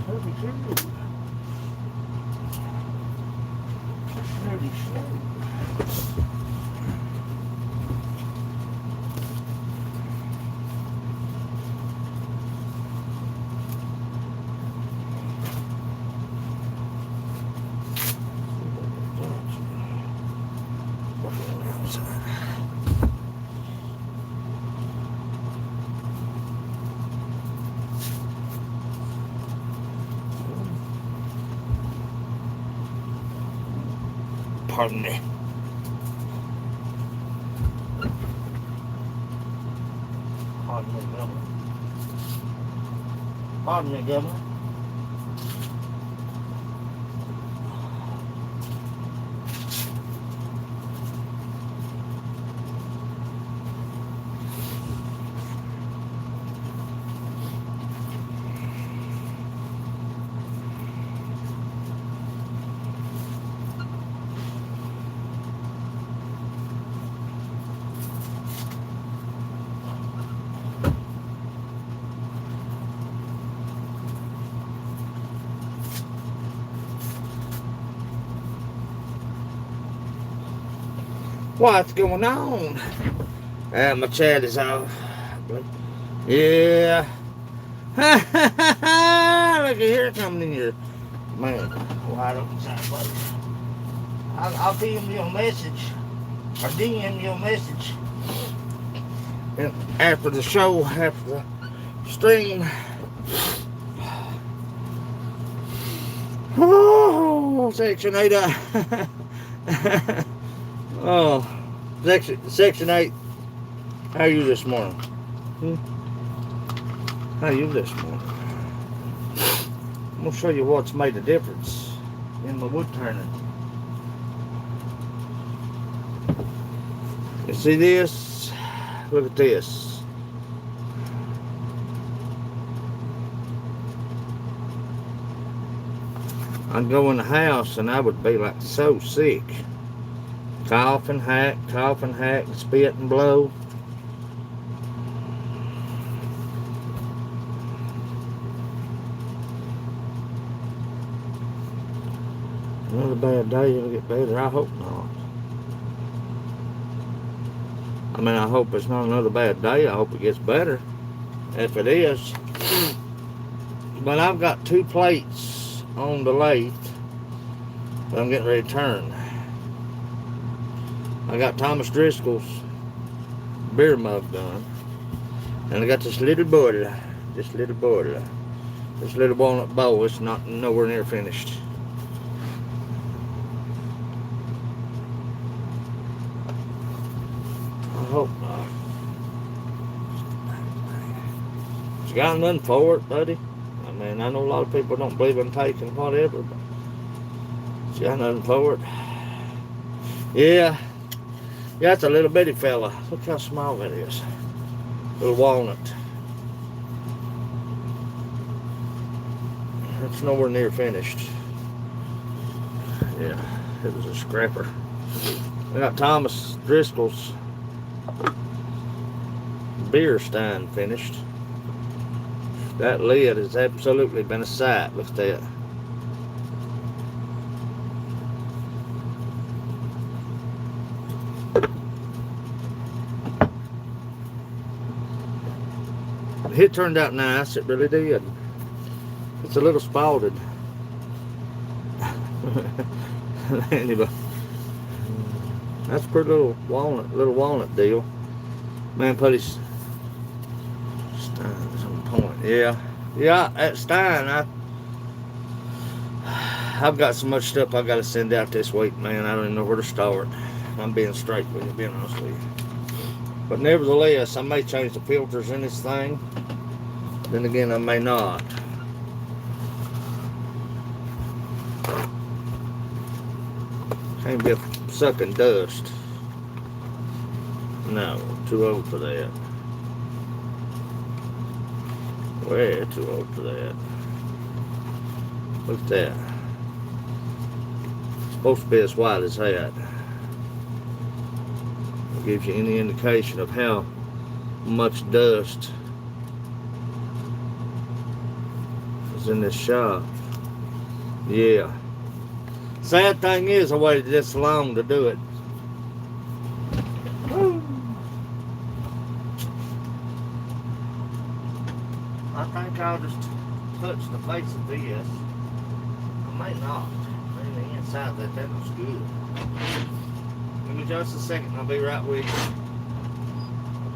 Pretty smooth. Pretty smooth. Pardon me. Pardon me, Governor. Pardon me, Governor. What's going on? My chat is off. Yeah. Look at here coming in here. Man, why don't you say, buddy? I'll DM you a message. Or DM you a message. And after the show, after the stream. Oh, Section 8. Oh, Section 8. How are you this morning? How are you this morning? I'm going to show you what's made a difference in my wood turning. You see this? Look at this. I'd go in the house and I would be like so sick. Cough and hack, spit and blow. Another bad day, it'll get better. I hope not. I mean, I hope it's not another bad day. I hope it gets better. If it is. But I've got 2 plates on the lathe that I'm getting ready to turn. I got Thomas Driscoll's beer mug done. And I got this little bottle. This little walnut bowl. It's not nowhere near finished. I hope not. You got nothing for it, buddy? I mean, I know a lot of people don't believe in taking whatever, but you got nothing for it. Yeah. Yeah, it's a little bitty fella. Look how small that is. Little walnut. It's nowhere near finished. Yeah, it was a scrapper. I got Thomas Driscoll's beer stein finished. That lid has absolutely been a sight. Look at that. It turned out nice, it really did. It's a little spalted. Anyway, that's a pretty little walnut deal. Man, put his Stein's on point. Yeah, at Stein, I've got so much stuff I got to send out this week, man. I don't even know where to start. I'm being straight with you, being honest with you. But nevertheless, I may change the filters in this thing. Then again, I may not. Can't be sucking dust. No, too old for that. Way too old for that. Look at that. It's supposed to be as white as that. It gives you any indication of how much dust is It's in this shop. Yeah. Sad thing is, I waited this long to do it. Woo. I think I'll just touch the face of this. I may not. Maybe the inside that looks good. Give me just a second, I'll be right with you.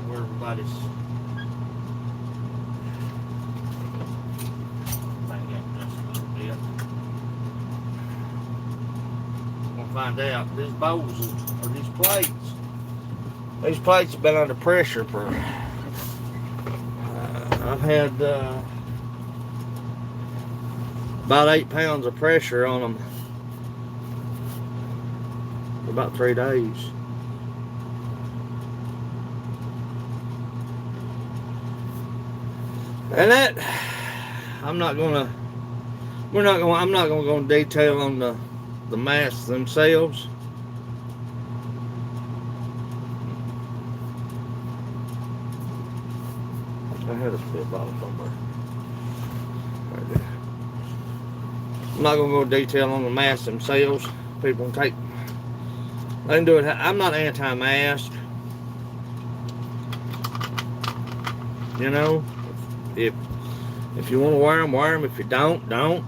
Where everybody's. Bang up just a little bit. We'll find out. These bowls or these plates. These plates have been under pressure for. I've had about 8 pounds of pressure on them for about 3 days. And that, I'm not gonna go in detail on the masks themselves. I had a spit bottle somewhere. Right there. I'm not gonna go into detail on the masks themselves. People can they can do it. I'm not anti-mask. You know, if you want to wear them, wear them. If you don't, don't.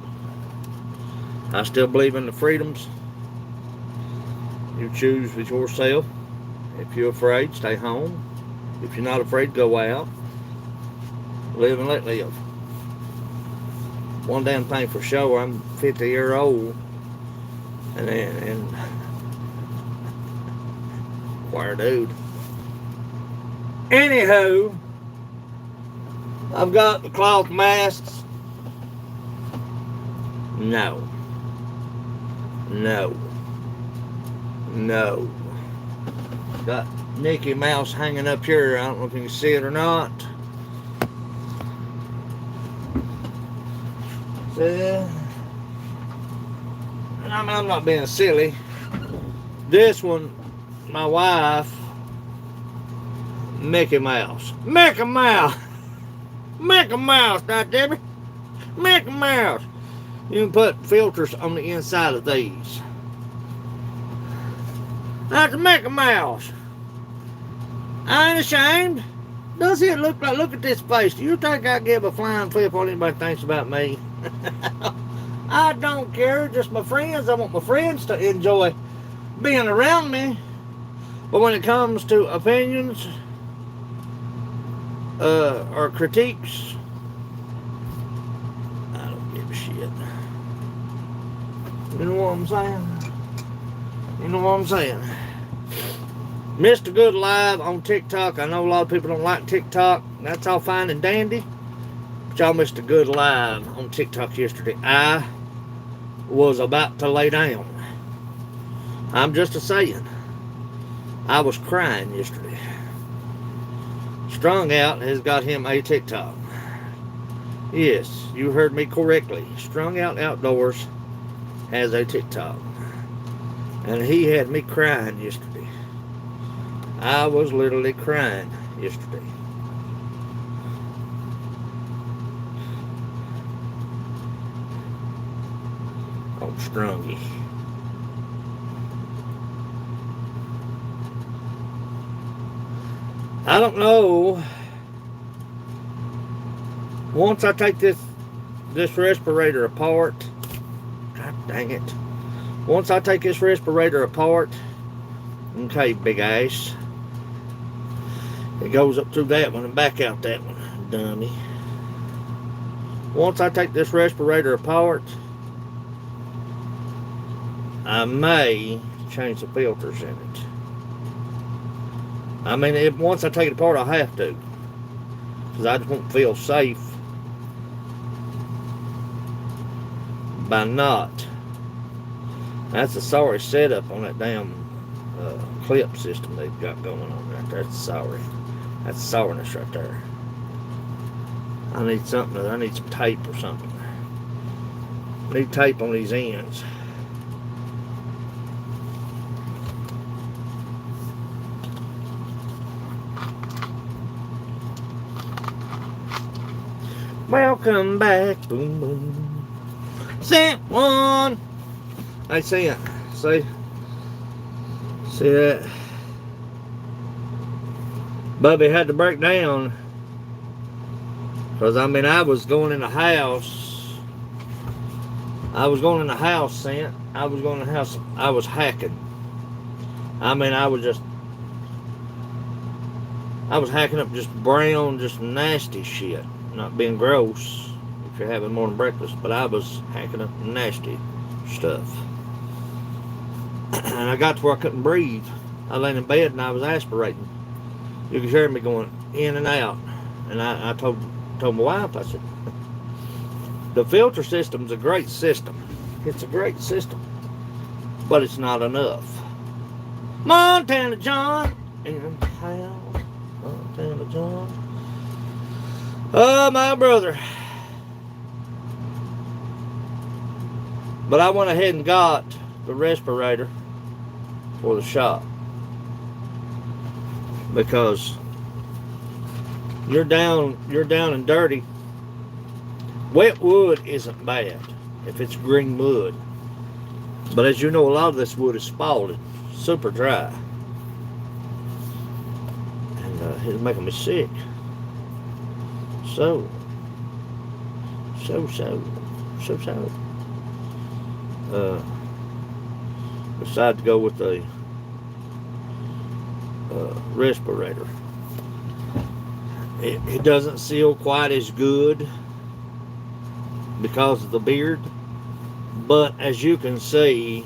I still believe in the freedoms. You choose with yourself. If you're afraid, stay home. If you're not afraid, go out. Live and let live. One damn thing for sure, I'm 50-year-old and choir dude. Anywho, I've got the cloth masks. No. Got Mickey Mouse hanging up here. I don't know if you can see it or not. So, I'm not being silly. This one, my wife, Mickey Mouse, not Debbie, Mickey Mouse. You can put filters on the inside of these. That's a Mickey Mouse. I ain't ashamed. Does it look like? Look at this face. Do you think I give a flying flip what anybody thinks about me? I don't care. Just my friends. I want my friends to enjoy being around me. But when it comes to opinions or critiques, I don't give a shit. You know what I'm saying? You know what I'm saying? Mr. Good Live on TikTok. I know a lot of people don't like TikTok. That's all fine and dandy. But y'all missed a good live on TikTok yesterday. I was about to lay down. I'm just a saying. I was crying yesterday. Strung Out has got him a TikTok. Yes, you heard me correctly. Strung Out Outdoors has a TikTok. And he had me crying yesterday. I was literally crying yesterday. Oh, Strungy. I don't know. Once I take this respirator apart, God dang it. Once I take this respirator apart, okay, big ass. It goes up through that one and back out that one, dummy. Once I take this respirator apart, I may change the filters in it. I mean, once I take it apart, I'll have to. Because I just won't feel safe by not. That's a sorry setup on that damn clip system they've got going on right there. That's sorry. That's sourness right there. I need something. I need some tape or something. I need tape on these ends. Welcome back. Boom, boom. Sent one. Hey, Sent. See that? Bubby had to break down. Because, I mean, I was going in the house. I was going in the house, Sent. I was going in the house. I was hacking. I mean, I was hacking up just brown, just nasty shit. Not being gross if you're having morning breakfast, but I was hacking up nasty stuff. And I got to where I couldn't breathe. I lay in bed and I was aspirating. You could hear me going in and out. And I told my wife, I said, the filter system's a great system. It's a great system. But it's not enough. Montana John in town. Montana John. Oh, my brother. But I went ahead and got the respirator for the shop. Because you're down and dirty. Wet wood isn't bad if it's green wood. But as you know, a lot of this wood is spalted, super dry. And it's making me sick. So. Decided to go with the respirator. It doesn't seal quite as good because of the beard, but as you can see,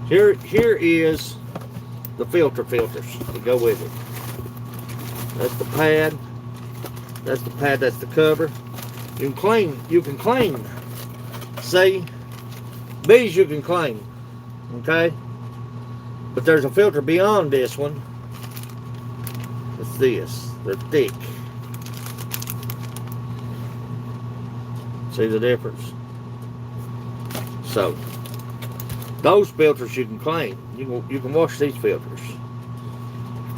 here is the filters to go with it. That's the pad. That's the pad. That's the cover. You can clean. See, these you can clean. Okay, but there's a filter beyond this one. It's this. They're thick. See the difference? So those filters you can clean. You can wash these filters.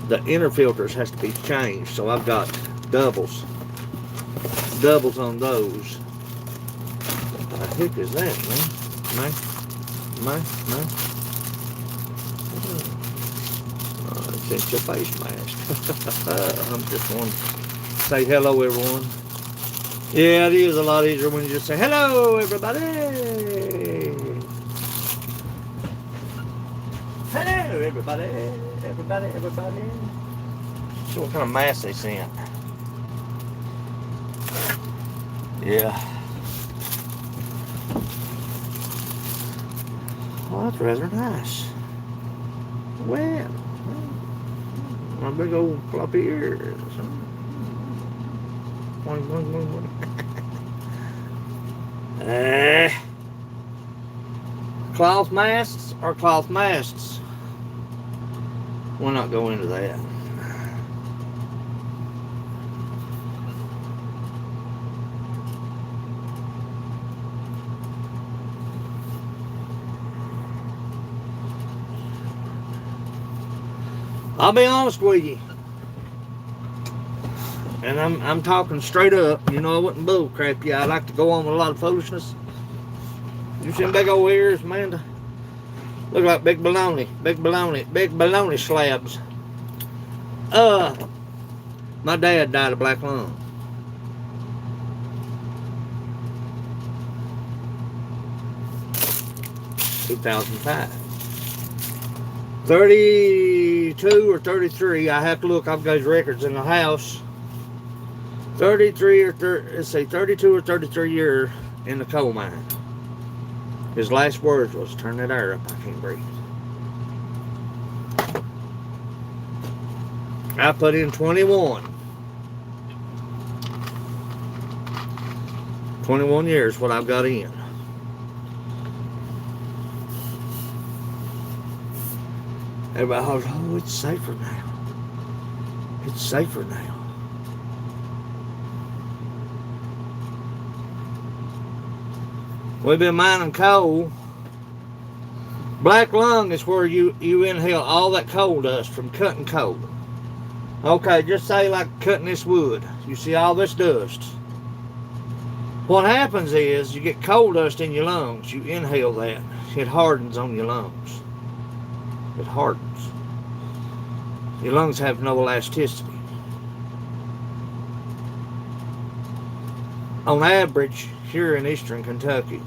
The inner filters has to be changed, so I've got doubles on those. What the heck is that, man? It's your face mask. I'm just want to say hello, everyone. Yeah, it is a lot easier when you just say hello, everybody. Hello, everybody. Everybody. See what kind of mask they sent. Yeah. Well, that's rather nice. Well, my big old floppy ears. Cloth masks are cloth masks. We'll not go into that. I'll be honest with you. And I'm talking straight up. You know, I wouldn't bull crap you. I like to go on with a lot of foolishness. You see them big old ears, Amanda? Look like big baloney slabs. My dad died of black lung. In 2005. 32 or 33. I have to look. I've got his records in the house. 32 or 33 years in the coal mine. His last words was, "Turn that air up, I can't breathe." I put in 21. 21 years what I've got in. Everybody hollers, "Oh, it's safer now. It's safer now." We've been mining coal. Black lung is where you inhale all that coal dust from cutting coal. Okay, just say like cutting this wood. You see all this dust. What happens is you get coal dust in your lungs. You inhale that. It hardens on your lungs. It hardens. Your lungs have no elasticity. On average, here in eastern Kentucky,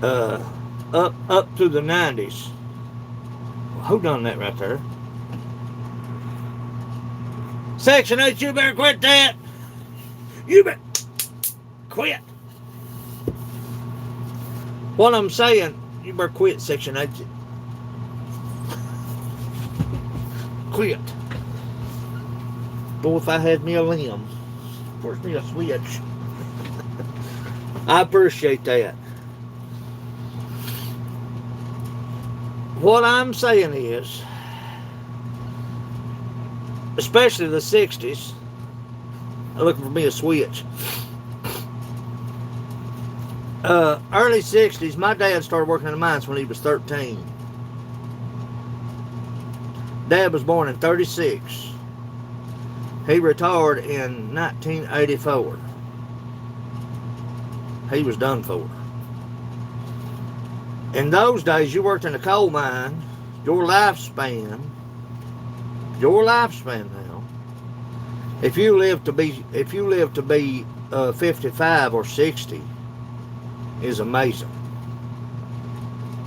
up to the 90s. Who done that right there? Section 8, you better quit that. You better quit. What I'm saying, you better quit, Section 8. Quit. Boy, if I had me a limb, force me a switch. I appreciate that. What I'm saying is, especially the 60s, I'm looking for me a switch. Early 60s, my dad started working in the mines when he was 13. Dad was born in 36. He retired in 1984. He was done for. In those days, you worked in a coal mine, your lifespan now, if you live to be 55 or 60, is amazing.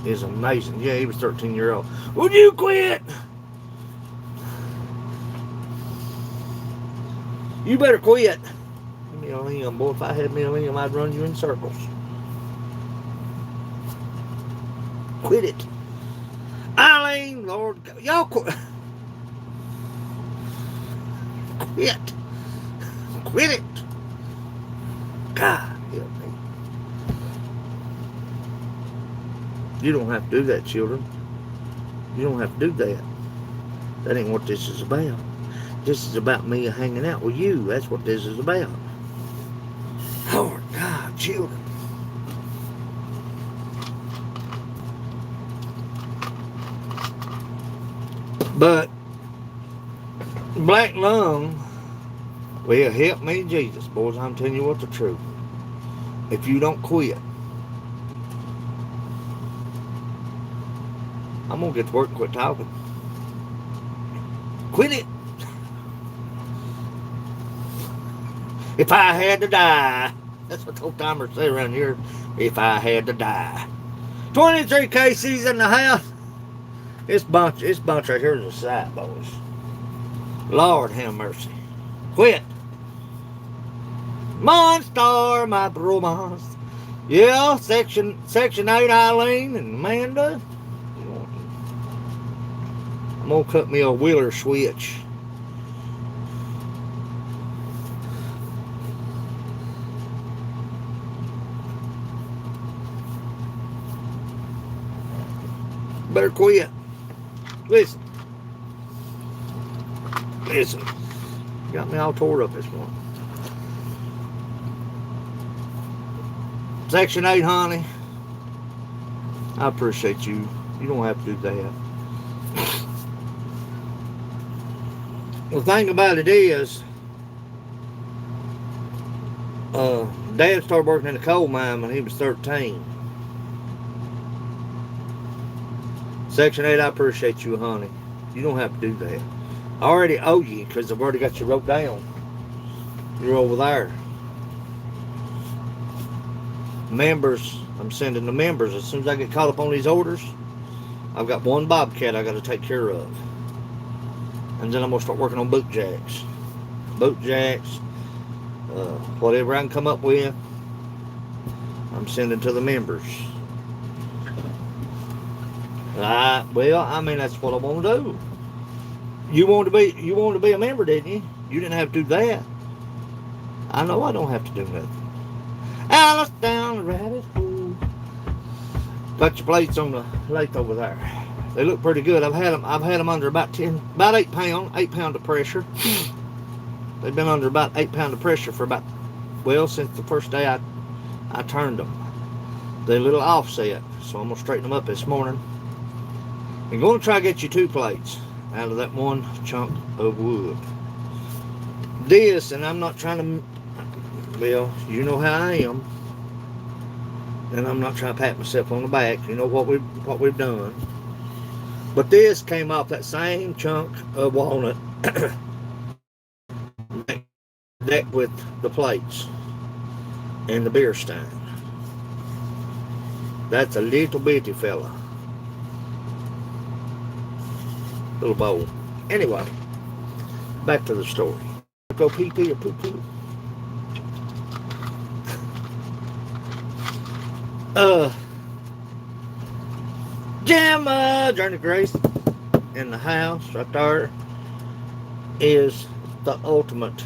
Is amazing. Yeah, he was 13-year-old. Would you quit? You better quit. Give me a limb, boy. If I had me a limb, I'd run you in circles. Quit it. Eileen, Lord, y'all quit. Quit. Quit it. God help me. You don't have to do that, children. You don't have to do that. That ain't what this is about. This is about me hanging out with you. That's what this is about. Lord God, children. But black lung, well, help me, Jesus, boys. I'm telling you what the truth. If you don't quit, I'm gonna get to work and quit talking. Quit it. If I had to die, that's what the old timers say around here. If I had to die. 23 KC's in the house. This bunch right here is a sight, boys. Lord have mercy. Quit. Monster, my bromance. Yeah, Section 8, Eileen and Amanda. I'm gonna cut me a wheeler switch. Better quit. Listen. Got me all tore up this morning. Section 8, honey. I appreciate you. You don't have to do that. The thing about it is, Dad started working in a coal mine when he was 13. Section 8, I appreciate you, honey. You don't have to do that. I already owe you because I've already got you wrote down. You're over there. Members, I'm sending the members. As soon as I get caught up on these orders, I've got one bobcat I got to take care of. And then I'm going to start working on boot jacks. Boot jacks, whatever I can come up with, I'm sending to the members. Well, I mean, that's what I want to do. You wanted to be a member, didn't you? You didn't have to do that. I know I don't have to do nothing. Alice down the rabbit hole. Got your plates on the lathe over there. They look pretty good. I've had them under about 8 pound of pressure. They've been under about 8 pound of pressure for since the first day I turned them. They're a little offset, so I'm gonna straighten them up this morning. I'm gonna try to get you 2 plates. out of that one chunk of wood. This, and I'm not trying to, well, you know how I am, and I'm not trying to pat myself on the back. You know what we've done. But this came off that same chunk of walnut decked with the plates and the beer stein. That's a little bitty fella. Little bowl. Anyway, back to the story. Go pee pee or poo poo. Journey Grace in the house right there is the ultimate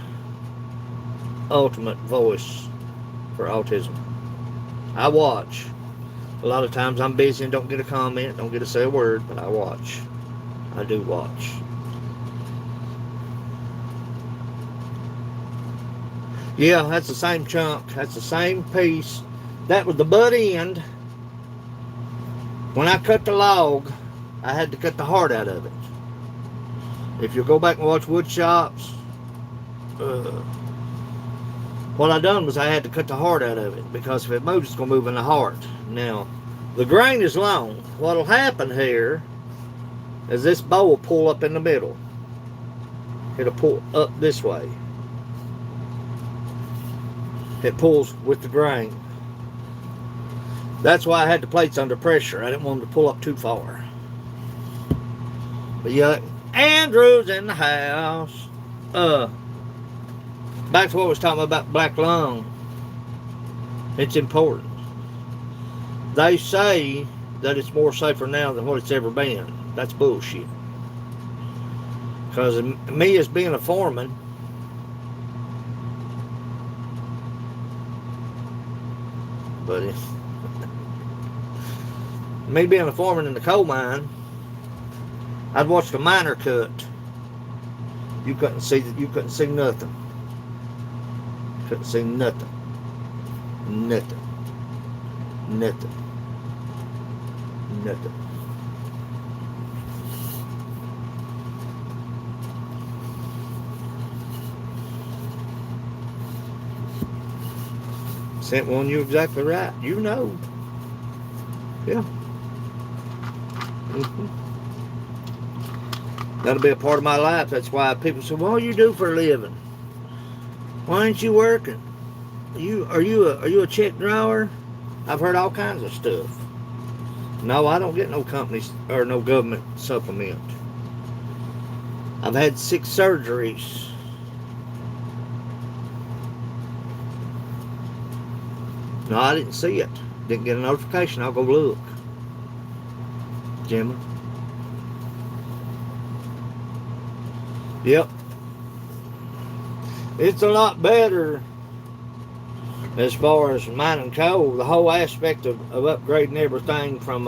voice for autism. I watch. A lot of times I'm busy and don't get a comment, don't get to say a word, but I watch. I do watch. Yeah, that's the same chunk. That's the same piece. That was the butt end. When I cut the log, I had to cut the heart out of it. If you go back and watch Woodshops, what I done was I had to cut the heart out of it, because if it moves, it's going to move in the heart. Now, the grain is long. What'll happen here is this bow will pull up in the middle. It'll pull up this way. It pulls with the grain. That's why I had the plates under pressure. I didn't want them to pull up too far. But yeah, Andrew's in the house. Back to what I was talking about black lung. It's important. They say that it's more safer now than what it's ever been. That's bullshit. Because me as being a foreman, buddy, me being a foreman in the coal mine, I'd watch the miner cut. You couldn't see nothing. Couldn't see nothing. Nothing. Sent one, you're exactly right. You know. Yeah. That'll be a part of my life. That's why people say, "What do you do for a living? Why aren't you working? Are you a check drawer?" I've heard all kinds of stuff. No, I don't get no companies or no government supplement. I've had 6 surgeries. No, I didn't see it. Didn't get a notification. I'll go look. Jimmy. Yep. It's a lot better as far as mining coal. The whole aspect of upgrading everything from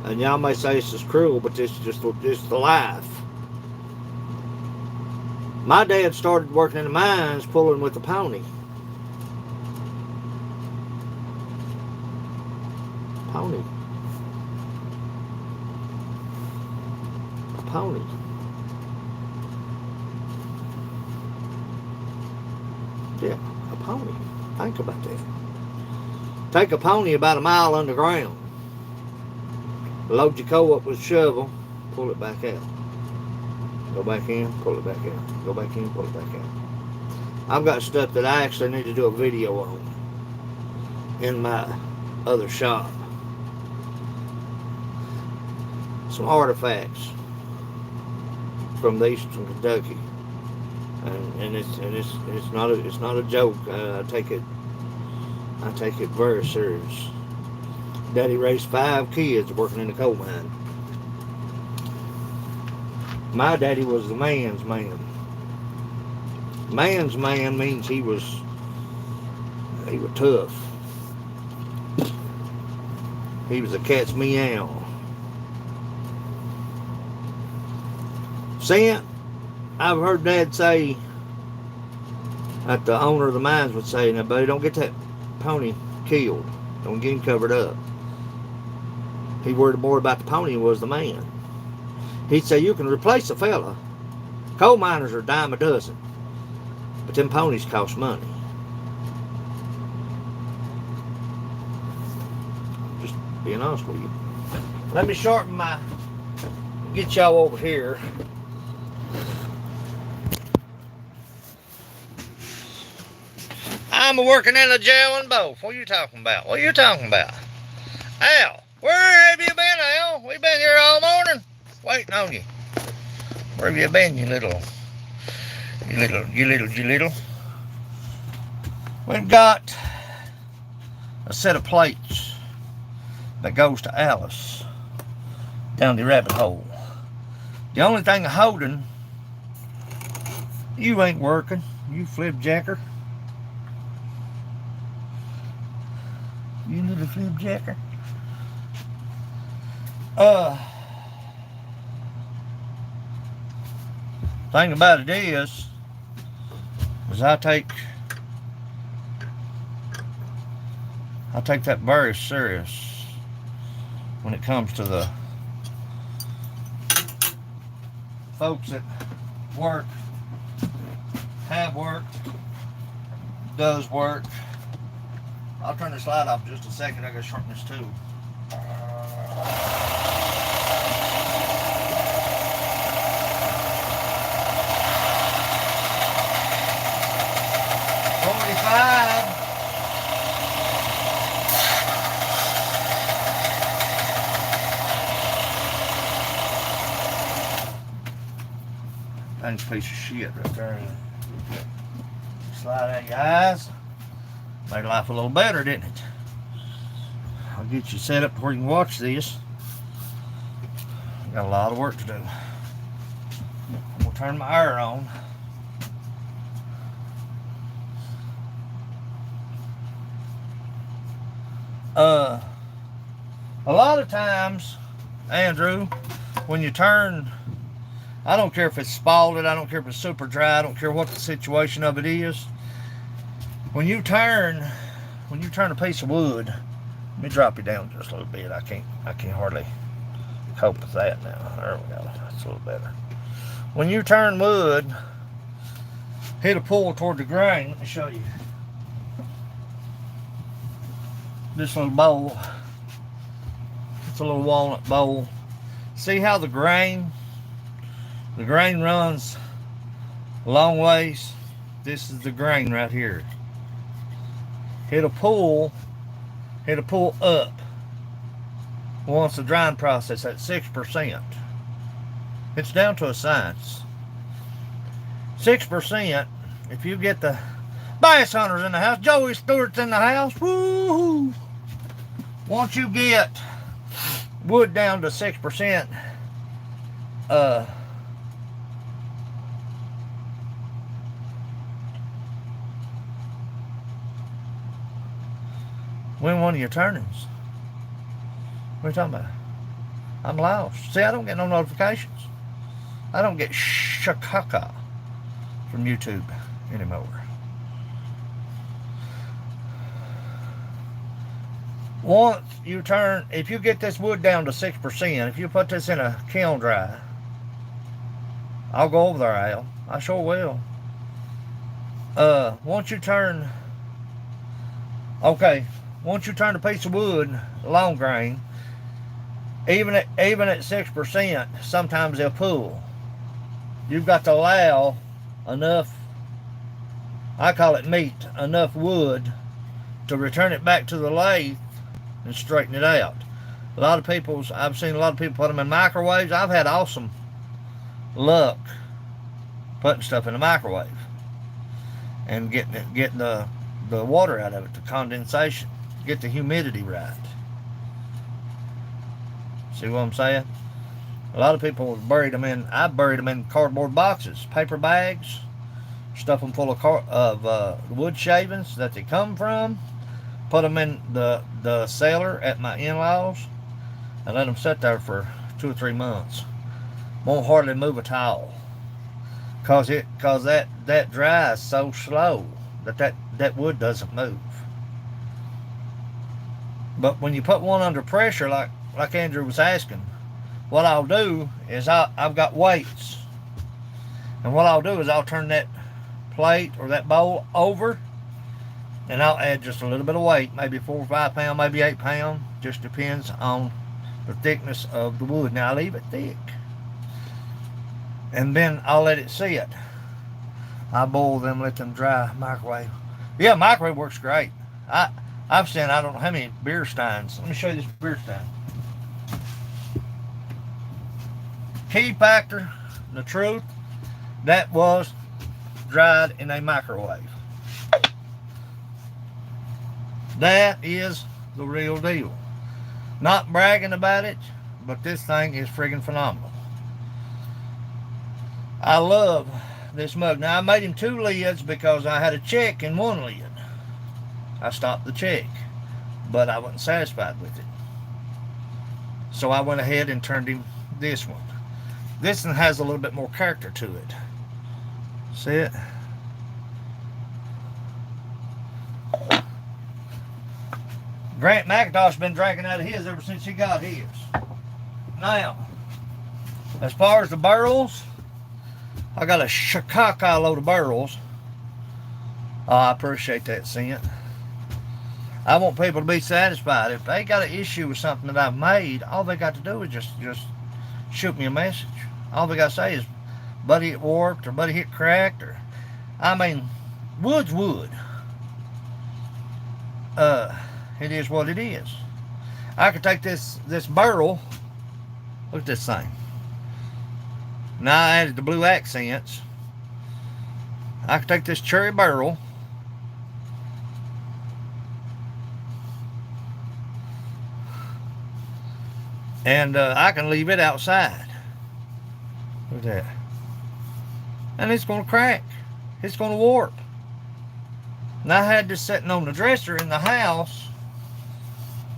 and y'all may say this is cruel, but this is just the life. My dad started working in the mines pulling with a pony. Pony. A pony. Yeah, a pony. Think about that. Take a pony about a mile underground. Load your coal up with a shovel. Pull it back out. Go back in, pull it back out. Go back in, pull it back out. I've got stuff that I actually need to do a video on in my other shop. Some artifacts from the eastern Kentucky, and it's not a joke. I take it very serious. Daddy raised 5 kids working in the coal mine. My daddy was the man's man. Man's man means he was tough. He was a cat's meow. See, I've heard Dad say, that the owner of the mines would say, "Now, buddy, don't get that pony killed. Don't get him covered up. He worried more about the pony than was the man. He'd say, you can replace a fella. Coal miners are a dime a dozen. But them ponies cost money. Just being honest with you. Let me sharpen my... Get y'all over here. I'm working in a jail in both. What are you talking about? What are you talking about? Al, where have you been, Al? We've been here all morning waiting on you. Where have you been, you little? We've got a set of plates that goes to Alice down the rabbit hole. The only thing holding, you ain't working, you flipjacker. You little flipjacker. Thing about it is I take that very serious when it comes to the folks that work, have worked, does work. I'll turn this light off just a second. I gotta sharpen this too. That's a piece of shit right there. Slide out your eyes. Made life a little better, didn't it? I'll get you set up where you can watch this. Got a lot of work to do. I'm gonna turn my air on. A lot of times, Andrew, when you turn, I don't care if it's spalted, I don't care if it's super dry, I don't care what the situation of it is. When you turn a piece of wood, let me drop you down just a little bit. I can't hardly cope with that now. There we go. That's a little better. When you turn wood, hit a pull toward the grain. Let me show you. This little bowl. It's a little walnut bowl. See how the grain runs a long ways? This is the grain right here. Hit a pull up. Once the drying process at 6%. It's down to a science. 6%, if you get the bass hunters in the house, Joey Stewart's in the house, woo! Once you get wood down to 6%, win one of your turnings. What are you talking about? I'm lost. See, I don't get no notifications. I don't get shakaka from YouTube anymore. Once you turn, if you get this wood down to 6%, if you put this in a kiln dry, I'll go over there, Al. I sure will. Once you turn a piece of wood, long grain, even at 6%, sometimes they'll pull. You've got to allow enough, I call it meat, enough wood to return it back to the lathe and straighten it out. I've seen a lot of people put them in microwaves. I've had awesome luck putting stuff in the microwave and getting the water out of it, the condensation, get the humidity right. See what I'm saying? A lot of people have I've buried them in cardboard boxes, paper bags, stuff them full of wood shavings that they come from, put them in the cellar at my in-laws, and let them sit there for 2 or 3 months. Won't hardly move a towel, cause that dries so slow that wood doesn't move. But when you put one under pressure, like like Andrew was asking, what I'll do is I've got weights. And what I'll do is I'll turn that plate or that bowl over, and I'll add just a little bit of weight, maybe 4 or 5 pounds, maybe 8 pounds, just depends on the thickness of the wood. Now I leave it thick, and then I'll let it sit. I boil them, let them dry, microwave. Yeah, microwave works great. I've seen I don't know how many beer steins. Let me show you this beer stein. Key factor, the truth, that was dried in a microwave. That is the real deal. Not bragging about it, but this thing is friggin' phenomenal. I love this mug. Now I made him 2 lids because I had a check in 1 lid. I stopped the check, but I wasn't satisfied with it. So I went ahead and turned him this one. This one has a little bit more character to it. See it? Grant McIntosh been drinking out of his ever since he got his. Now, as far as the barrels, I got a Chicago load of barrels. Oh, I appreciate that, Cent. I want people to be satisfied. If they got an issue with something that I've made, all they got to do is just shoot me a message. All they got to say is, buddy, it warped, or buddy, hit cracked, or, I mean, wood's wood. It is what it is. I could take this barrel. Look at this thing. Now I added the blue accents. I could take this cherry barrel, and I can leave it outside. Look at that. And it's going to crack. It's going to warp. And I had this sitting on the dresser in the house.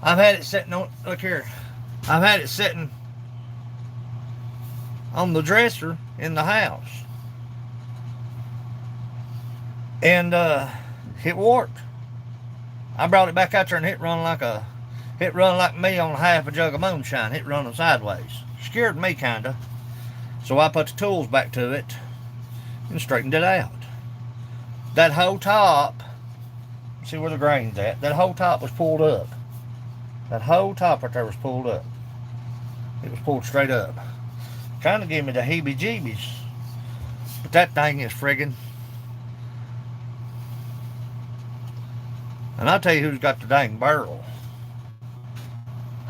I've had it sitting on, look here. I've had it sitting on the dresser in the house. And it warped. I brought it back out there and it run like me on half a jug of moonshine. It running sideways. Scared me kinda. So I put the tools back to it and straightened it out. That whole top, see where the grain's at, that whole top was pulled up. That whole top right there was pulled up. It was pulled straight up. Kind of gave me the heebie-jeebies. But that thing is friggin'. And I'll tell you who's got the dang barrel.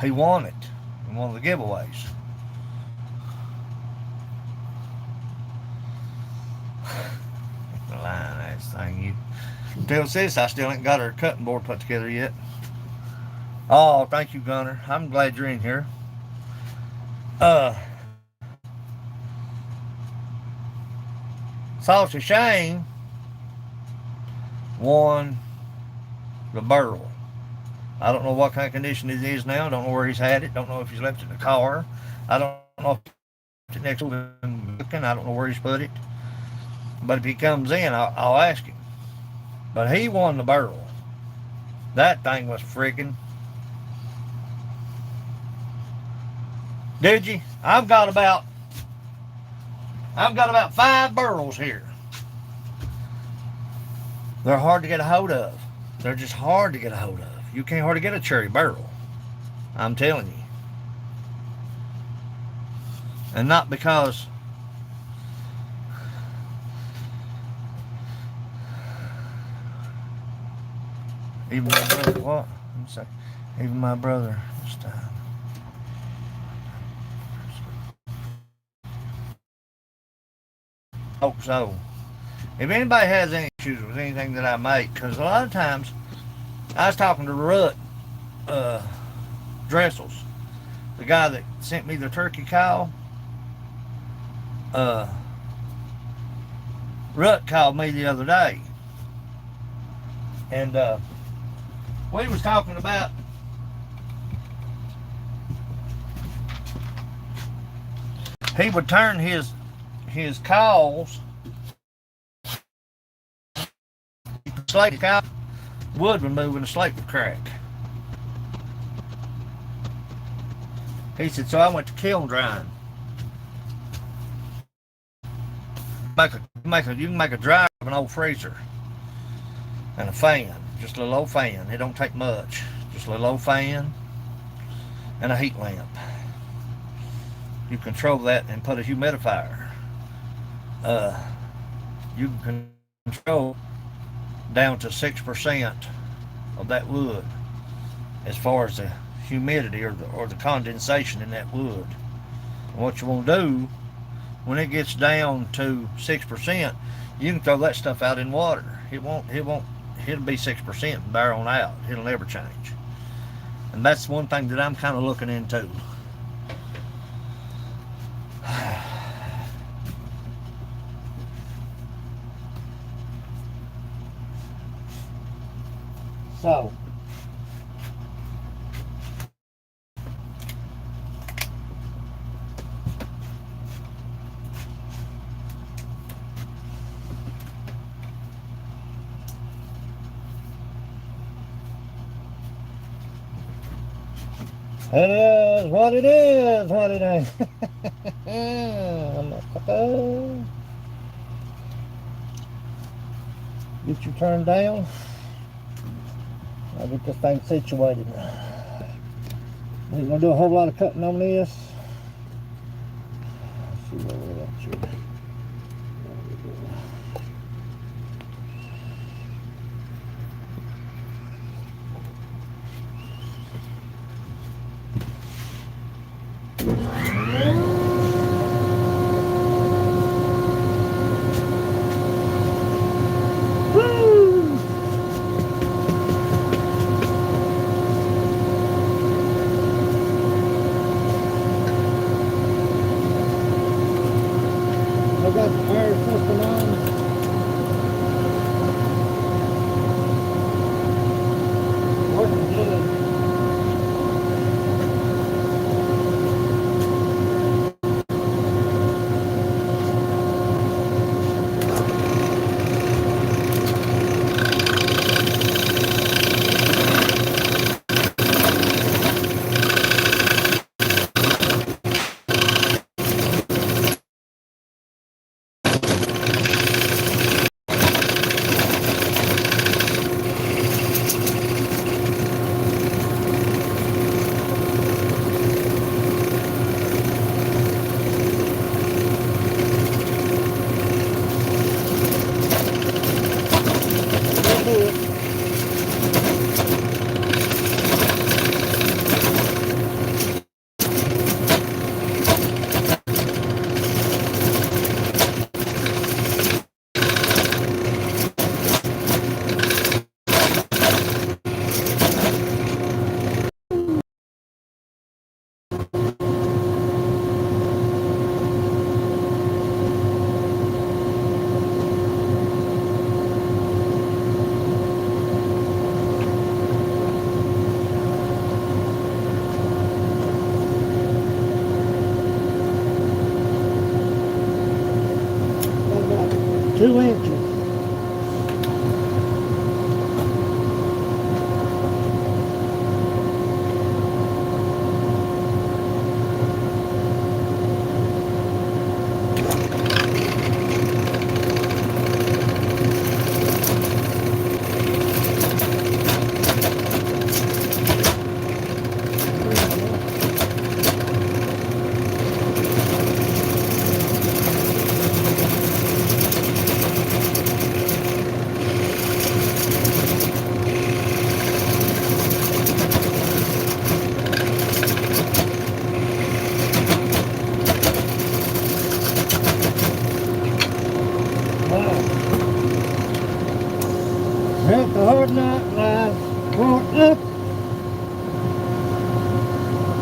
He won it in one of the giveaways. The line ass thing. You tell sis I still ain't got her cutting board put together yet. Oh, thank you, Gunner. I'm glad you're in here. Saucy Shane won the barrel. I don't know what kind of condition it is now. Don't know where he's had it. Don't know if he's left it in the car. I don't know if it's next to him looking. I don't know where he's put it. But if he comes in, I'll ask him. But he won the barrel. That thing was freaking. Did you? I've got about 5 barrels here. They're hard to get a hold of. They're just hard to get a hold of. You can't hardly get a cherry barrel. I'm telling you. And not because even my brother, what? Let me say, even my brother this time. Hope so. If anybody has any issues with anything that I make, because a lot of times I was talking to Rut Dressels, the guy that sent me the turkey call. Rut called me the other day, and we was talking about he would turn his calls, slate cow, wood would move and the slate would crack. He said, so I went to kiln drying. You can make a dryer of an old freezer and a fan, just a little old fan. It don't take much, just a little old fan and a heat lamp. You control that and put a humidifier. You can control down to 6% of that wood as far as the humidity or the condensation in that wood. And what you want to do when it gets down to 6%, you can throw that stuff out in water. It'll be 6% and bear on out. It'll never change. And that's one thing that I'm kind of looking into. So, it is what it is, what it is. Get you turned down. I'll get this thing situated. Ain't gonna do a whole lot of cutting on this. Let's see where we're at here. I got the air system on. Working good. About 2 inches. Help the hard knot line brought up.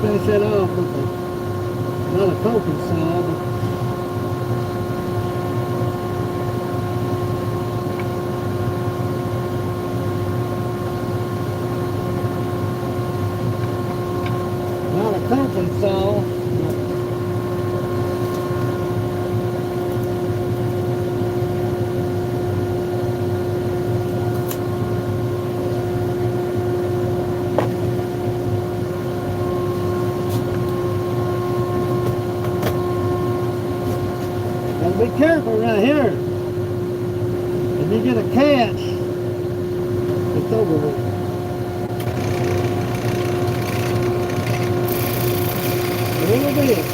Finish it off with another coping saw. Not a coping saw. Be careful right here. If you get a catch, it's over with. A little bit.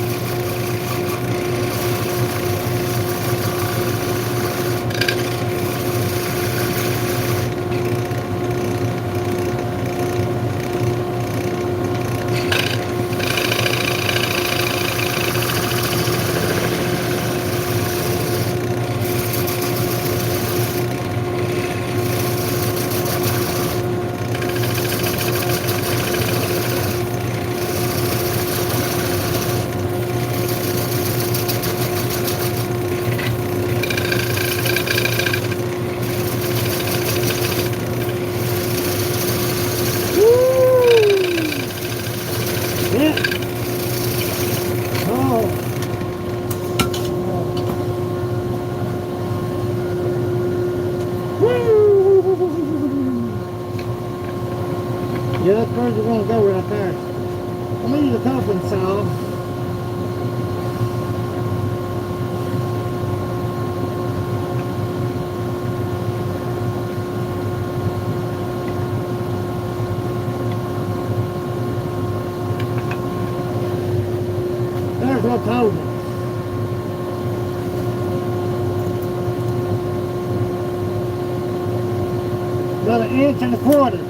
Yeah, that's where you're going to go right there. I'm going to use a coffin saw. There's what's holding it. About 1.25 inches.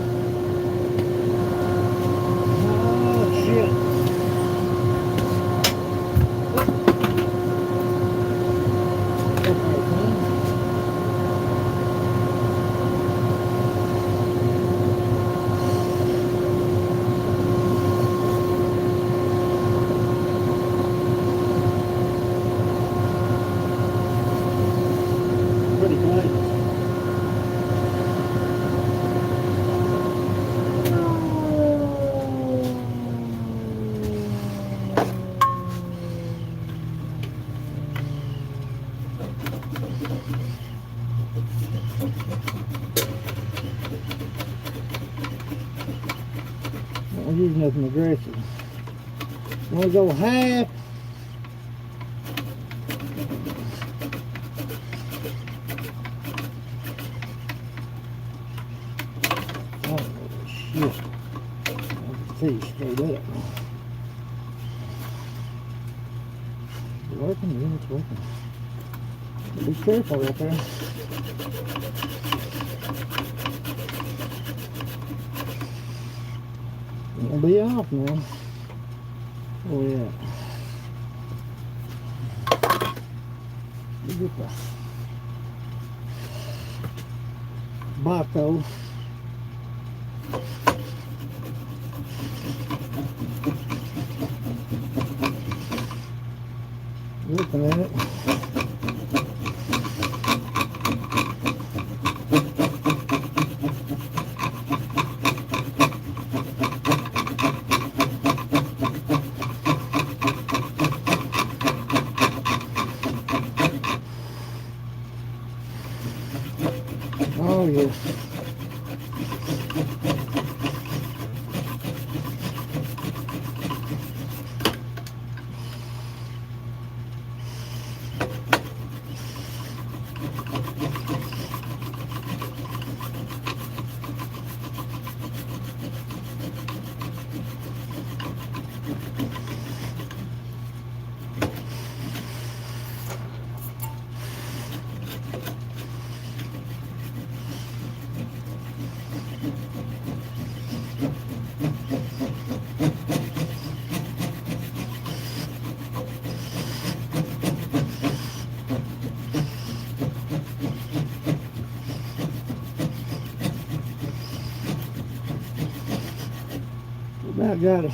Pretty good. Don't use nothing aggressive. I'm going to go half. Oh, shit. I can see straight up. It's working, yeah, it's working. Be careful right there. It'll be off now. Oh yeah. Look at the Baco. Looking at it. Oh yes. About got it.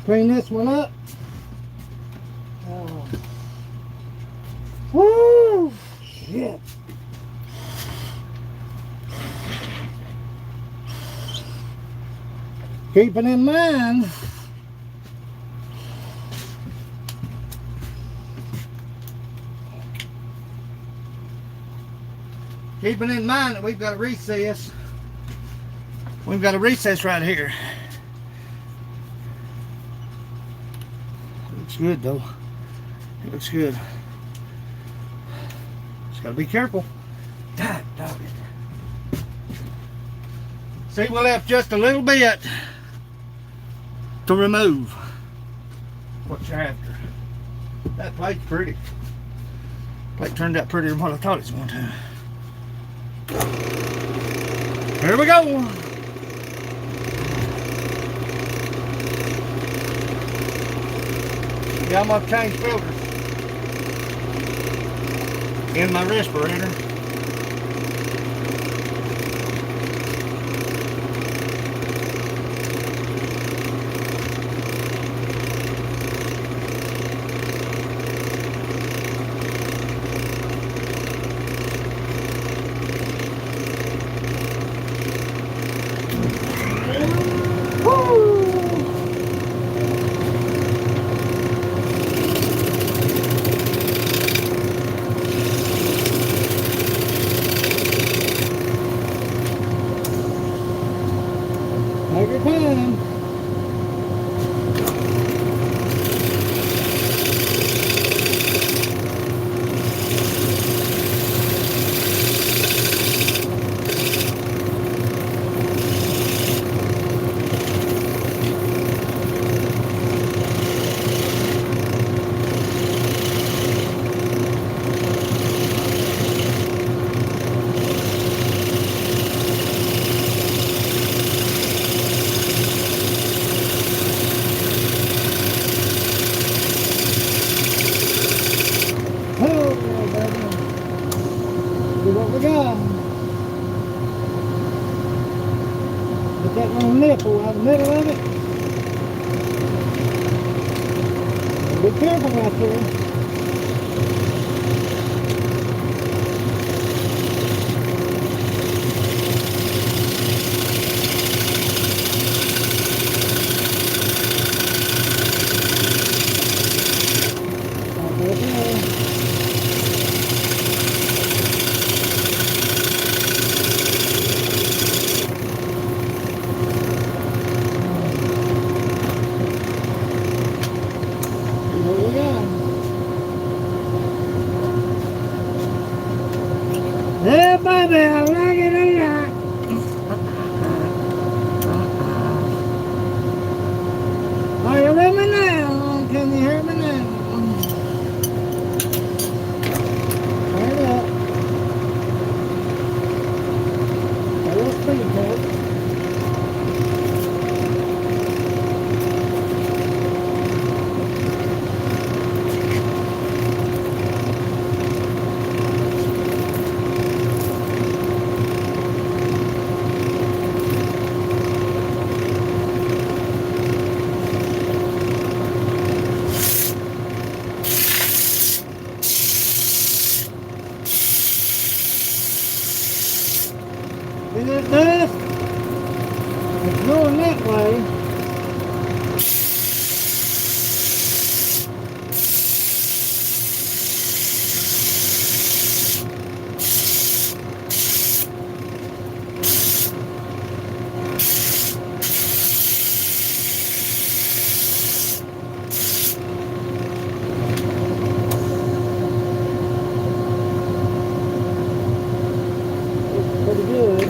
Clean this one up. Oh. Woo! Shit. Keeping in mind, that we've got a recess We've got a recess right here. Looks good though. It looks good. Just gotta be careful. God, dog it. See, we left just a little bit to remove what you're after. That plate's pretty. Plate turned out prettier than what I thought it was going to. Here we go. Yeah, I'm gonna change filters in my respirator. Take your time. Oh, baby. See what we got. Put that little nipple out the middle of it. Be careful right there. Yeah, baby, I like it a lot. Are you with me now? Can you hear me now? Turn it up. A little speed test. See that dust? It's going that way. It's pretty good.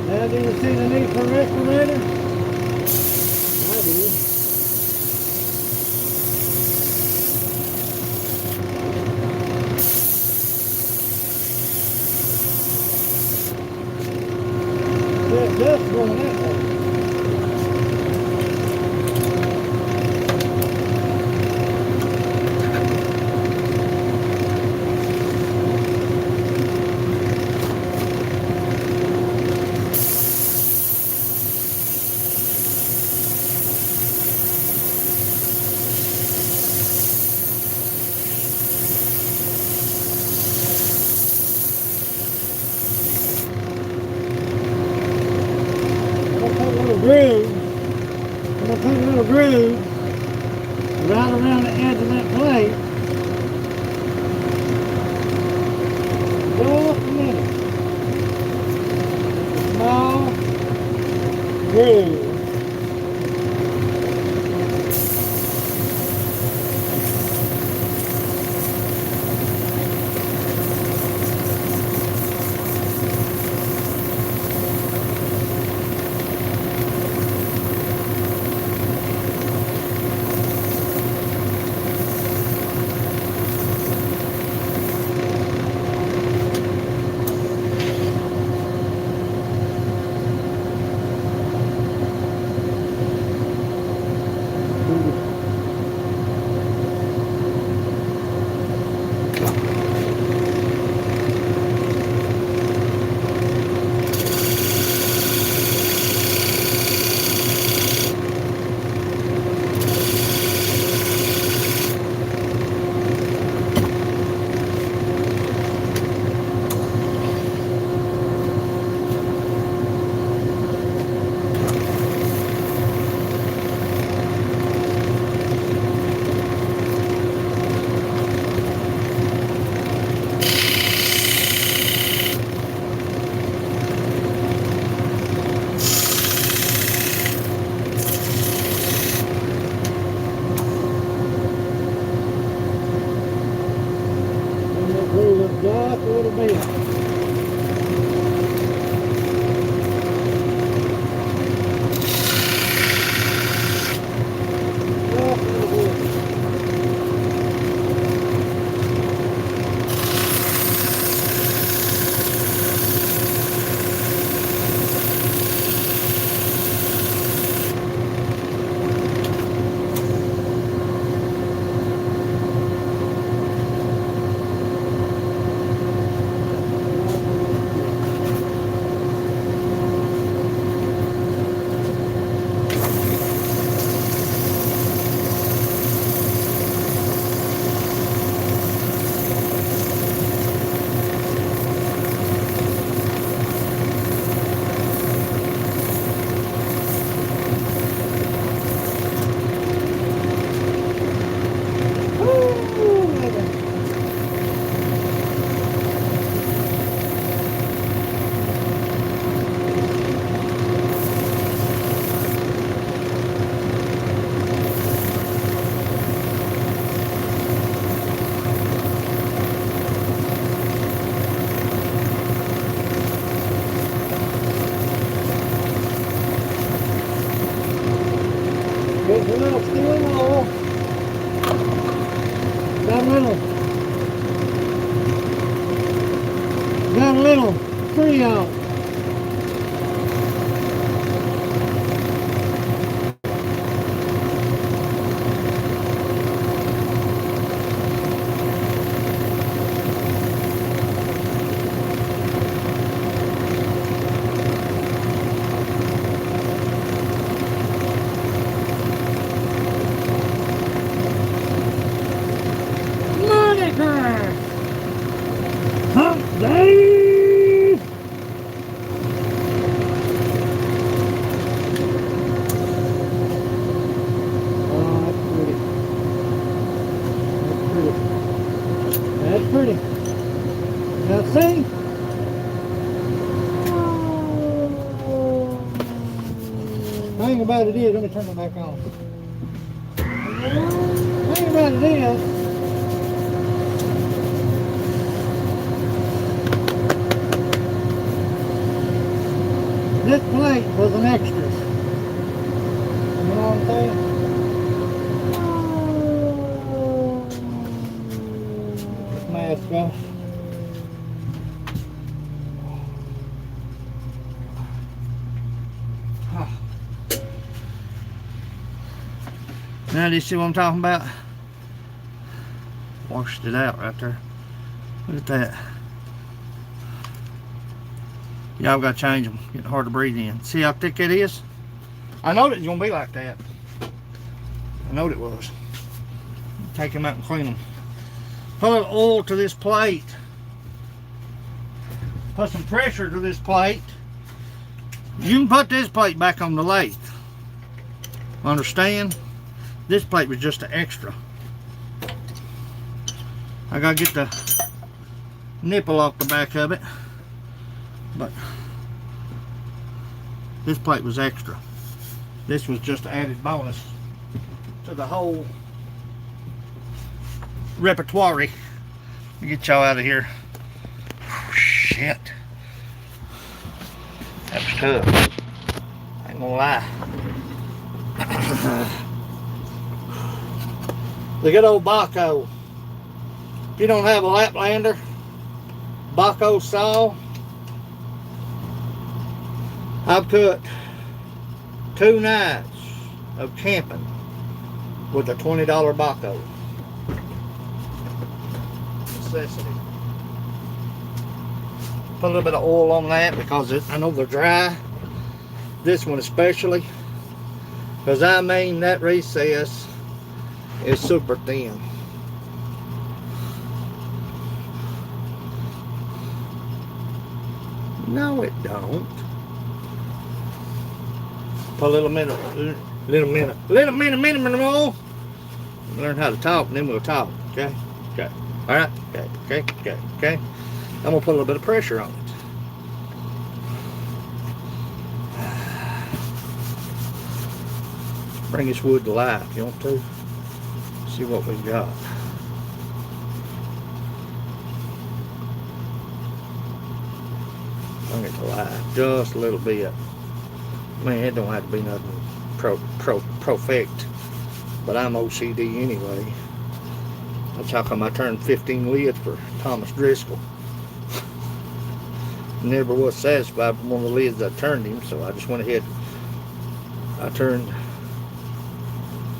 Now, do you see the need for a respirator? I do. That dust going that way. groove. I'm going to put a little groove right around the edge of that plate. Just a minute. Small groove. Just a little bit. Just a little bit. There's a little steel wall. Got a little 3-aught. Hump day! Oh, that's pretty. That's pretty. That's pretty. Now see? Thing about it is, let me turn it back on. Thing about it is, this plate was an extra. You know what I'm saying? This mask off. Now do you see what I'm talking about? Washed it out right there. Look at that. Y'all gotta change them. Getting hard to breathe in. See how thick it is? I know it was gonna be like that. I know it was. Take them out and clean them. Put a little oil to this plate. Put some pressure to this plate. You can put this plate back on the lathe. Understand? This plate was just an extra. I gotta get the nipple off the back of it, but this plate was extra. This was just an added bonus to the whole repertoire. Let me get y'all out of here. Shit. That was tough. I ain't gonna lie. The good old Baco. If you don't have a Laplander, Baco saw, I've cut 2 nights of camping with a $20 Baco. Necessity. Put a little bit of oil on that because I know they're dry. This one especially. Because I mean that recess is super thin. No, it don't. Put a little minute more. Learn how to talk, and then we'll talk. Okay? Okay. All right? Okay. I'm gonna put a little bit of pressure on it. Bring this wood to life, you want to? See what we've got. Bring it to life just a little bit. Man, it don't have to be nothing perfect, but I'm OCD anyway. That's how come I turned 15 lids for Thomas Driscoll. Never was satisfied with one of the lids I turned him, so I just went ahead. I turned.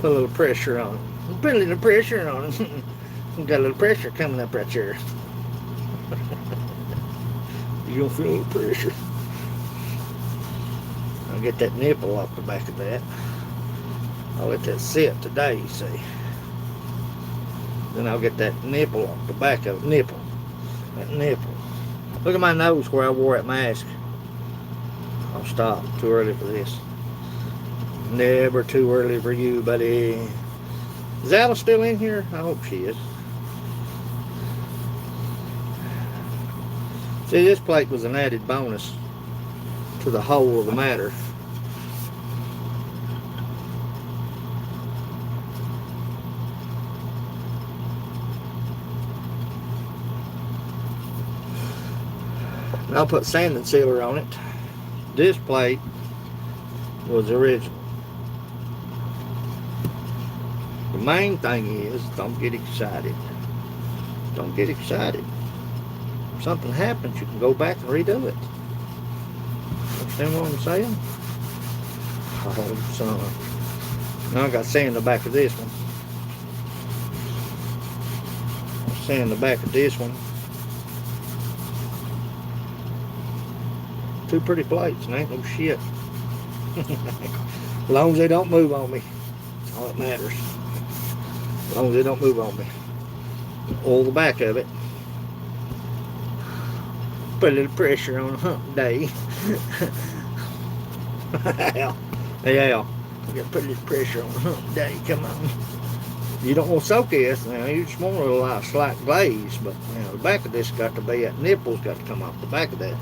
Put a little pressure on it. Put a little pressure on it. Got a little pressure coming up right here. You're gonna feel a little pressure. I'll get that nipple off the back of that. I'll let that sit today, you see. Then I'll get that nipple off the back of it. That nipple. Look at my nose where I wore that mask. I'll stop. Too early for this. Never too early for you, buddy. Is Alice still in here? I hope she is. See, this plate was an added bonus to the whole of the matter. And I'll put sanding sealer on it. This plate was original. The main thing is, don't get excited. Don't get excited. If something happens, you can go back and redo it. Understand what I'm saying? Oh, son. Now I got sand in the back of this one. Sand in the back of this one. 2 pretty plates, and ain't no shit. As long as they don't move on me. That's all that matters. As long as they don't move on me. Oil the back of it. Put a little pressure on a hump day. Yeah. You gotta put a little pressure on a hump day. Come on. You don't want to soak this now. You just want a little slight glaze. But the back of this got to be, that nipple's got to come off the back of that.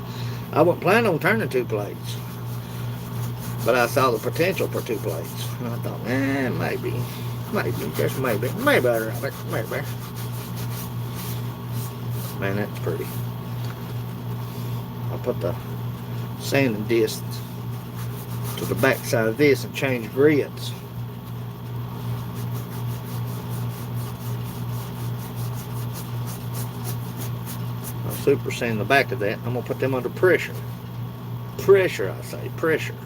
I wasn't planning on turning 2 plates. But I saw the potential for 2 plates. And I thought, maybe, just maybe I'll have it, maybe. Man, that's pretty. I'll put the sanding disc to the back side of this and change grids. I'll super sand the back of that. I'm gonna put them under pressure. Pressure, I say, pressure.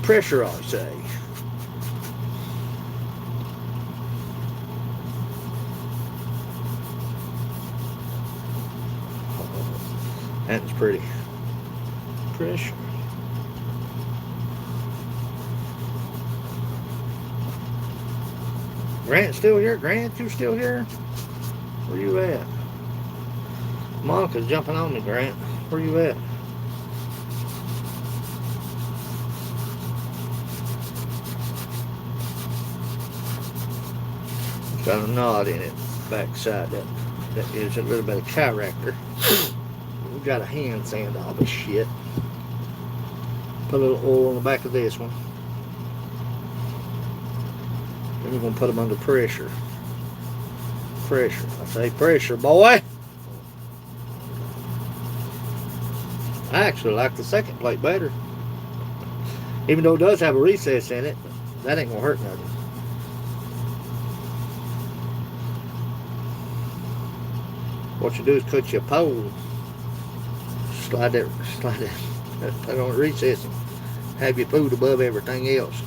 Pressure, I say. That's pretty. Pressure. Grant still here? Grant, you still here? Where you at? Monica's jumping on me, Grant. Where you at? Got a knot in it, backside that gives it a little bit of character. We got a hand sand all this shit. Put a little oil on the back of this one. Then we're gonna put them under pressure. Pressure. I say pressure, boy. I actually like the second plate better. Even though it does have a recess in it, that ain't gonna hurt nothing. What you do is cut you a pole, slide that, put it on the recess, and have your food above everything else.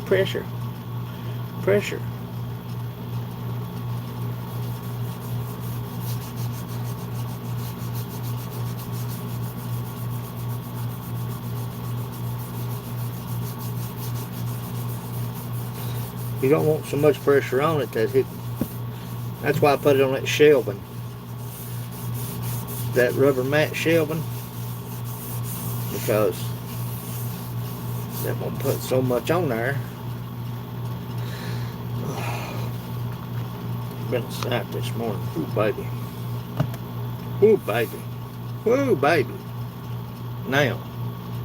Pressure. Pressure. You don't want so much pressure on it that it. That's why I put it on that shelving. That rubber mat shelving. Because that won't put so much on there. Been a sight this morning. Ooh, baby. Ooh, baby. Ooh, baby. Now,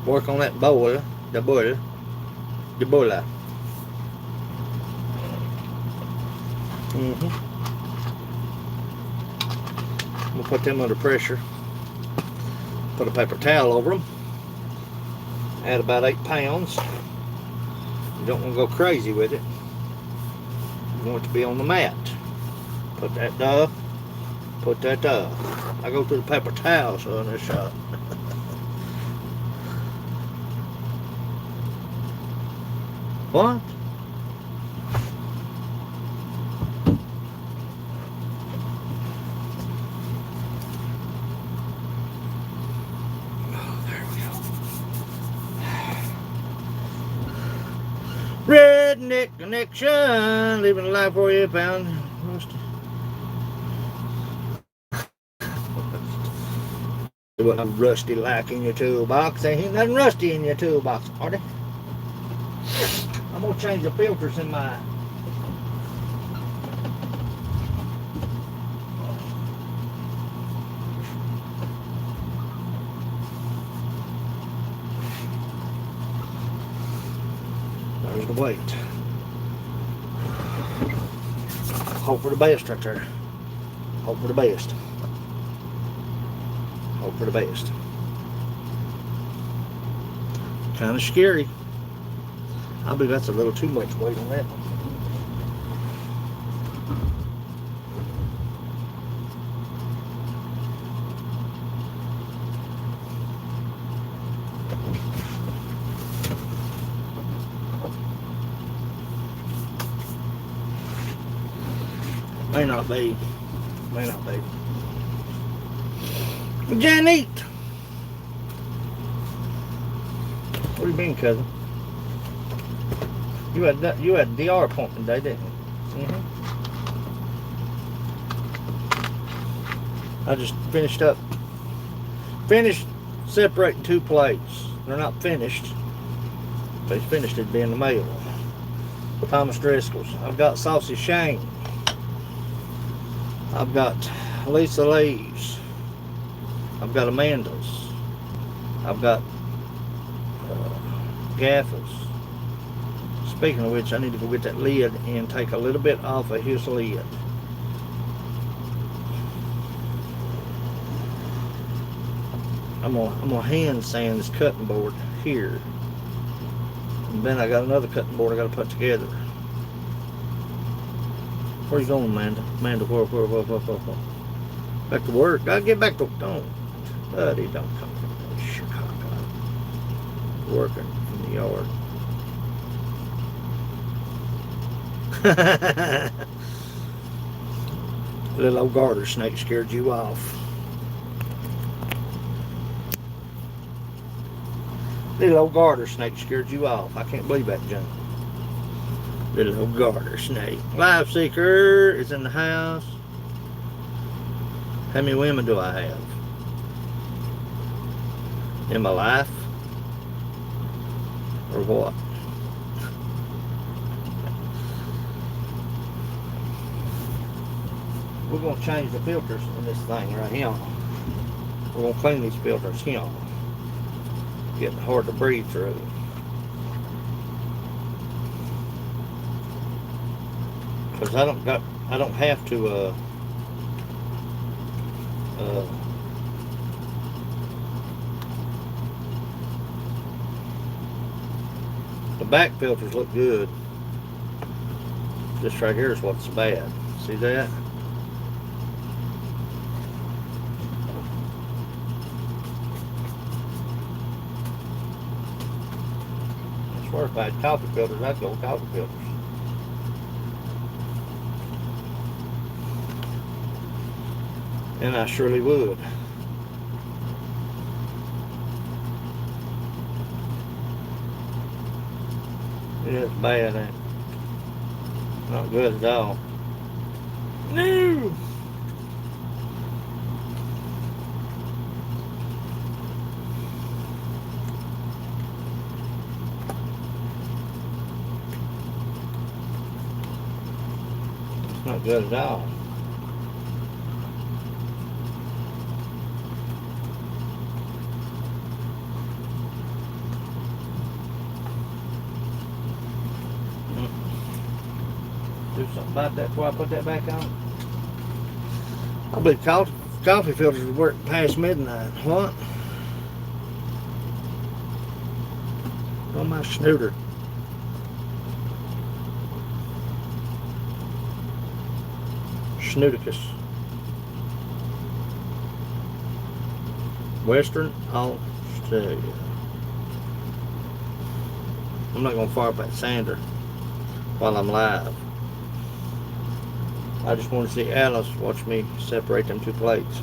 work on that boiler. The boiler. The boiler. We'll put them under pressure. Put a paper towel over them. Add about 8 pounds. You don't want to go crazy with it. You want it to be on the mat. Put that up. Put that up. I go through the paper towels on this shot. What? Redneck Connection, living a life for you, pound. What I'm rusty like in your toolbox. There ain't nothing rusty in your toolbox, are they? I'm gonna change the filters in my. There's the weight. Hope for the best right there. Hope for the best. Hope for the best. Kind of scary. I believe that's a little too much weight on that one. May not be. May not be. Janet! What do you mean, cousin? You had a DR appointment today, didn't you? I just finished separating 2 plates. They're not finished. If they finished, it'd be in the mail. Thomas Driscoll's. I've got Saucy Shane. I've got Lisa Lee's. I've got Amanda's. I've got Gaffa's. Speaking of which, I need to go get that lid and take a little bit off of his lid. I'm gonna hand sand this cutting board here. And then I got another cutting board I gotta put together. Where you going, Amanda? Amanda, where? Back to work. Gotta get back to don't. Buddy, don't come from Chicago. Working in the yard. Little old garter snake scared you off. Little old garter snake scared you off. I can't believe that, John. Little old garter snake. Life Seeker is in the house. How many women do I have in my life? Or what? we're gonna change the filters in this thing right here. We're gonna clean these filters here. Getting hard to breathe through. Cause I don't have to the back filters look good. This right here is what's bad. See that? I swear if I had coffee filters, I'd go with coffee filters. And I surely would. It is bad, ain't it? Not good at all. No! It's not good at all. Do something about that before I put that back on. I believe coffee filters would work past midnight. What? On my snooter. Snooticus. Western Australia. I'm not going to fire up that sander while I'm live. I just want to see Alice watch me separate them two plates.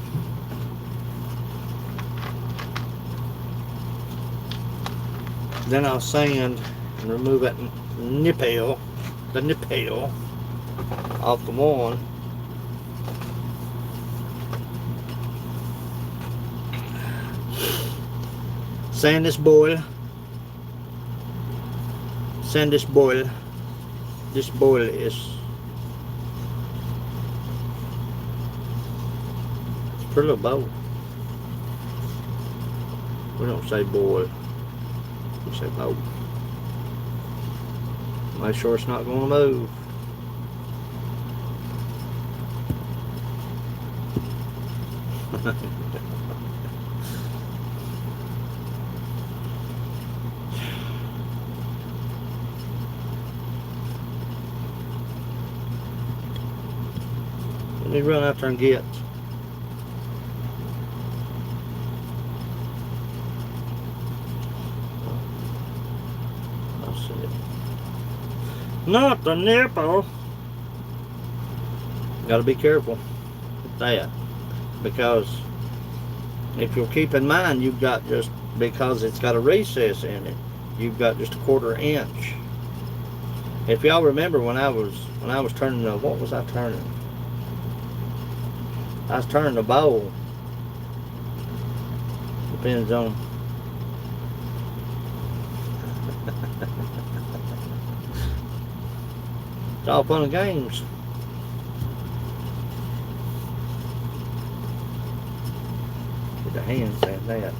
Then I'll sand and remove that nipple, off the one. Sand this boil. Sand this boil. This boil is pretty little bowl. We don't say boil. We say bowl. Make sure it's not going to move. Let me run out there and get. Not the nipple. Got to be careful with that, because if you'll keep in mind, you've got just, because it's got a recess in it, you've got just a 1/4 inch. If y'all remember when I was turning the, what was I turning? I was turning the bowl. Depends on. It's all fun and games. Get the hands at that.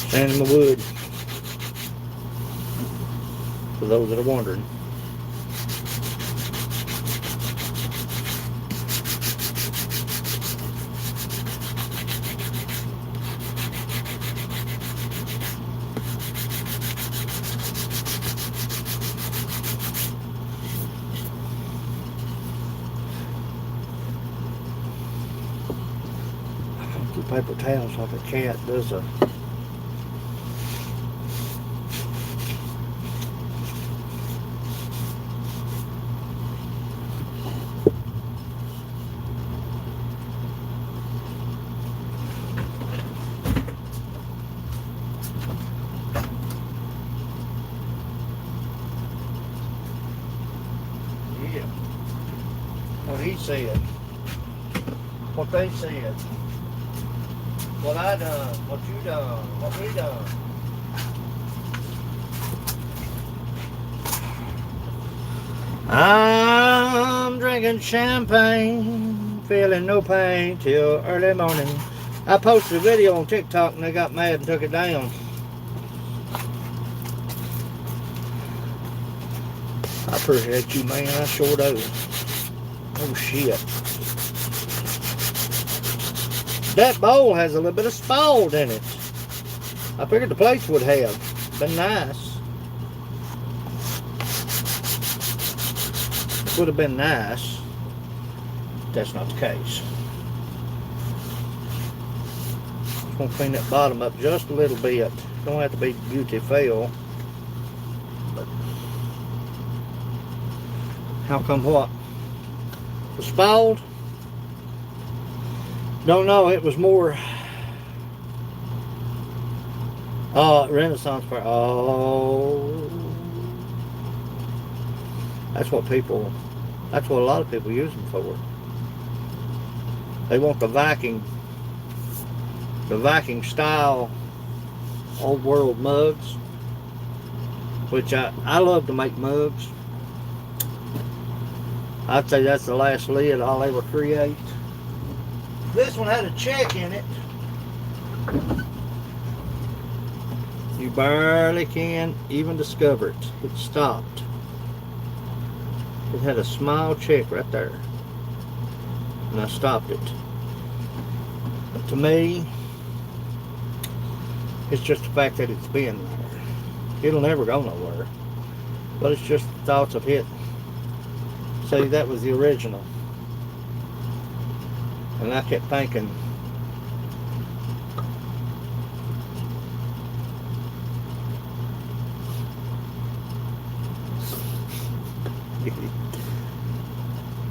Sanding the wood. For those that are wondering. Two paper towels like a cat does a. you what he said, what they said, what I done, what you done, what we done. I'm drinking champagne, feeling no pain till early morning. I posted a video on TikTok and they got mad and took it down. I appreciate you, man. I sure do. Oh, shit. That bowl has a little bit of spald in it. I figured the plates would have been nice. It would have been nice. That's not the case. Just gonna clean that bottom up just a little bit. Don't have to be beautiful. But how come what? The spald? Don't know. It was more. Oh, Renaissance Fair. Oh, that's what people. That's what a lot of people use them for. They want the Viking style old world mugs, which I love to make mugs. I'd say that's the last lid I'll ever create. This one had a check in it. You barely can even discover it. It stopped. It had a small check right there. And I stopped it. But to me, it's just the fact that it's been there. It'll never go nowhere. But it's just the thoughts of it. See, that was the original. And I kept thinking,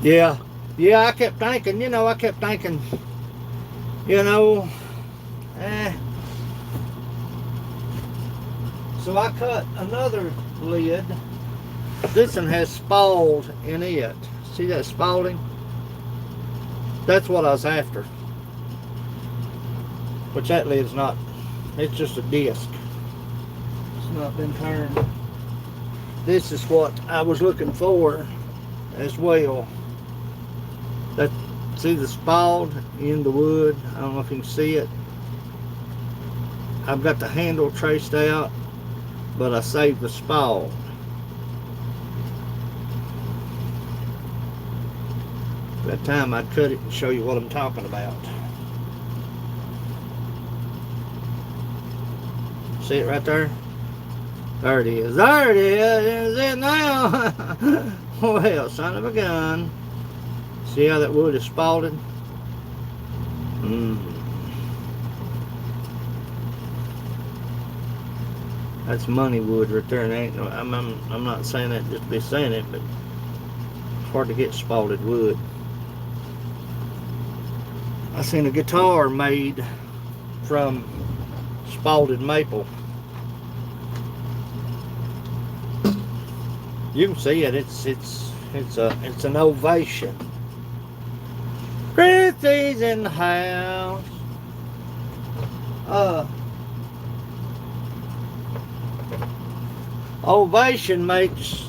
yeah, I kept thinking, So I cut another lid. This one has spald in it. See that spalding? That's what I was after. Which that lid's not. It's just a disc. It's not been turned. This is what I was looking for as well. That, see the spald in the wood? I don't know if you can see it. I've got the handle traced out, but I saved the spald. That time I'd cut it and show you what I'm talking about. See it right there? There it is. There it is. There's it now. Well, son of a gun. See how that wood is spalded? That's money wood right there. And ain't no, I'm not saying that just to be saying it, but it's hard to get spalded wood. I seen a guitar made from spalded maple. You can see it. It's an ovation. Chrissy's in the house. Ovation makes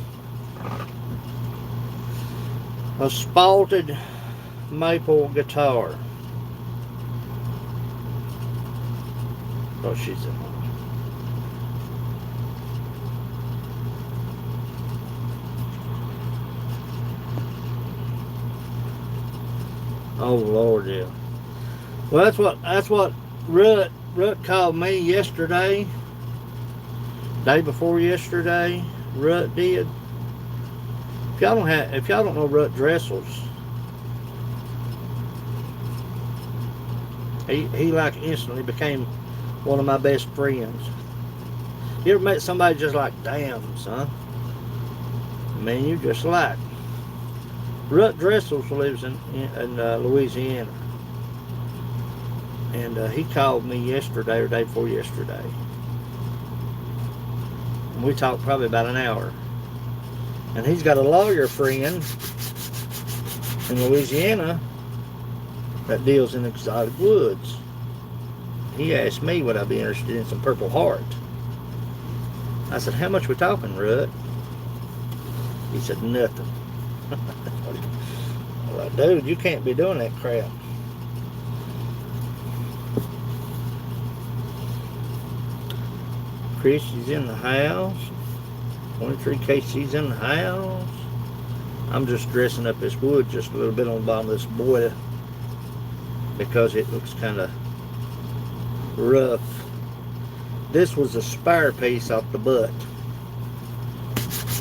a spalded maple guitar. Oh, she's in. Oh Lord, yeah. Well, that's what Rut called me yesterday. Day before yesterday, Rut did. If y'all don't know Rut Dressels, he like instantly became one of my best friends. You ever met somebody just like, damn, son? I mean, you just like. Rut Dressels lives in Louisiana. And he called me yesterday or day before yesterday. And we talked probably about an hour. And he's got a lawyer friend in Louisiana that deals in exotic woods. He asked me would I be interested in some Purple Heart. I said, how much we talking, Rudd? He said, nothing. I was like, dude, you can't be doing that crap. Chrissy's in the house. 23 KC's in the house. I'm just dressing up this wood just a little bit on the bottom of this boiler because it looks kind of rough. This was a spare piece off the butt.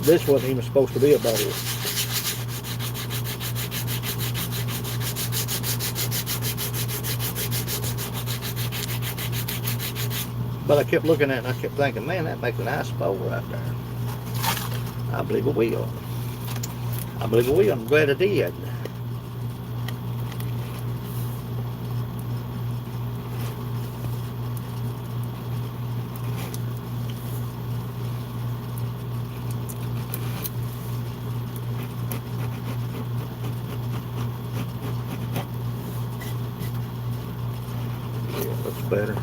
This wasn't even supposed to be a bowl. But I kept looking at it and I kept thinking, man, that makes a nice bowl right there. I believe it will. I believe it will. I'm glad it did. Yeah, it looks better.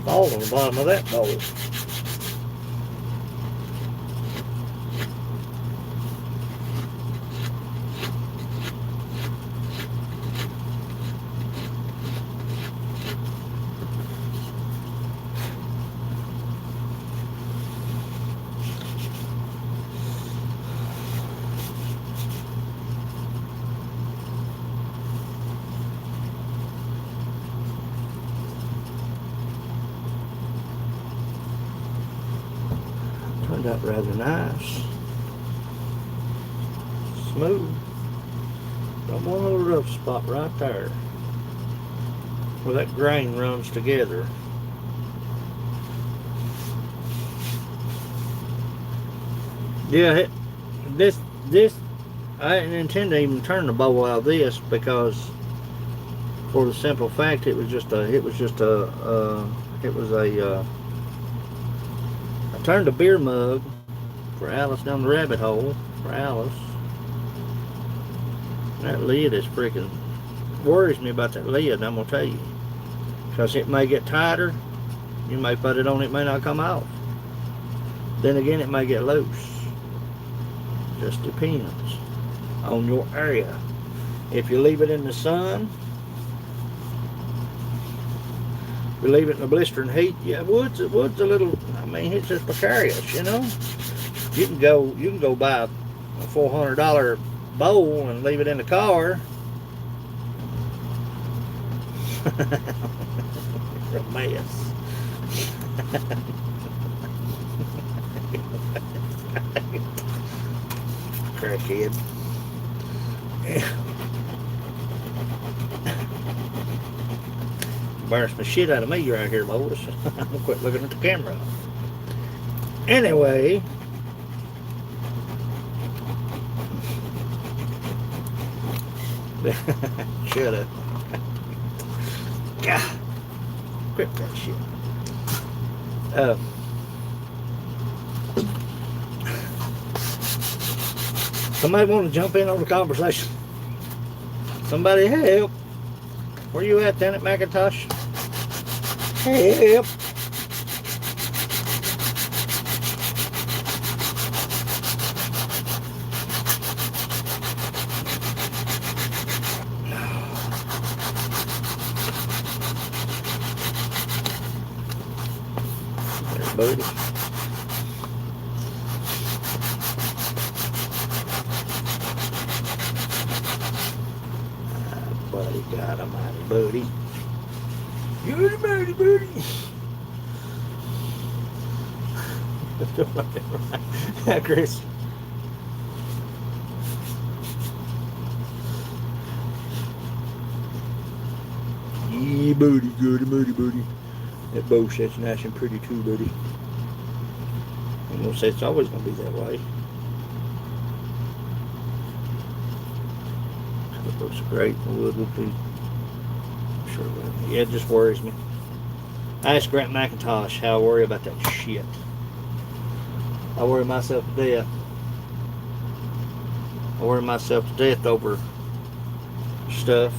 All on the bottom of that bowl. Turned out rather nice. Smooth. Got one little rough spot right there where that grain runs together. Yeah, this I didn't intend to even turn the bowl out of this because, for the simple fact, I turned a beer mug for Alice down the rabbit hole for Alice. That lid is freaking worries me about that lid, I'm gonna tell you, because it may get tighter. You may put it on, it may not come off. Then again, it may get loose. Just depends on your area. If you leave it in the sun, if you leave it in the blistering heat, yeah, wood's a little, I mean, it's just precarious, you know. You can go buy a $400 bowl and leave it in the car. It's a mess. Crackhead. Embarrassing the shit out of me right here, boys. I'm gonna quit looking at the camera. Anyway, shut up. God, quit that shit. Somebody want to jump in on the conversation? Somebody help. Where you at, Lieutenant McIntosh? Help. There's Buddy. Buddy, God almighty, Buddy. You're the Buddy, Buddy. Yeah, Chris. Yeah, Buddy, good, Buddy. That bow set's nice and pretty too, Buddy. I'm gonna say it's always gonna be that way. It looks great. The wood will be pressure. Yeah, it just worries me. I asked Grant McIntosh how I worry about that shit. I worry myself to death. I worry myself to death over stuff.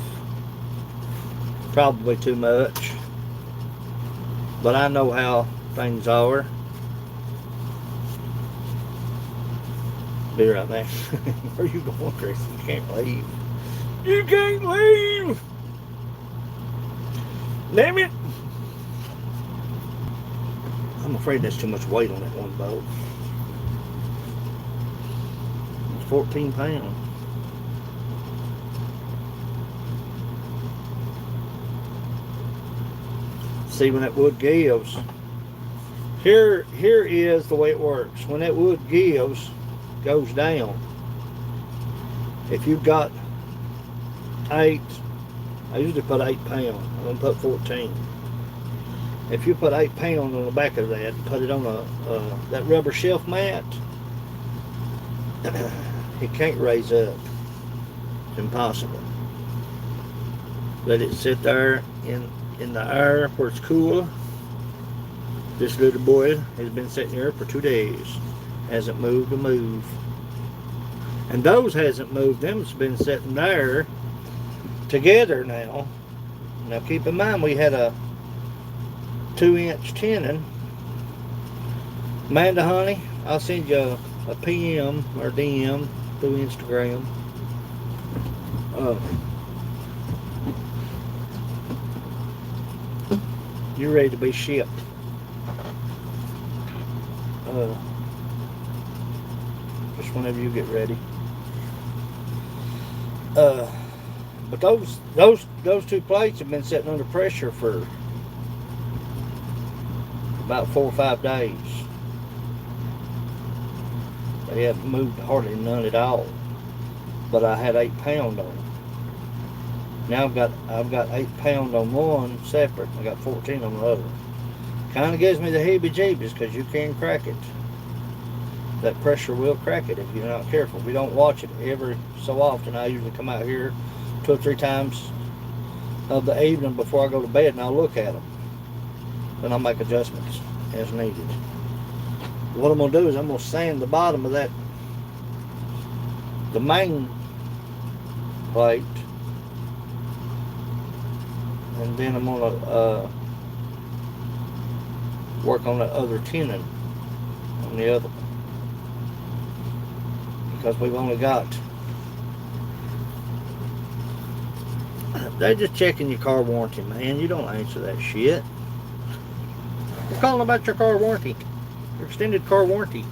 Probably too much. But I know how things are. Be right back. Where are you going, Chris? You can't leave. You can't leave! Damn it! I'm afraid there's too much weight on that one boat. It's 14 pounds. See, when that wood gives, here is the way it works. When that wood goes down, if you've got 8, I usually put 8 pounds. I'm going to put 14. If you put 8 pounds on the back of that and put it on that rubber shelf mat, it can't raise up. It's impossible. Let it sit there in the air where it's cool. This little boy has been sitting here for 2 days. Hasn't moved a move. And those hasn't moved. Them's been sitting there together now. Now keep in mind we had a 2-inch tenon. Amanda, honey, I'll send you a PM or DM through Instagram. You're ready to be shipped. Just whenever you get ready. But those 2 plates have been sitting under pressure for about 4 or 5 days. They haven't moved hardly none at all. But I had 8 pounds on them. Now I've got 8 pounds on one separate. I got 14 on the other. Kind of gives me the heebie-jeebies because you can crack it. That pressure will crack it if you're not careful. If you don't watch it every so often, I usually come out here 2 or 3 times of the evening before I go to bed and I'll look at them. Then I'll make adjustments as needed. What I'm going to do is I'm going to sand the bottom of that, the main plate, and then I'm going to work on that other tenon on the other one. Because we've only got, they're just checking your car warranty, man. You don't answer that shit. We're calling about your car warranty, your extended car warranty.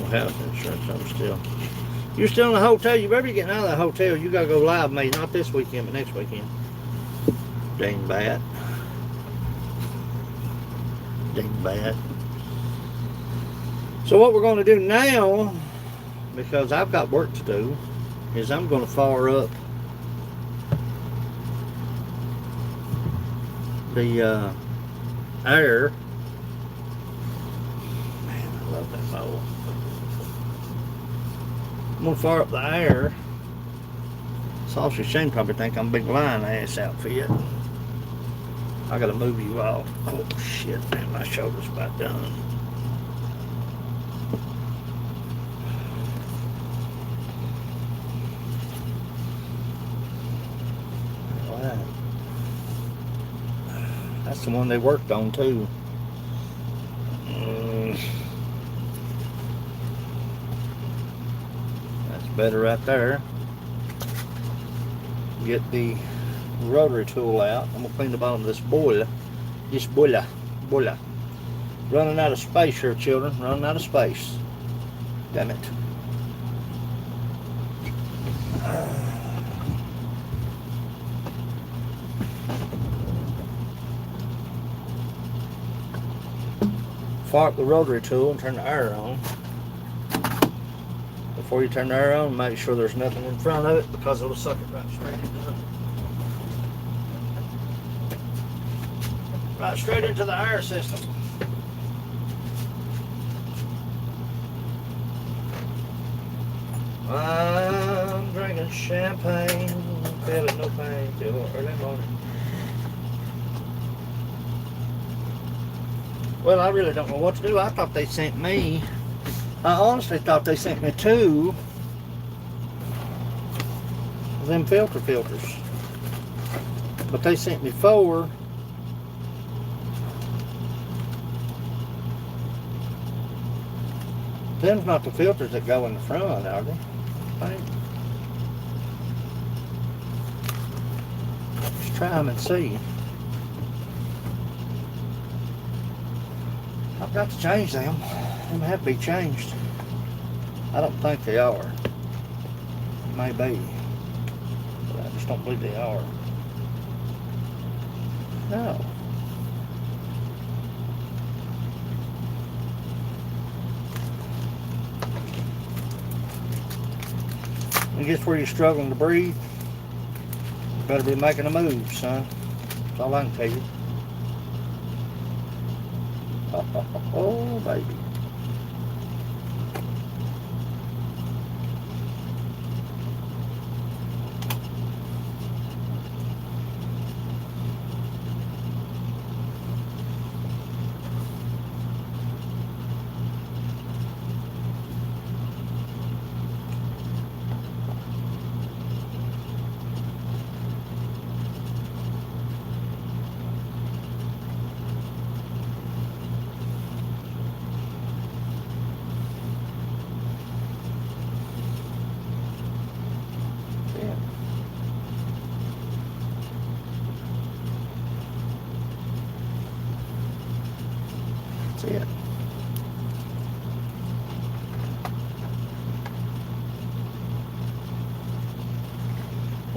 House insurance. You're still in the hotel. You better be getting out of that hotel. You gotta go live, mate. Not this weekend, but next weekend. Dang bat. Dang bat. So what we're gonna do now, because I've got work to do, is I'm gonna fire up the air. Man, I love that bowl. I'm gonna fire up the air. Saucy Shane probably think I'm a big lion ass outfit. I gotta move you off. Oh shit, man, my shoulder's about done. Wow. That's the one they worked on too. Better right there. Get the rotary tool out. I'm gonna clean the bottom of this boiler. This boiler. Running out of space here, children. Running out of space. Damn it. Fire up the rotary tool and turn the air on. before you turn the air on, make sure there's nothing in front of it because it'll suck it right straight into the air system. I'm drinking champagne, feeling no pain till early morning. Well, I really don't know what to do. I thought they sent me, I honestly thought they sent me 2 of them filters. But they sent me 4. Them's not the filters that go in the front, are they? Right. Let's try them and see. I've got to change them. They have to be changed. I don't think they are. Maybe. But I just don't believe they are. No. I guess where you're struggling to breathe, you better be making a move, son. That's all I can tell you. Oh, baby. That's it.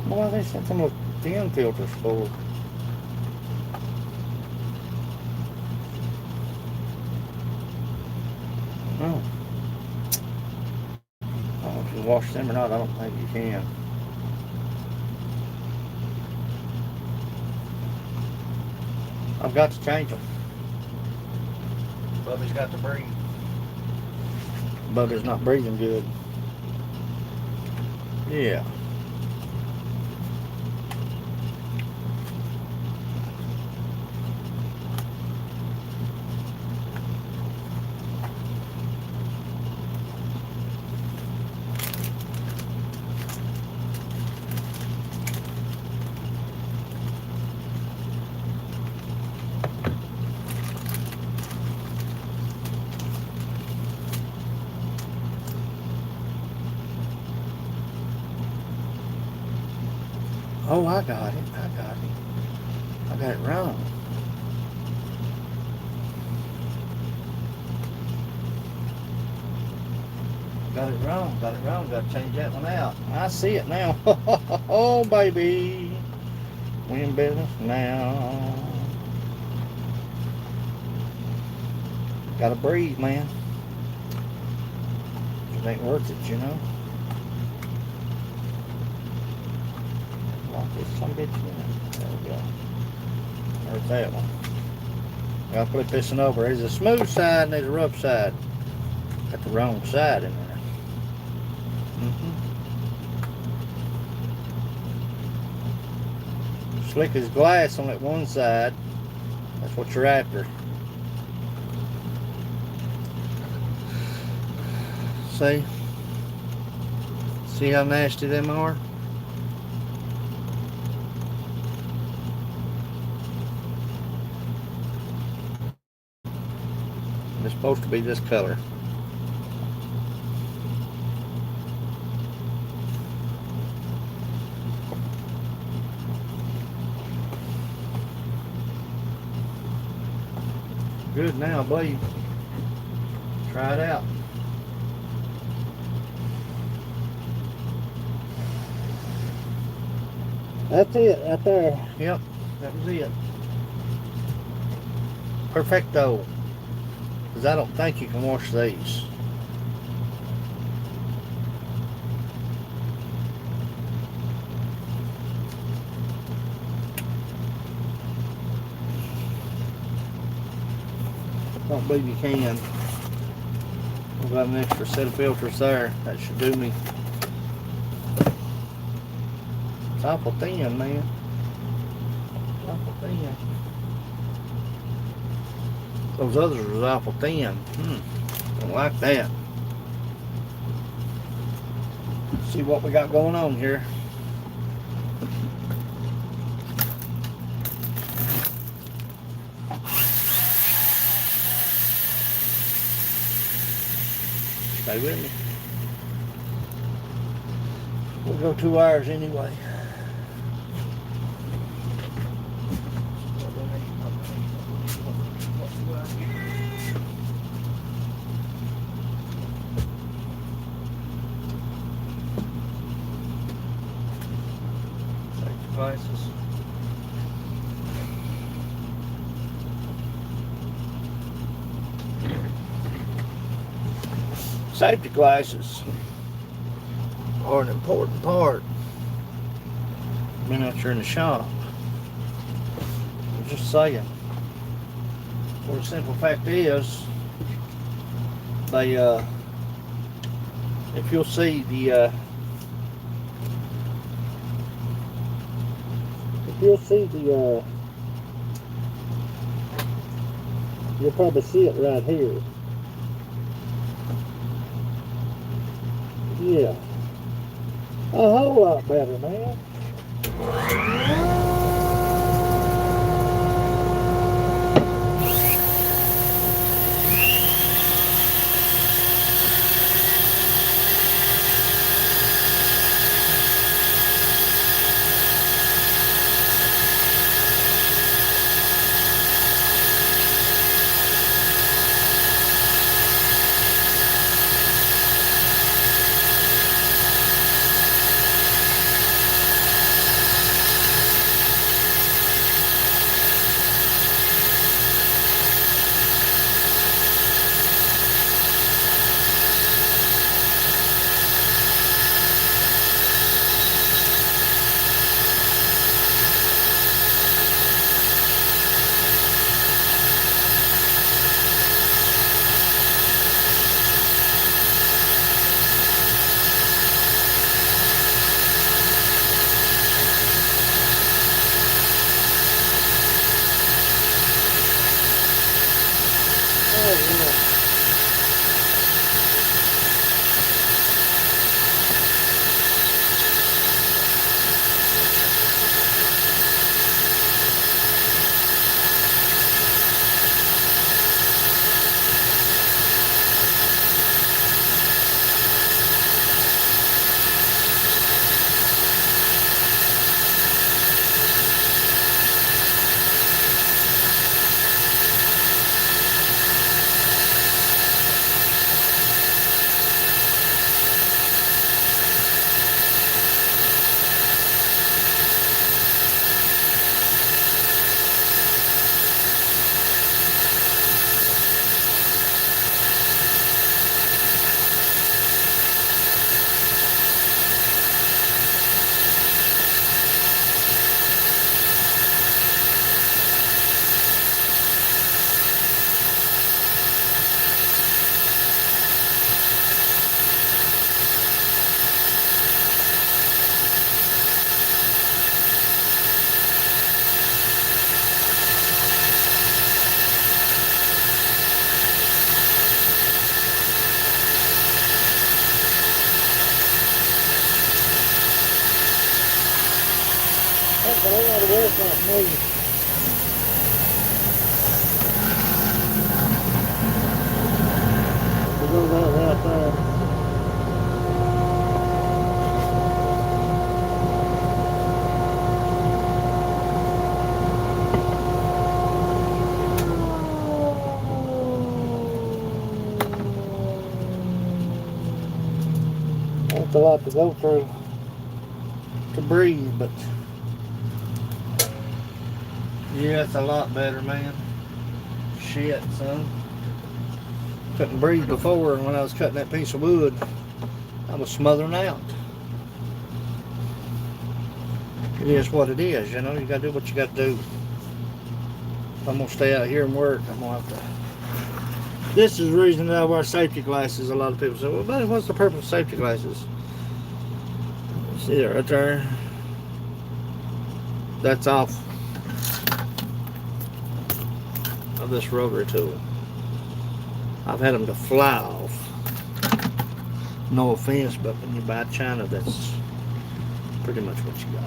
Why they sent some little thin filters for? No. I don't know if you wash them or not. I don't think you can. I've got to change them. Bubby's got to breathe. Bubby's not breathing good. Yeah. Oh, I got it. I got it wrong. Got it wrong. Got to change that one out. I see it now. Oh, baby. We in business now. Gotta breathe, man. It ain't worth it, you know. Some bitch in. There we go. There's that one. I'll flip this one over. There's a smooth side and there's a rough side. Got the wrong side in there. Slick as glass on that one side. That's what you're after. See? See how nasty them are? They're supposed to be this color. Good now, buddy. Try it out. That's it, right there. Yep, that was it. Perfecto. Because I don't think you can wash these. Don't believe you can. I've got an extra set of filters there. That should do me. It's awful thin, man. Awful thin. Those others was awful thin. Don't like that. See what we got going on here. Stay with me. We'll go 2 hours anyway. Safety glasses. Safety glasses are an important part. Been out here in the shop. I'm just saying. For the simple fact is, they if you'll see the you'll probably see it right here. Yeah. A whole lot better, man. That's a whole lot of work on me. We'll go that right there. That's a lot to go through to breathe, but yeah, it's a lot better, man. Shit, son. Couldn't breathe before when I was cutting that piece of wood. I was smothering out. It is what it is, you know. You gotta do what you gotta do. If I'm gonna stay out here and work, I'm gonna have to This is the reason that I wear safety glasses. A lot of people say, well, buddy, what's the purpose of safety glasses? See it right there? That's off of this rotary tool. I've had them to fly off. No offense, but when you buy China, that's pretty much what you got.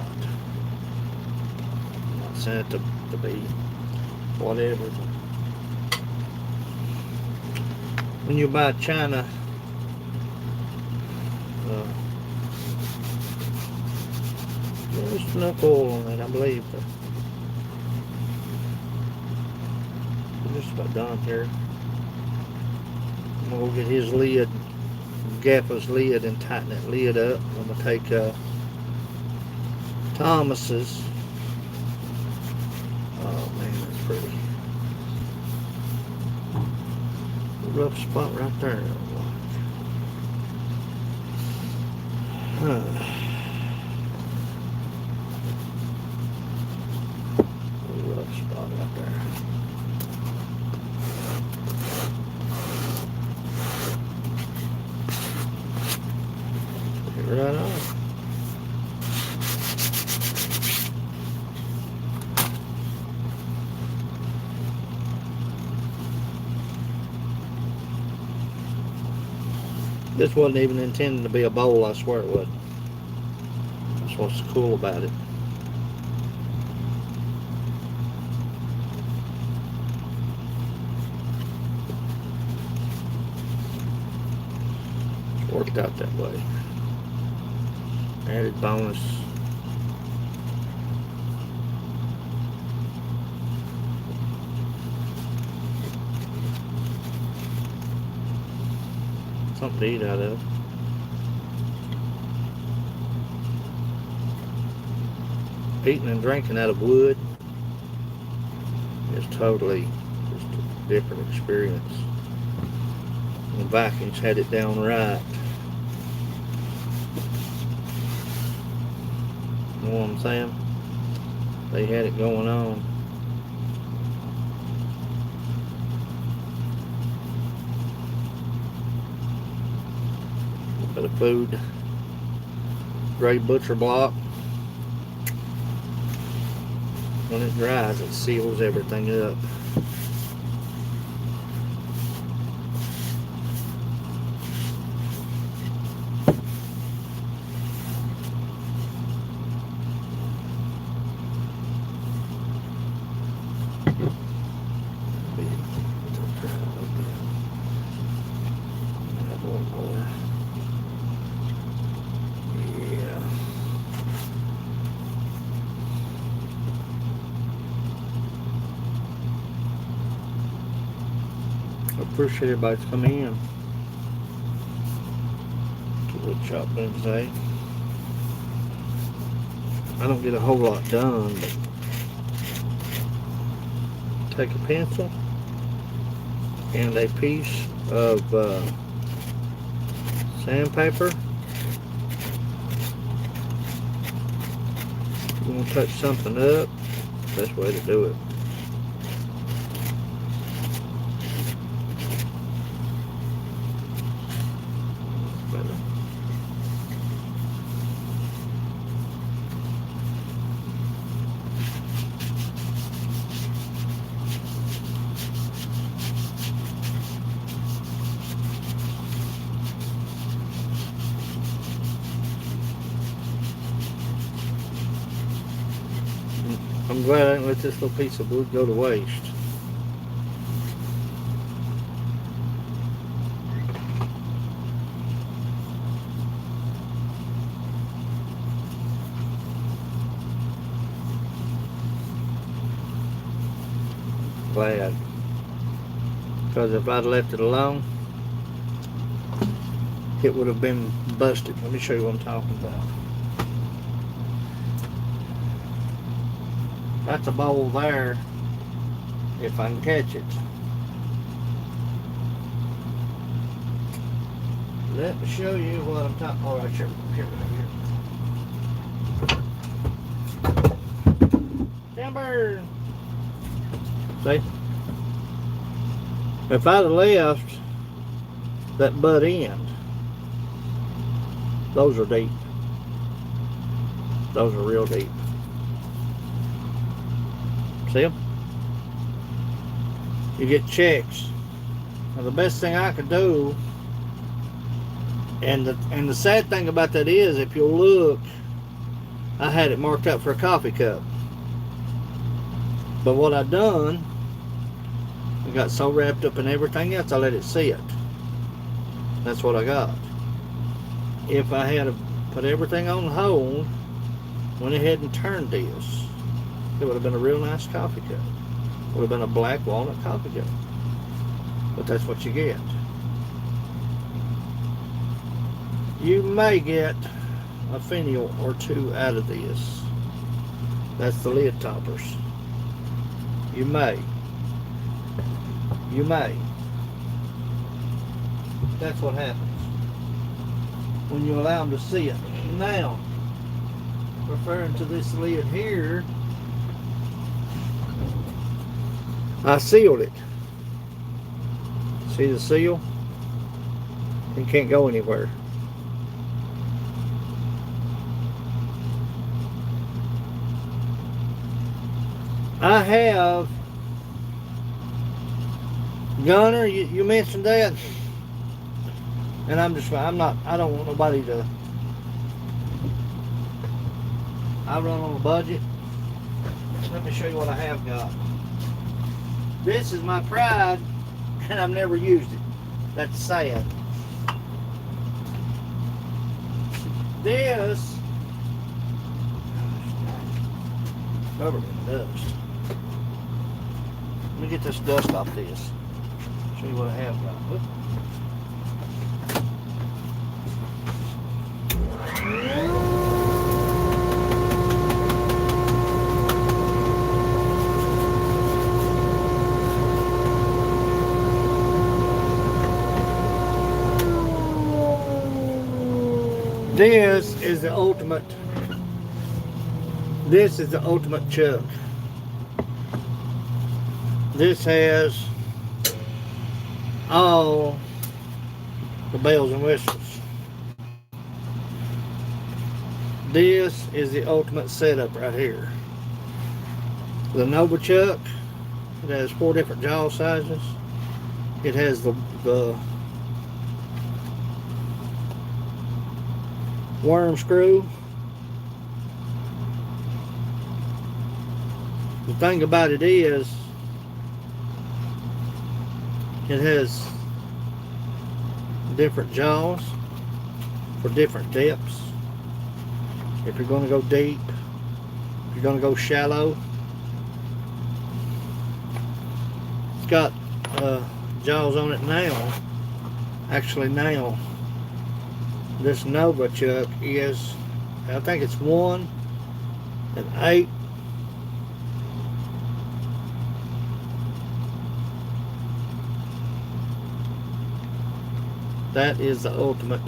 I'm not saying it to be whatever. When you buy China, there's enough oil on it, I believe. But we're just about done here. I'm gonna go get his lid, Gaffer's lid, and tighten that lid up. I'm gonna take Thomas's. Oh man, that's pretty. Rough spot right there. Rough spot right there. Get right on. This wasn't even intended to be a bowl, I swear it wasn't. That's what's cool about it. It's worked out that way. Added bonus. Something to eat out of. Eating and drinking out of wood is totally just a different experience. The Vikings had it down right. You know what I'm saying? They had it going on. For the food, gray butcher block. When it dries, it seals everything up. Appreciate everybody's coming in to Woodshop Wednesday. I don't get a whole lot done, but take a pencil and a piece of sandpaper. You want to touch something up, best way to do it. I'm glad I didn't let this little piece of wood go to waste. Glad. Because if I'd left it alone, it would have been busted. Let me show you what I'm talking about. That's a bowl there, if I can catch it. Let me show you what I'm talking about. All right, here. Timber! See? If I'd have left that butt end, those are deep. Those are real deep. See them? You get checks. Now the best thing I could do, and the sad thing about that is, if you'll look, I had it marked up for a coffee cup. But what I done, I got so wrapped up in everything else, I let it sit. That's what I got. If I had put everything on hold, went ahead and turned this, it would have been a real nice coffee cup. Would have been a black walnut coffee cup. But that's what you get. You may get a finial or two out of this. That's the lid toppers. You may. You may. That's what happens when you allow them to sit. Now, referring to this lid here, I sealed it. See the seal? It can't go anywhere. I have, Gunner, you mentioned that, and I don't want nobody to, I run on a budget. Let me show you what I have got. This is my pride, and I've never used it. That's sad. This, covered in dust. Let me get this dust off this. Show you what I have got. Look. This is the ultimate. This is the ultimate chuck. This has all the bells and whistles. This is the ultimate setup right here. The Nova chuck, it has 4 different jaw sizes. It has the worm screw. The thing about it is, it has different jaws for different depths. If you're going to go deep, if you're going to go shallow, it's got jaws on it now. Actually now, this Nova chuck is, I think it's 1 and 8. That is the ultimate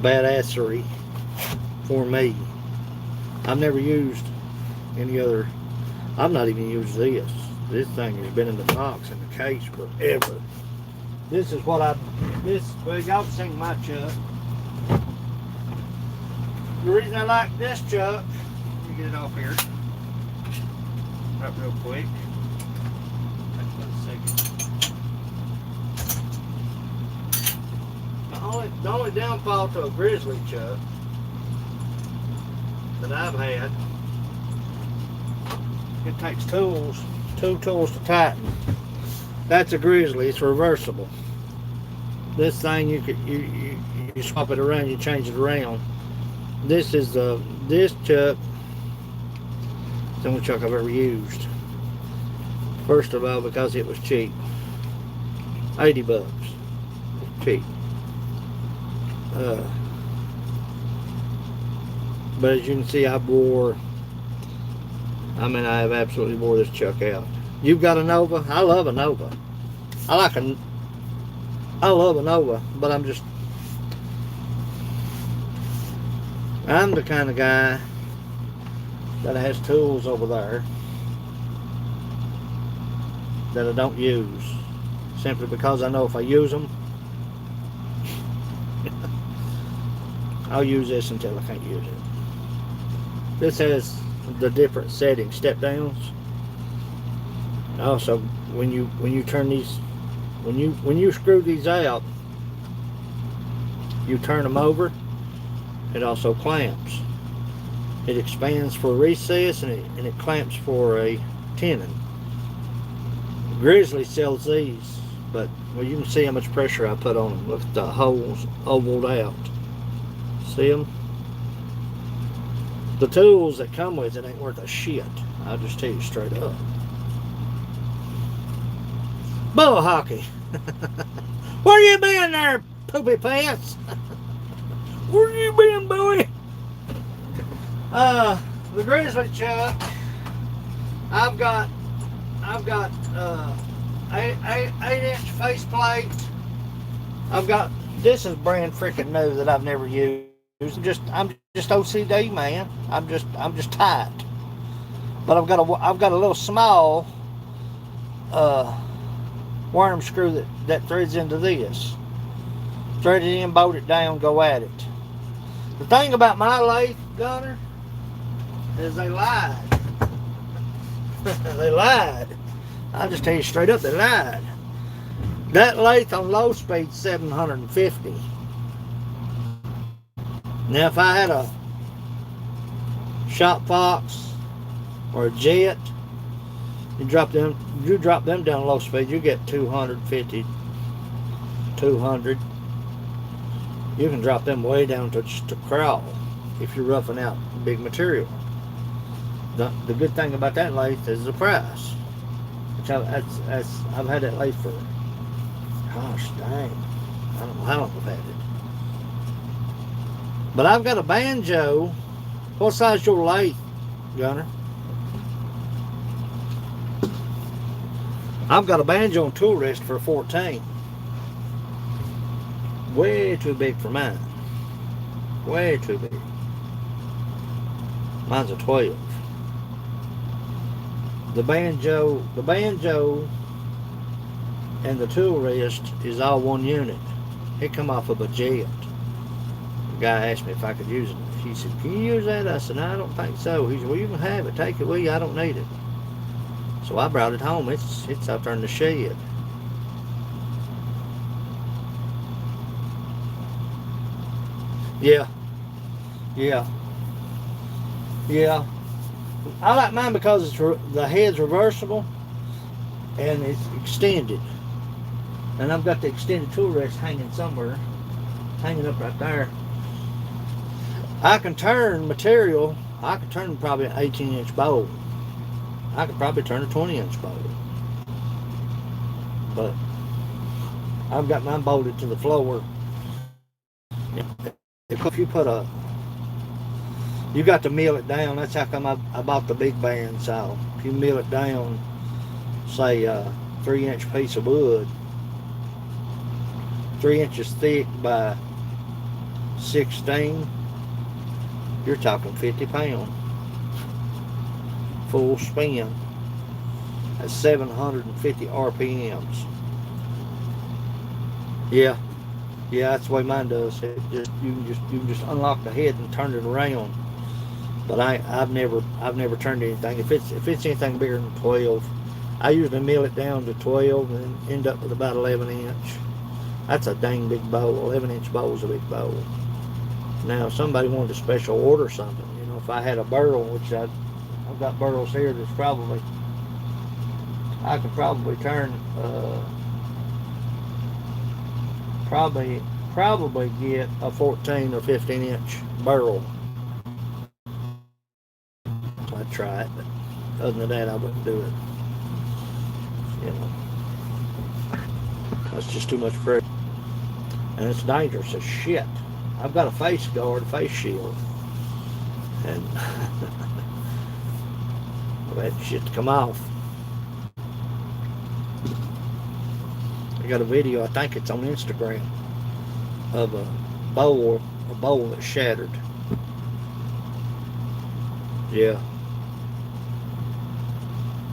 badassery for me. I've never used any other. I've not even used this. This thing has been in the box, in the case forever. This is what well, y'all seen my chuck. The reason I like this chuck, let me get it off here. Right real quick. The only downfall to a grizzly chuck that I've had, it takes tools, 2 tools to tighten. That's a grizzly, it's reversible. This thing you swap it around, you change it around. This is this chuck, it's the only chuck I've ever used. First of all, because it was cheap. 80 bucks. Cheap. But as you can see, I have absolutely wore this chuck out. You've got a Nova? I love a Nova. I love a Nova, but I'm the kind of guy that has tools over there that I don't use. simply because I know if I use them, I'll use this until I can't use it. This has the different settings, step downs. Also, when you turn these, when you screw these out, you turn them over. It also clamps. It expands for a recess and it clamps for a tenon. Grizzly sells these, but well, you can see how much pressure I put on them. Look at the holes ovaled out. See them? The tools that come with it ain't worth a shit. I'll just tell you straight up. Bull hockey. Where you been there, poopy pants? Where you been, boy? The grizzly chuck. I've got 8-inch faceplate. I've got, this is brand freaking new that I've never used. I'm just OCD, man. I'm just tight. But I've got a little small worm screw that threads into this. Thread it in, bolt it down, go at it. The thing about my lathe, Gunner, is they lied. They lied. I'll just tell you straight up, they lied. That lathe on low speed 750. Now if I had a Shop Fox or a Jet, you drop them down low speed, you get 250, 200. You can drop them way down to just a crawl if you're roughing out big material. The good thing about that lathe is the price. Which I've had that lathe for, gosh dang, I don't know how long I've had it. But I've got a banjo. What size is your lathe, Gunner? I've got a banjo and tool rest for a 14. Way too big for mine. Way too big. Mine's a 12. The banjo and the tool rest is all one unit. It come off of a Jet. The guy asked me if I could use it. He said, "Can you use that?" I said, "No, I don't think so." He said, "Well, you can have it. Take it with you. I don't need it." So I brought it home. It's out there in the shed. Yeah. I like mine because the head's reversible and it's extended. And I've got the extended tool rest hanging somewhere, hanging up right there. I can turn material. I can turn probably an 18-inch bowl. I could probably turn a 20-inch bowl. But I've got mine bolted to the floor. If you put you got to mill it down. That's how come I bought the big band saw. If you mill it down, say a 3-inch piece of wood, 3 inches thick by 16, you're talking 50 pounds. Full spin at 750 RPMs. Yeah, that's the way mine does. You can just unlock the head and turn it around. But I've never turned anything. If it's anything bigger than 12, I usually mill it down to 12 and end up with about 11 inch. That's a dang big bowl. 11-inch bowl is a big bowl. Now, if somebody wanted to special order something, you know, if I had a barrel, which I've got barrels here that's probably, I could probably turn, probably get a 14 or 15-inch barrel. I'd try it, but other than that, I wouldn't do it. You know, that's just too much pressure. And it's dangerous as shit. I've got a face guard, a face shield, and I've had shit to come off. I got a video, I think it's on Instagram, of a bowl that shattered. Yeah.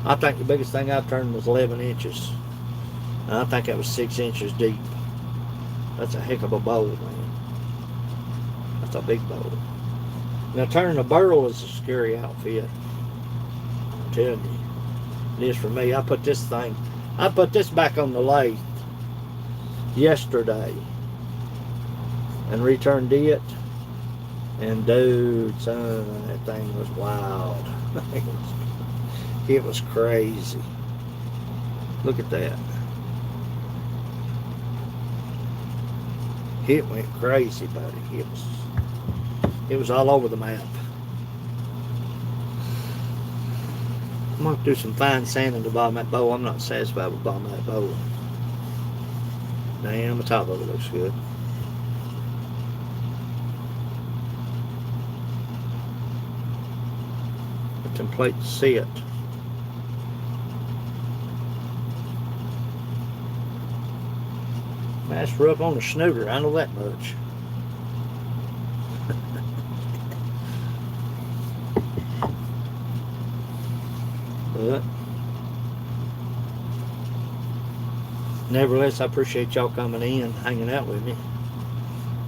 I think the biggest thing I've turned was 11 inches. I think that was 6 inches deep. That's a heck of a bowl, man. That's a big bowl. Now turning a barrel is a scary outfit. I'm telling you. It is for me. I put this back on the lathe yesterday and returned it. And dude, son, that thing was wild. It was crazy. Look at that. It went crazy, buddy. It was all over the map. I'm going to do some fine sanding to the bottom of that bowl. I'm not satisfied with the bottom of that bowl. Damn, the top of it looks good. Let them plates sit. That's rough on the snooter, I know that much. But nevertheless, I appreciate y'all coming in, hanging out with me.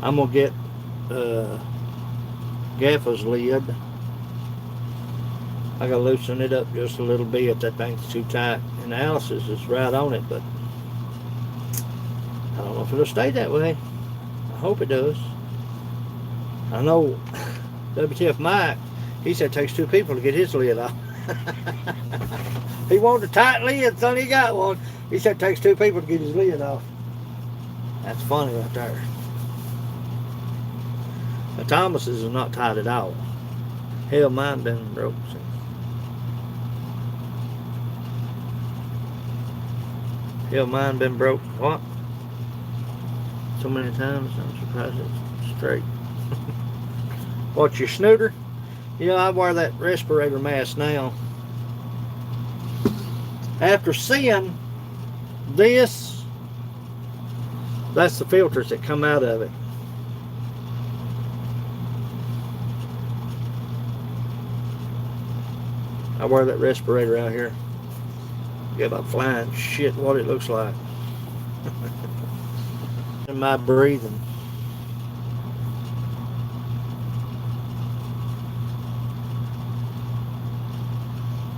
I'm gonna get Gaffer's lid. I gotta loosen it up just a little bit. That thing's too tight. And Alice's is right on it, but I don't know if it'll stay that way. I hope it does. I know WTF Mike, he said it takes 2 people to get his lid off. He wanted a tight lid, son, he got one. He said it takes 2 people to get his lid off. That's funny right there. The Thomas's is not tight at all. Hell, mine been broke since. Hell, mine been broke, what? So many times, I'm surprised it's straight. What's your snooter? Yeah, I wear that respirator mask now. After seeing this, that's the filters that come out of it. I wear that respirator out here. Get about flying shit what it looks like. In my breathing.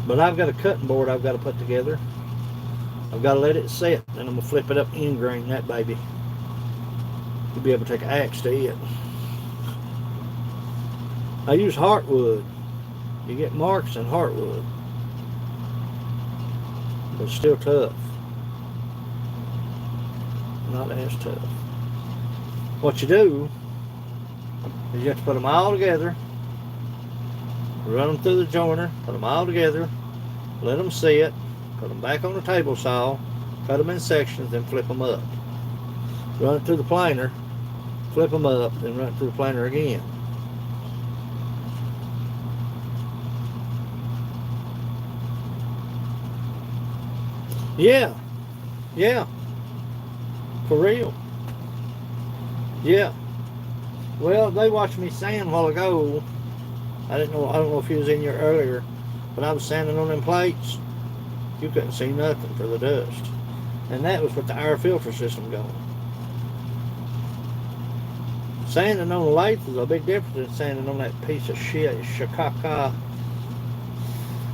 But I've got a cutting board I've got to put together. I've got to let it set. Then I'm going to flip it up and end grain that baby. You'll be able to take an axe to it. I use heartwood. You get marks in heartwood. But it's still tough. Not as tough. What you do is you have to put them all together, run them through the joiner, put them all together, let them sit, put them back on the table saw, cut them in sections, then flip them up. Run it through the planer, flip them up, then run it through the planer again. Yeah, yeah. For real. Yeah. Well, they watched me sand a while ago. I don't know if you was in here earlier, but I was sanding on them plates. You couldn't see nothing for the dust. And that was with the air filter system going. Sanding on the lathe is a big difference than sanding on that piece of shit Shikaka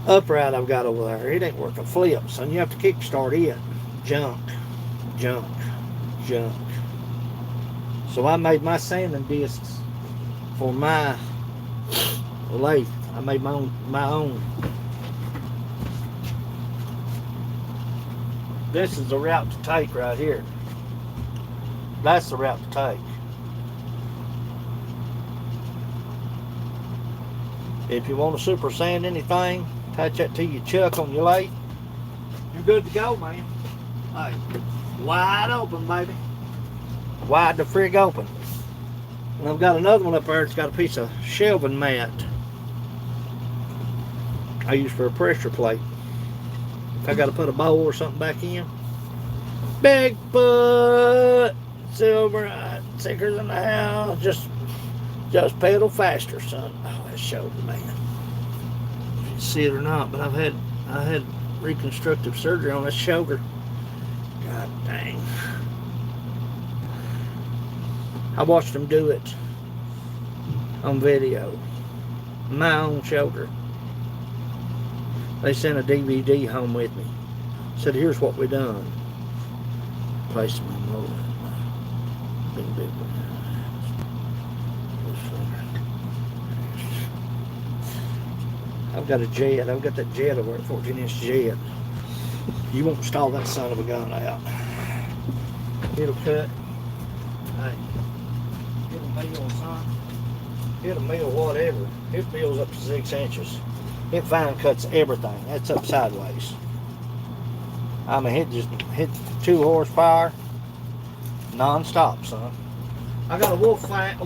upright I've got over there. It ain't worth a flip, son. You have to kickstart it. Junk. So I made my sanding discs for my lathe. I made my own. This is the route to take right here. That's the route to take. If you want to super sand anything, attach that to your chuck on your lathe. You're good to go, man. Hey, wide open, baby. Wide the frig open. And I've got another one up there. It's got a piece of shelving mat I use for a pressure plate. If I got to put a bowl or something back in. Bigfoot, silver, thicker than the house. Just pedal faster, son. Oh, that shoulder, man. You see it or not, but I had reconstructive surgery on this shoulder. God dang. I watched them do it on video. My own shoulder. They sent a DVD home with me. Said, here's what we done. Placed my motor. Big one. I've got a jet. I've got that jet over there, 14-inch jet. You won't stall that son of a gun out. It'll cut. Hey, it'll meal, son. It'll meal whatever. It meals up to 6 inches. It fine cuts everything. That's up sideways. I mean, it just hit 2 horsepower non-stop, son. I got a wolf fang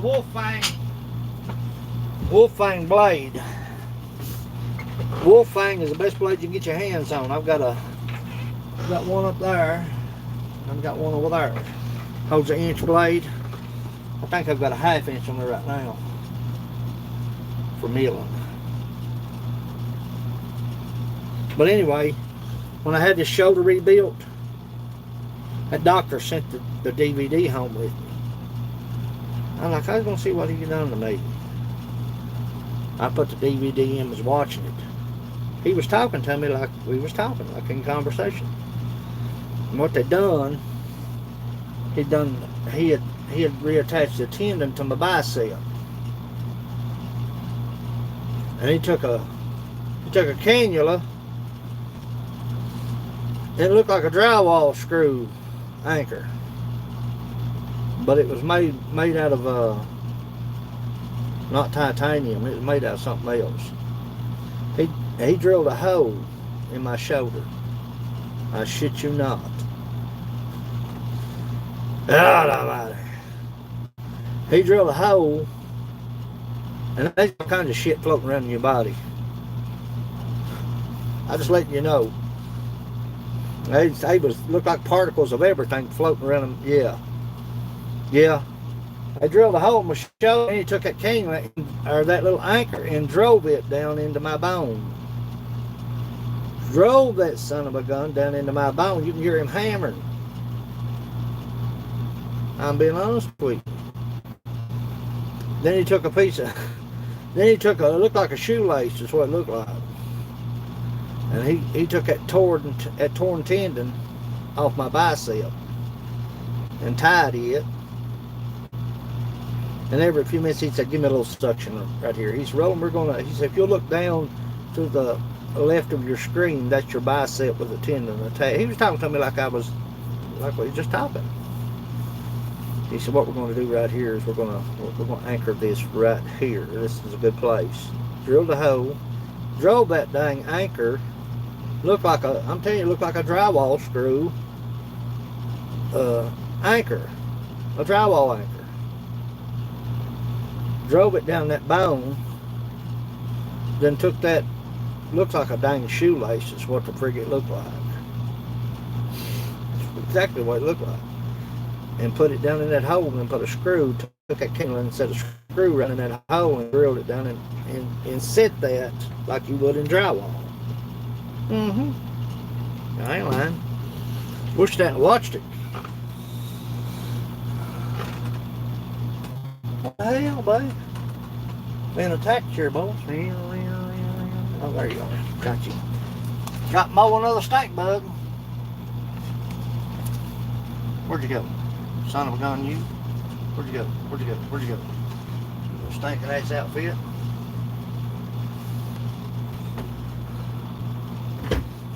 blade. Wolf fang is the best blade you can get your hands on. I've got one up there. I've got one over there. Holds an inch blade. I think I've got a 1/2 inch on there right now for milling. But anyway, when I had this shoulder rebuilt, that doctor sent the DVD home with me. I'm like, I was going to see what he done to me. I put the DVD in, was watching it. He was talking to me like we was talking, like in conversation. And what they done, he had reattached the tendon to my bicep. And he took a cannula. It looked like a drywall screw anchor, but it was made out of not titanium. It was made out of something else. He drilled a hole in my shoulder. I shit you not. God almighty. He drilled a hole, and there's all kinds of shit floating around in your body. I just letting you know. They looked like particles of everything floating around them. Yeah. They drilled a hole in my shoulder, and he took that cannula, or that little anchor, and drove it down into my bone. Drove that son of a gun down into my bone. You can hear him hammering. I'm being honest with you. Then he took a it looked like a shoelace, is what it looked like. And he took that torn tendon off my bicep and tied it. And every few minutes he said, give me a little suction right here. He said, Roland, he said, if you'll look down to the left of your screen, that's your bicep with a tendon attached. He was talking to me like we were just talking. He said, what we're going to do right here is we're going to anchor this right here. This is a good place. Drilled a hole, drove that dang anchor. I'm telling you, it looked like a drywall screw anchor, a drywall anchor. Drove it down that bone, then took that, looks like a dang shoelace is what the frig it looked like. That's exactly what it looked like. And put it down in that hole and put a screw, took that cannula and set a screw right in that hole and drilled it down and set that like you would in drywall. I ain't lying. Wish that watched it. What the hell, buddy? Being attacked here, boys. Oh, there you are. Got you. Got Mo another snake bug. Where'd you go? Son of a gun, you. Where'd you go? Stinking ass outfit.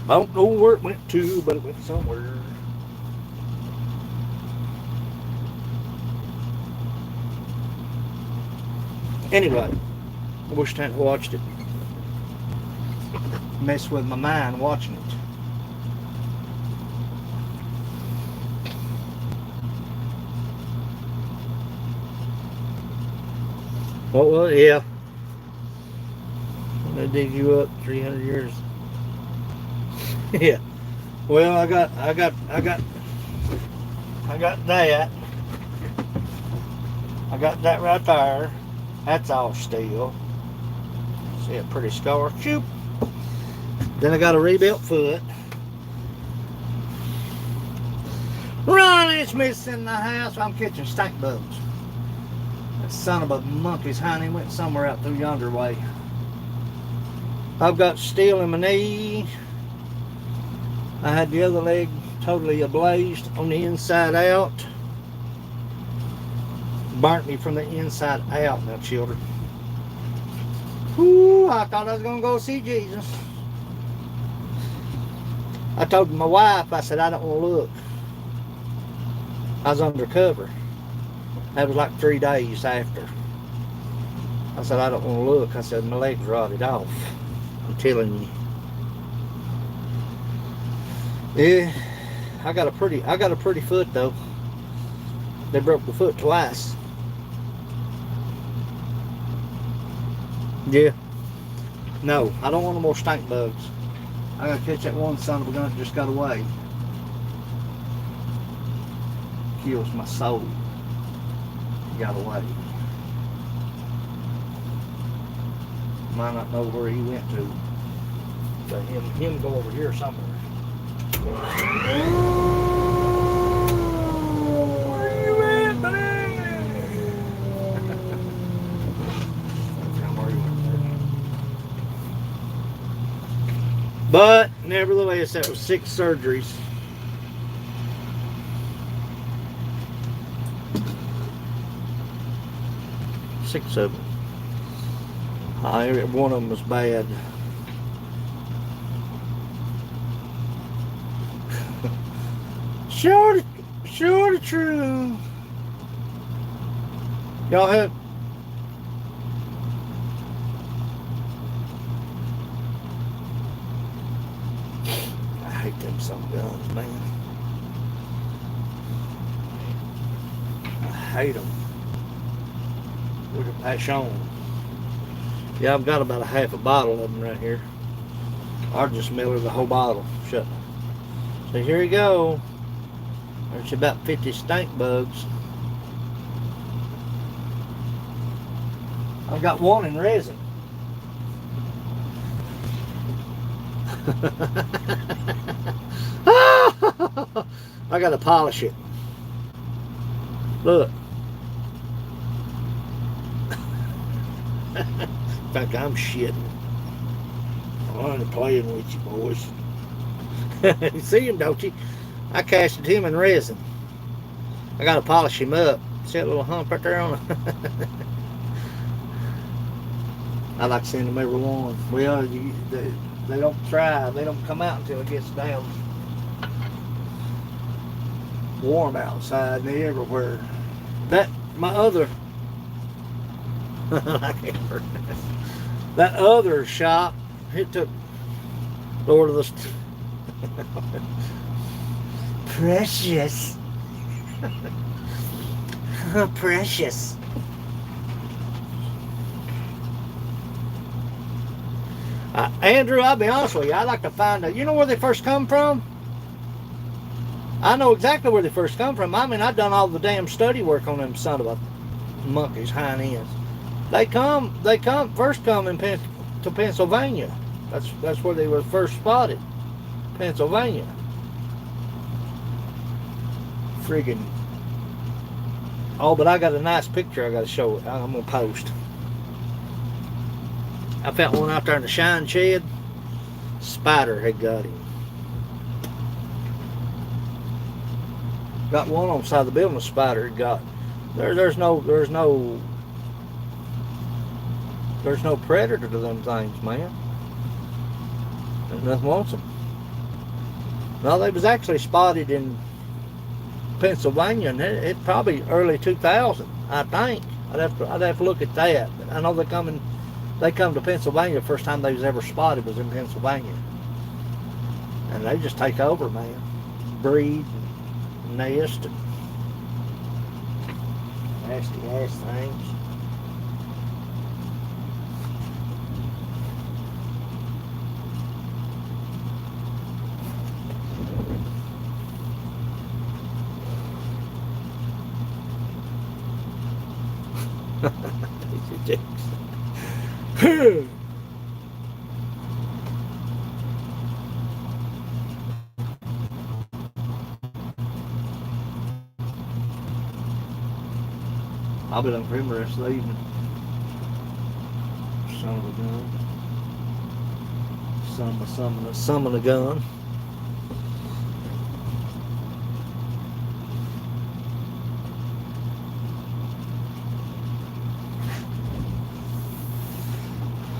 I don't know where it went to, but it went somewhere. Anyway, I wish I hadn't watched it. Mess with my mind watching it. Well, yeah. They dig you up 300 years. Yeah. Well, I got that. I got that right there. That's all steel. See a pretty scar. Shoop. Then I got a rebuilt foot. prettiest miss in the house. I'm catching stink bugs. That son of a monkey's hind went somewhere out through yonder way. I've got steel in my knee. I had the other leg totally ablazed on the inside out. Burnt me from the inside out now, children. Whew, I thought I was going to go see Jesus. I told my wife, I said, I don't want to look. I was undercover. That was like 3 days after. I said, I don't want to look. I said, my legs rotted off. I'm telling you. Yeah, I got a pretty foot though. They broke the foot twice. Yeah. No, I don't want no more stink bugs. I gotta catch that one son of a gun that just got away. Kills my soul. He got away. Might not know where he went to. But him go over here somewhere. Where you at, buddy? But nevertheless, that was 6 surgeries. Six of them. One of them was bad. Sure true. Y'all have I hate them some guns, man. I hate them. Look at Passion. Yeah, I've got about a half a bottle of them right here. I'll just Miller the whole bottle. Shut. So here you go. There's about 50 stink bugs. I've got one in resin. I gotta polish it. Look. Think I'm shitting. I'm playing with you boys. You see him, don't you? I casted him in resin. I gotta polish him up. See that little hump right there on it? I like seeing them every one. Well, they don't thrive. They don't come out until it gets down warm outside and everywhere. My other that other shop, it took Lord of the precious. Precious. Andrew, I'll be honest with you, I like to find out, you know where they first come from? I know exactly where they first come from. I mean, I've done all the damn study work on them son of a monkey's hind ends. They first come to Pennsylvania. That's where they were first spotted. Pennsylvania. Friggin'. Oh, but I got a nice picture I got to show it. I'm going to post. I found one out there in the shine shed. Spider had got him. Got one on the side of the building. A spider had got. There's no predator to them things, man. Nothing wants them. No, they was actually spotted in Pennsylvania, and it probably early 2000, I think. I'd have to look at that. But I know they come to Pennsylvania. The first time they was ever spotted was in Pennsylvania, and they just take over, man. Breed, and nest, and nasty ass things. I'll be looking for him the rest of the evening. Son of a gun. Summon a gun.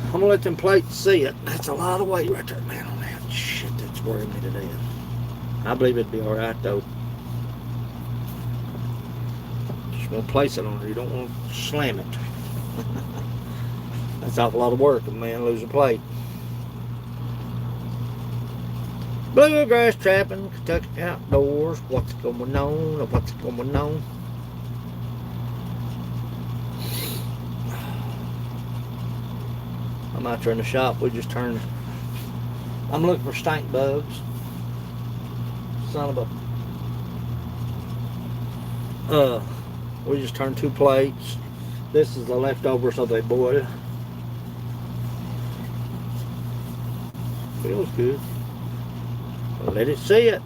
I'm gonna let them plates see it. That's a lot of weight right there, man, on that. Shit, that's worrying me to death. I believe it'd be alright though. Just gonna place it on there. You don't want to slam it. That's an awful lot of work if a man lose a plate. Bluegrass trapping, Kentucky outdoors. What's going on? What's going on? I'm out there in the shop. We just turned. I'm looking for stink bugs. Son of a. We just turned 2 plates. This is the leftover, so they boiled. Feels good. Let it see it.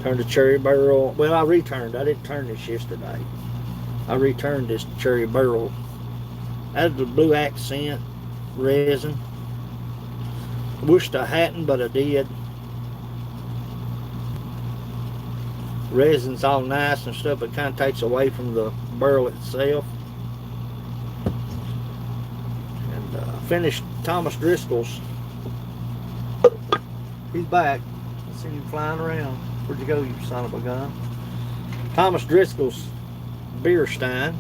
Turned a cherry barrel. Well, I returned. I didn't turn this yesterday. I returned this cherry barrel. Added the blue accent resin. Wished I hadn't, but I did. Resin's all nice and stuff, but it kind of takes away from the barrel itself. And finished Thomas Driscoll's. He's back. I seen him flying around. Where'd you go, you son of a gun? Thomas Driscoll's beer stein,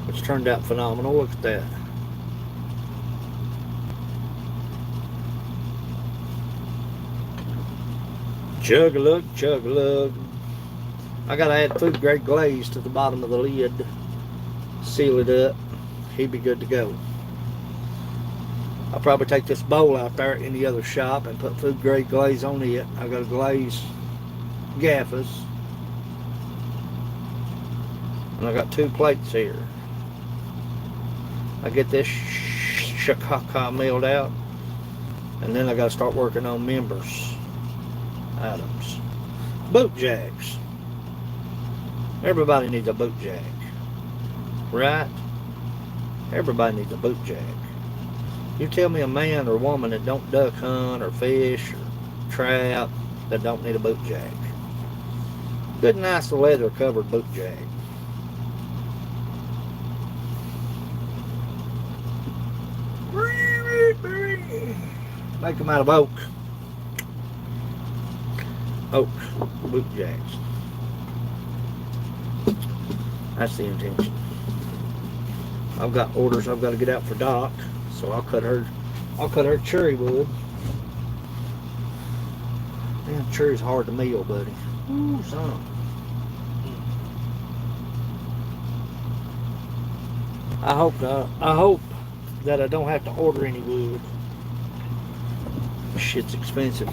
which turned out phenomenal. Look at that. Chug-a-lug, chug-a-lug. I gotta add food grade glaze to the bottom of the lid. Seal it up. He'd be good to go. I'll probably take this bowl out there in the other shop and put food grade glaze on it. I got a glaze gaffers. And I got 2 plates here. I get this shakaka milled out, and then I got to start working on members items. Boot jacks. Everybody needs a boot jack, right? Everybody needs a boot jack. You tell me a man or woman that don't duck hunt or fish or trap that don't need a boot jack. Good, nice leather covered boot jack. Make them out of oak. Oak boot jacks. That's the intention. I've got orders I've got to get out for Doc, so I'll cut her cherry wood. Damn, cherry's hard to meal, buddy. Ooh, son. I hope that I don't have to order any wood. Shit's expensive.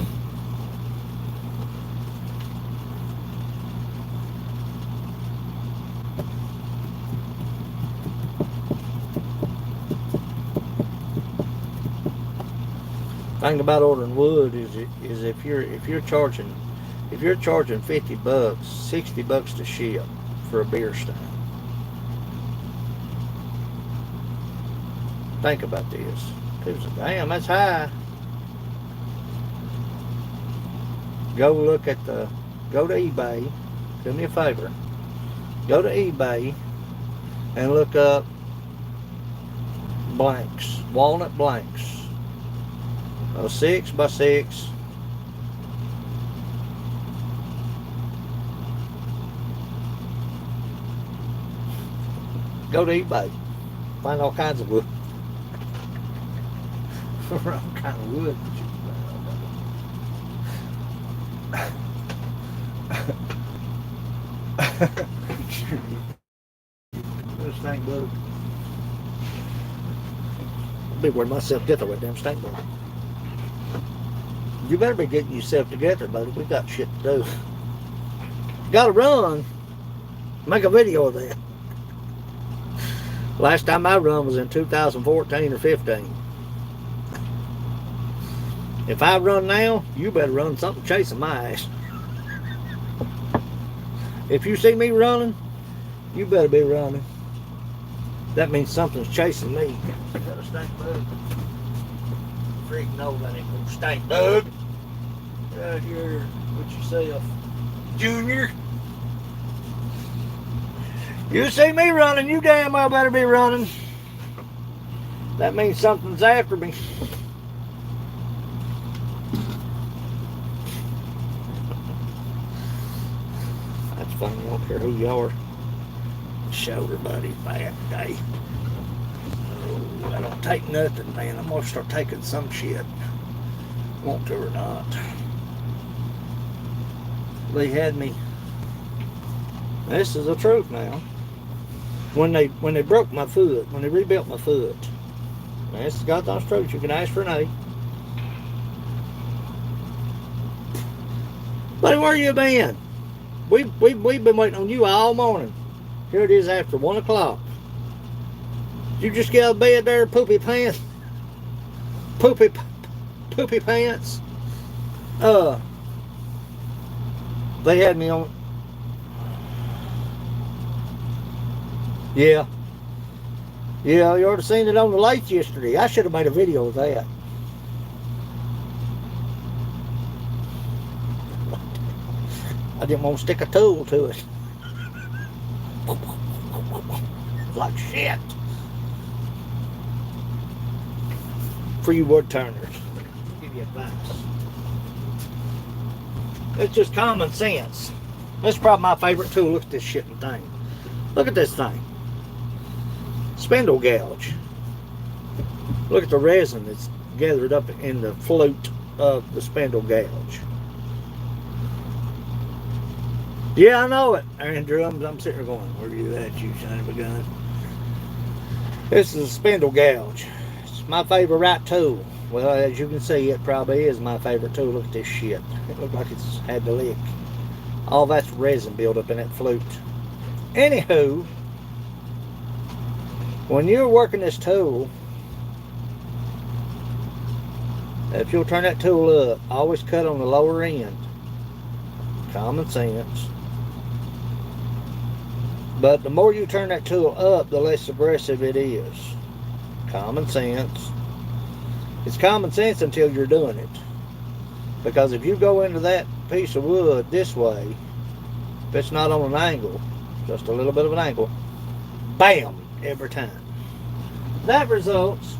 Thing about ordering wood is if you're charging $50, $60 to ship for a beer stein. Think about this. People say, damn, that's high. Go to eBay. Do me a favor. Go to eBay and look up blanks, walnut blanks. 6 by 6. Go to eBay. Find all kinds of wood. All kind of wood. This stank bug. I'll be wearing myself together with them stank bug. You better be getting yourself together, buddy. We got shit to do. Gotta run. Make a video of that. Last time I run was in 2014 or 15. If I run now, you better run something chasing my ass. If you see me running, You better be running. That means something's chasing me. Is that a stink bug? Freak no, that ain't no stink bug. Get out here with yourself, Junior. You see me running, you damn well better be running. That means something's after me. That's funny, I don't care who you are. Shoulder buddy's bad today. Oh, I don't take nothing, man. I'm gonna start taking some shit. Want to or not. They had me. This is the truth now. When they broke my foot, when they rebuilt my foot, this is God's truth. You can ask for an A. Buddy, where you been? We've been waiting on you all morning. Here it is after 1 o'clock. You just get out of bed there, poopy pants. Poopy pants. They had me on. Yeah. Yeah, you already seen it on the lights yesterday. I should have made a video of that. I didn't want to stick a tool to it. Like shit. For you wood turners. I'll give you advice. It's just common sense. This is probably my favorite tool. Look at this shit and thing. Look at this thing. Spindle gouge. Look at the resin that's gathered up in the flute of the spindle gouge. Yeah, I know it, Andrew. I'm sitting there going, where are you at, you son of a gun? This is a spindle gouge. It's my favorite right tool. Well, as you can see, it probably is my favorite tool. Look at this shit. It looks like it's had the lick. All that's resin built up in that flute. Anywho, when you're working this tool, if you'll turn that tool up, always cut on the lower end. Common sense. But the more you turn that tool up, the less aggressive it is. Common sense. It's common sense until you're doing it. Because if you go into that piece of wood this way, if it's not on an angle, just a little bit of an angle, bam, every time. That results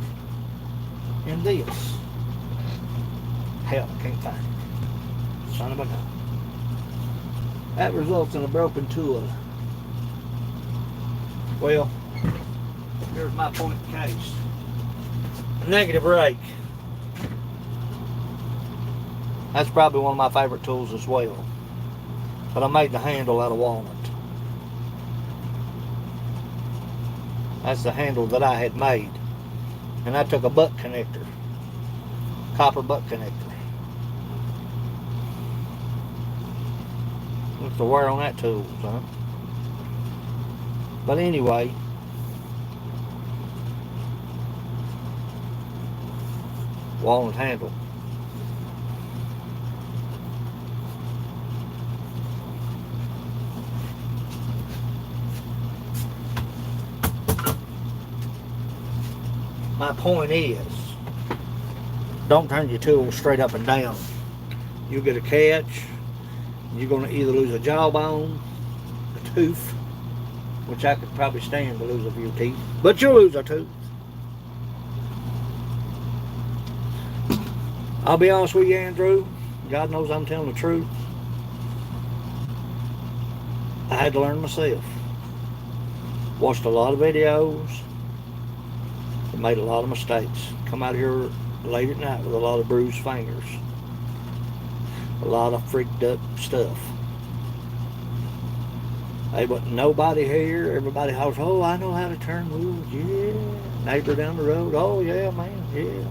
in this. Hell, I can't find it. Son of a gun. That results in a broken tool. Well, here's my point case. Negative rake. That's probably one of my favorite tools as well. But I made the handle out of walnut. That's the handle that I had made. And I took a butt connector. Copper butt connector. What's the wear on that tool, son? But anyway, walnut handle. My point is, don't turn your tool straight up and down. You get a catch, you're going to either lose a jawbone, a tooth, which I could probably stand to lose a few teeth, but you'll lose a tooth. I'll be honest with you, Andrew. God knows I'm telling the truth. I had to learn myself. Watched a lot of videos. And made a lot of mistakes. Come out here late at night with a lot of bruised fingers. A lot of freaked up stuff. There wasn't nobody here. Everybody hollers, oh, I know how to turn wheels. Yeah. Neighbor down the road. Oh, yeah, man. Yeah,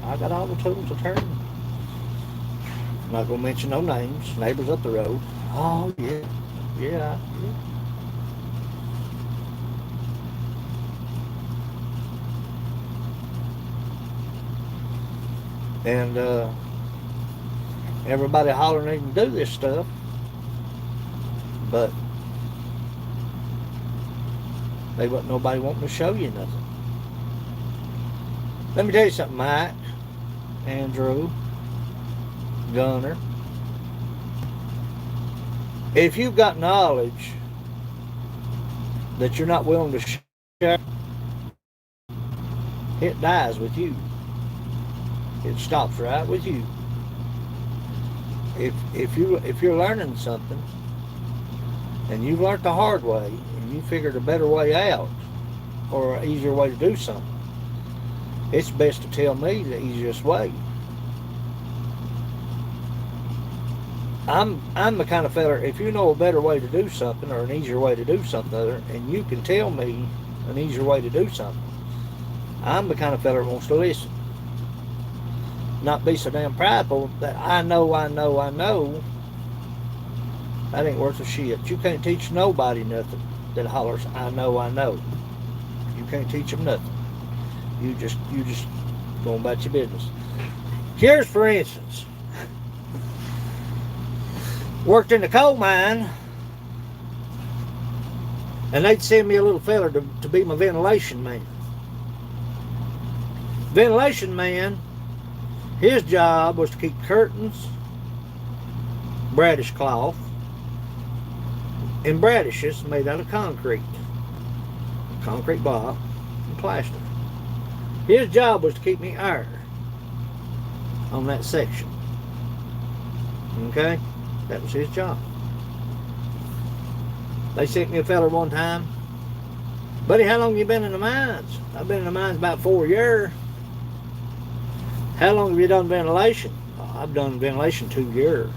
I got all the tools to turn. I'm not going to mention no names. Neighbors up the road. Oh, yeah. Yeah. And everybody hollering they can do this stuff. But They wasn't nobody wanting to show you nothing. Let me tell you something, Mike, Andrew, Gunner. If you've got knowledge that you're not willing to share, it dies with you. It stops right with you. If you're learning something and you've learned the hard way and you figured a better way out or an easier way to do something, it's best to tell me the easiest way. I'm the kind of fella, if you know a better way to do something or an easier way to do something and you can tell me an easier way to do something, I'm the kind of fella that wants to listen. Not be so damn prideful that I know. That ain't worth a shit. You can't teach nobody nothing that hollers, I know. You can't teach them nothing. You just go about your business. Here's for instance, worked in the coal mine, and they'd send me a little fella to be my ventilation man. Ventilation man, his job was to keep curtains, bradish cloth, and bradishes made out of concrete block, and plaster. His job was to keep me air on that section. Okay? That was his job. They sent me a fella one time. Buddy, how long you been in the mines? I've been in the mines about 4 years. How long have you done ventilation? Oh, I've done ventilation 2 years.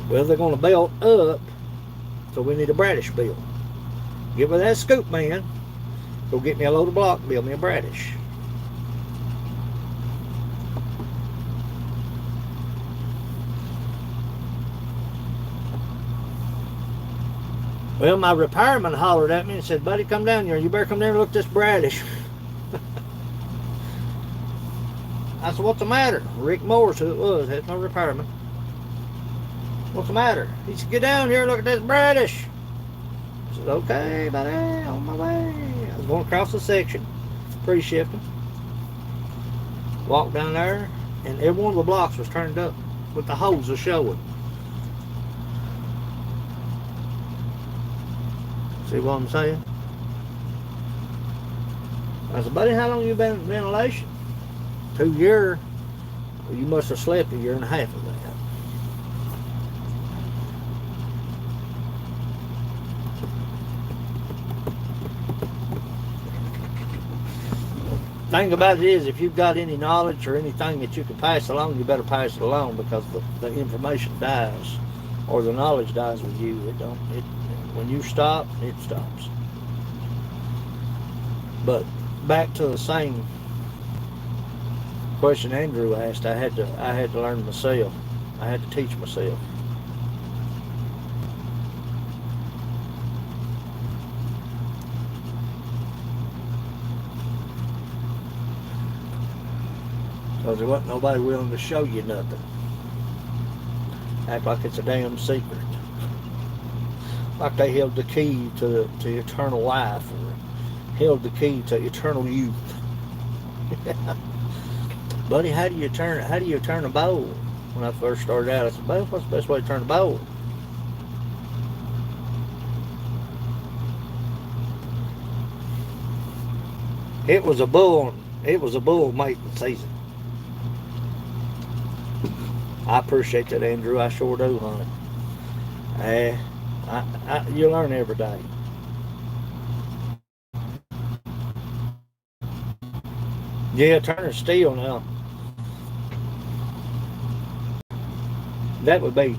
Well, they're going to belt up, so we need a bradish bill. Get with that scoop man. Go get me a load of block and build me a bradish. Well, my repairman hollered at me and said, buddy, come down here. You better come down and look at this bradish. I said, what's the matter? Rick Morris, who it was, that's my repairman. What's the matter? He said, get down here and look at this bradish. I said, okay, buddy, on my way. I was going across the section, pre-shifting. Walked down there, and every one of the blocks was turned up with the holes showing. See what I'm saying? I said, buddy, how long you been in ventilation? 2 years. Well, you must have slept 1.5 years of that. Thing about it is, if you've got any knowledge or anything that you can pass along, you better pass it along, because the information dies, or the knowledge dies with you. When you stop, it stops. But back to the same question Andrew asked, I had to learn myself. I had to teach myself. Because there wasn't nobody willing to show you nothing. Act like it's a damn secret. Like they held the key to eternal life, or held the key to eternal youth. Buddy, how do you turn a bowl? When I first started out, I said, buddy, what's the best way to turn a bowl? It was a bull mating season. I appreciate that, Andrew. I sure do, honey. You learn every day. Yeah, turning steel now. That would be.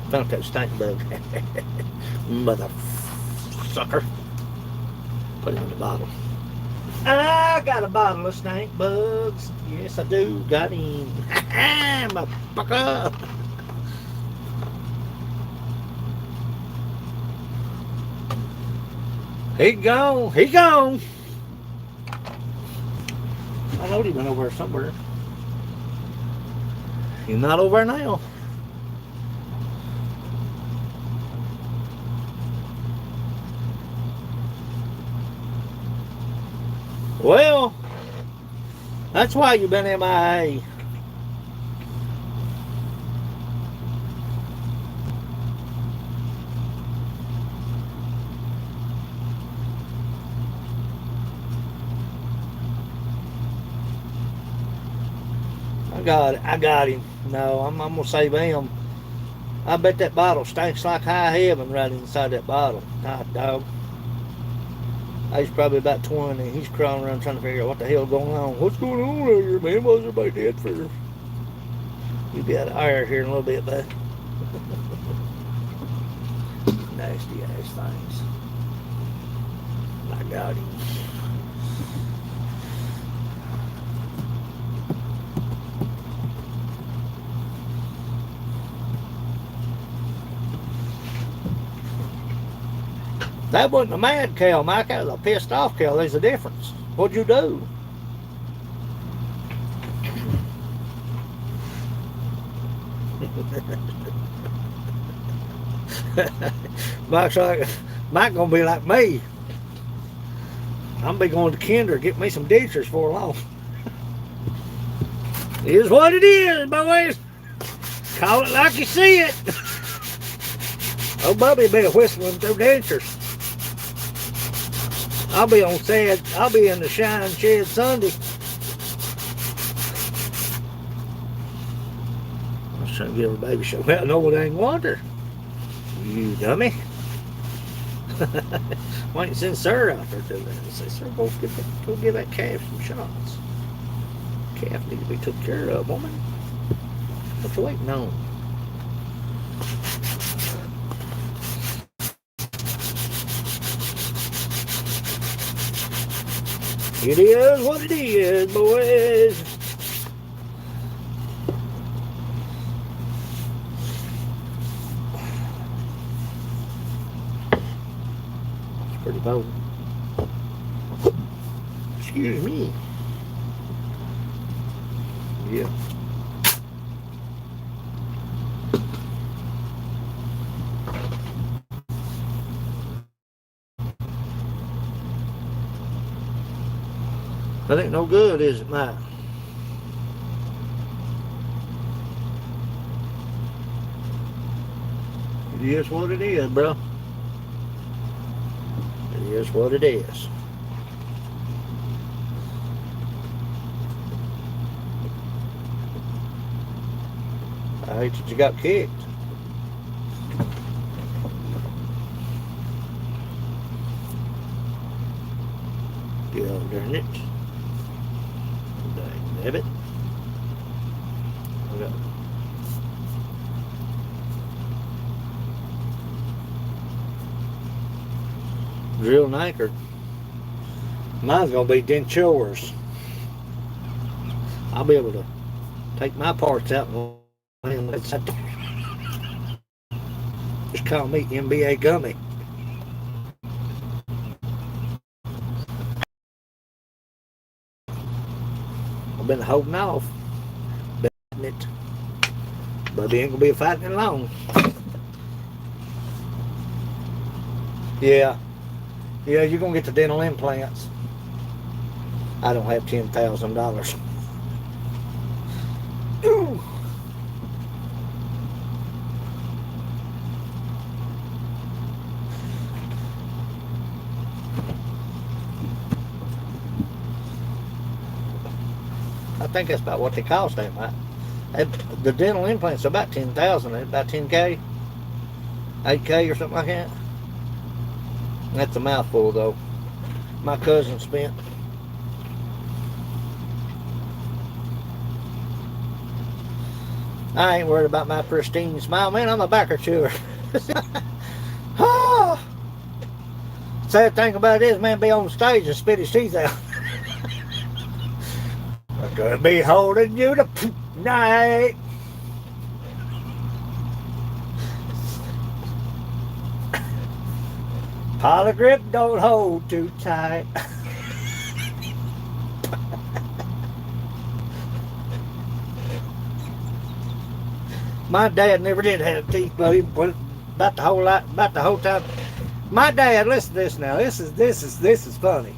Found that stink bug. Mother sucker. Put it in the bottle. I got a bottle of stink bugs. Yes, I do. Got him. Motherfucker. He gone. He gone. I know he went over there somewhere. He's not over there now. Well, that's why you've been MIA. I got him. No, I'm gonna save him. I bet that bottle stinks like high heaven right inside that bottle. Hot dog. He's probably about 20. He's crawling around trying to figure out what the hell going on. What's going on out here, man? Why's everybody dead for? You'll be out of air here in a little bit, bud. Nasty ass things. I got him. That wasn't a mad cow, Mike. That was a pissed off cow. There's a difference. What'd you do? Mike's like, Mike gonna be like me. I'm be going to Kinder, get me some dentures for long. It is what it is, boys. Call it like you see it. Oh, Bubby be whistling through dentures. I'll be on set. I'll be in the Shine Shed Sunday. I was trying to give her a baby show. Well, no, it ain't water. You dummy. Why don't you send Sir out there to that? And say, Sir, go give that calf some shots. Calf needs to be took care of, woman. What you waiting on? It is what it is, boys. It's pretty bold. Excuse me. Yeah. That ain't no good, is it, Mike? It is what it is, bro. It is what it is. I hate that you got kicked. God darn it. Dang it. Okay. Drill and anchored. Mine's gonna be dentures. I'll be able to take my parts out and just call me NBA Gummy. I've been holding off, betting it, but it ain't gonna be fighting long. Yeah, you're gonna get the dental implants. I don't have $10,000. I think that's about what they cost, ain't it? The dental implants are about 10,000, about 10K, 8K or something like that. That's a mouthful, though. My cousin spent. I ain't worried about my pristine smile, man. I'm a backer chewer. Oh. Sad thing about it is, man, be on stage and spit his teeth out. I'm gonna be holding you tonight. Poly grip don't hold too tight. My dad never did have teeth, but he about the whole time. My dad, listen to this now. This is funny.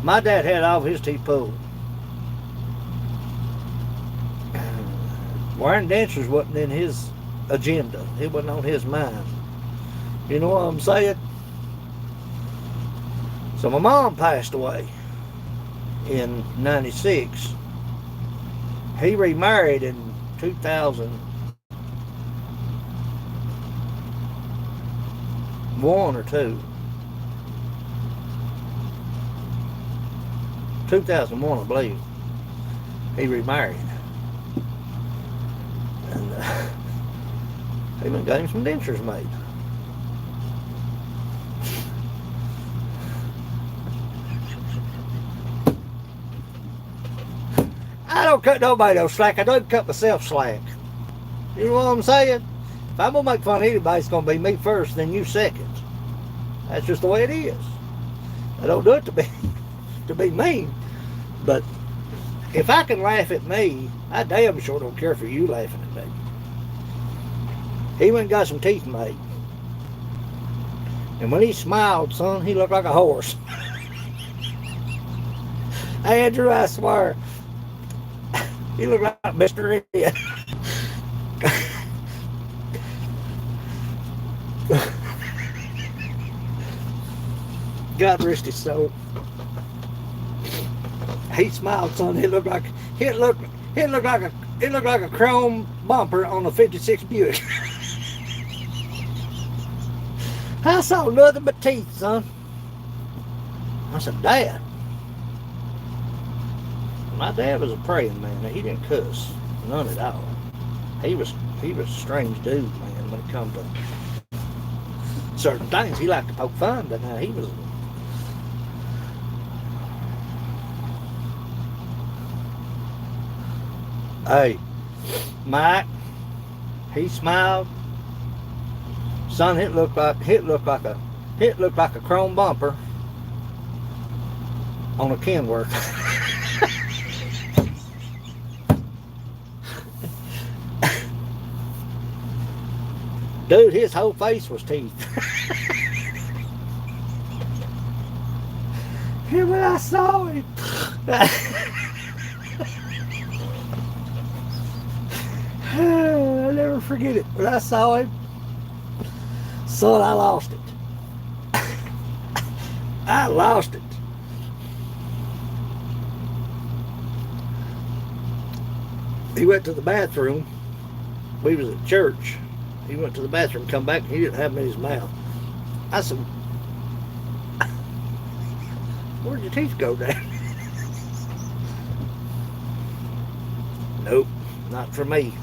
My dad had all of his teeth pulled. Wearing dentures wasn't in his agenda. It wasn't on his mind. You know what I'm saying? So my mom passed away in 96. He remarried in 2001 or 2. 2001, I believe. He remarried. And he even got him some dentures made. I don't cut nobody no slack. I don't cut myself slack. You know what I'm saying? If I'm gonna make fun of anybody, it's gonna be me first, then you second. That's just the way it is. I don't do it to be mean. But if I can laugh at me, I damn sure don't care for you laughing at me. He went and got some teeth made. And when he smiled, son, he looked like a horse. Andrew, I swear. He looked like Mr. Indian. God rest his soul. He smiled, son. It looked like a chrome bumper on a '56 Buick. I saw nothing but teeth, son. I said, Dad. My dad was a praying man. He didn't cuss, none at all. He was a strange dude, man, when it come to certain things. He liked to poke fun, but now he was. Hey, Mike, he smiled. Son, it looked like a chrome bumper on a Kenworth. Dude, his whole face was teeth. And when I saw him, I'll never forget it. When I saw him, son, I lost it. I lost it. He went to the bathroom. We was at church. He went to the bathroom, come back, and he didn't have them in his mouth. I said, where'd your teeth go, Dad? Nope, not for me.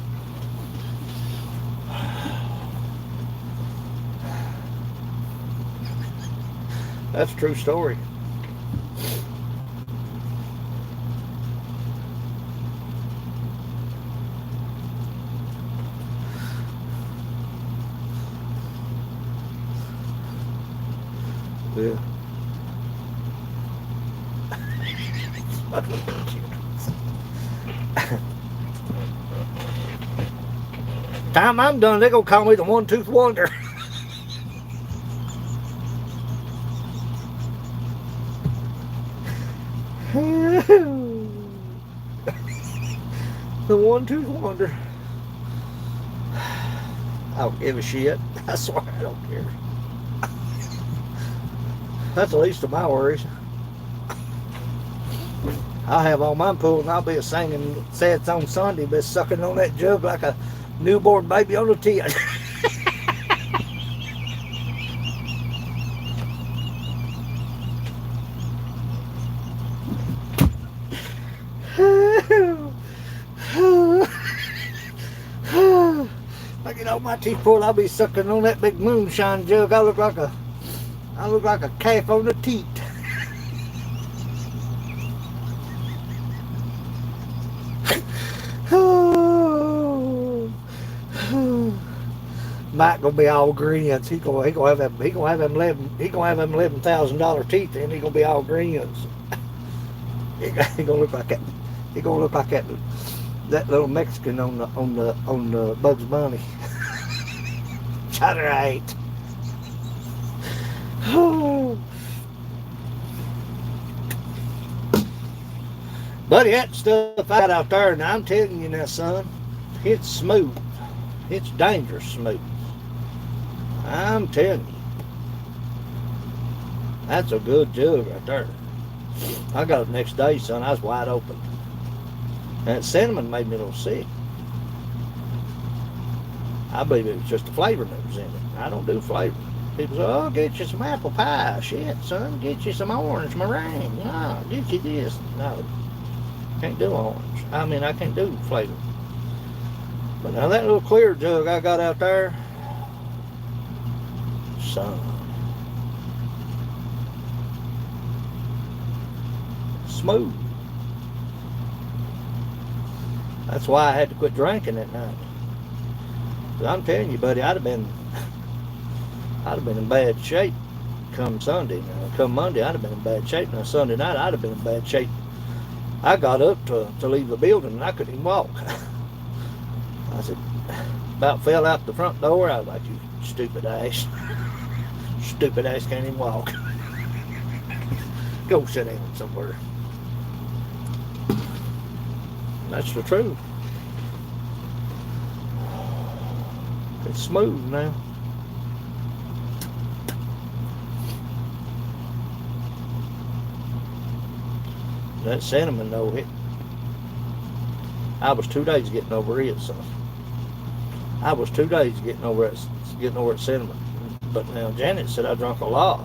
That's a true story. Yeah. Time I'm done, they're gonna call me the one-tooth wonder. The one-tooth wonder. I don't give a shit. I swear I don't care. That's the least of my worries. I'll have all mine pulled and I'll be singing sad song Sunday, but sucking on that jug like a newborn baby on a tin. I get all my teeth pulled, I'll be sucking on that big moonshine jug. I look like a calf on the teat. Mike gonna be all grins. He gonna have them $11,000 teeth, and he gonna be all grins. He gonna look like that. He gonna look like that little Mexican on the Bugs Bunny. Shut right. Buddy, that stuff I got out there, and I'm telling you now, son, it's smooth. It's dangerous smooth. I'm telling you. That's a good jug right there. I got it the next day, son. I was wide open. And that cinnamon made me a little sick. I believe it was just the flavor that was in it. I don't do flavor. People say, oh, get you some apple pie. Shit, son. Get you some orange meringue. No, get you this. No. Can't do orange. I mean, I can't do flavor. But now that little clear jug I got out there, son, smooth. That's why I had to quit drinking that night. But I'm telling you, buddy, I'd have been in bad shape come Sunday. Now, come Monday, I'd have been in bad shape. Now Sunday night, I'd have been in bad shape. I got up to leave the building and I couldn't even walk. I said, about fell out the front door. I was like, you stupid ass. Stupid ass can't even walk. Go sit down somewhere. That's the truth. It's smooth now. That cinnamon though, I was 2 days getting over it, son. I was 2 days getting over it cinnamon. But now Janet said I drank a lot.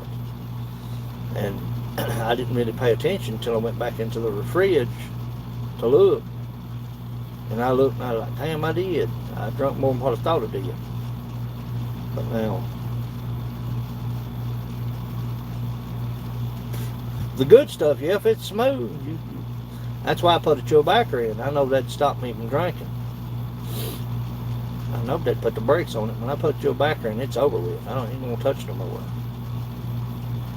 And I didn't really pay attention until I went back into the fridge to look. And I looked and I was like, damn, I did. I drank more than what I thought I did. But now, the good stuff, yeah, if it's smooth, that's why I put a chewbacca in. I know that'd stop me from drinking. I know they'd put the brakes on it. When I put chewbacca in, it's over with. I don't even want to touch no more.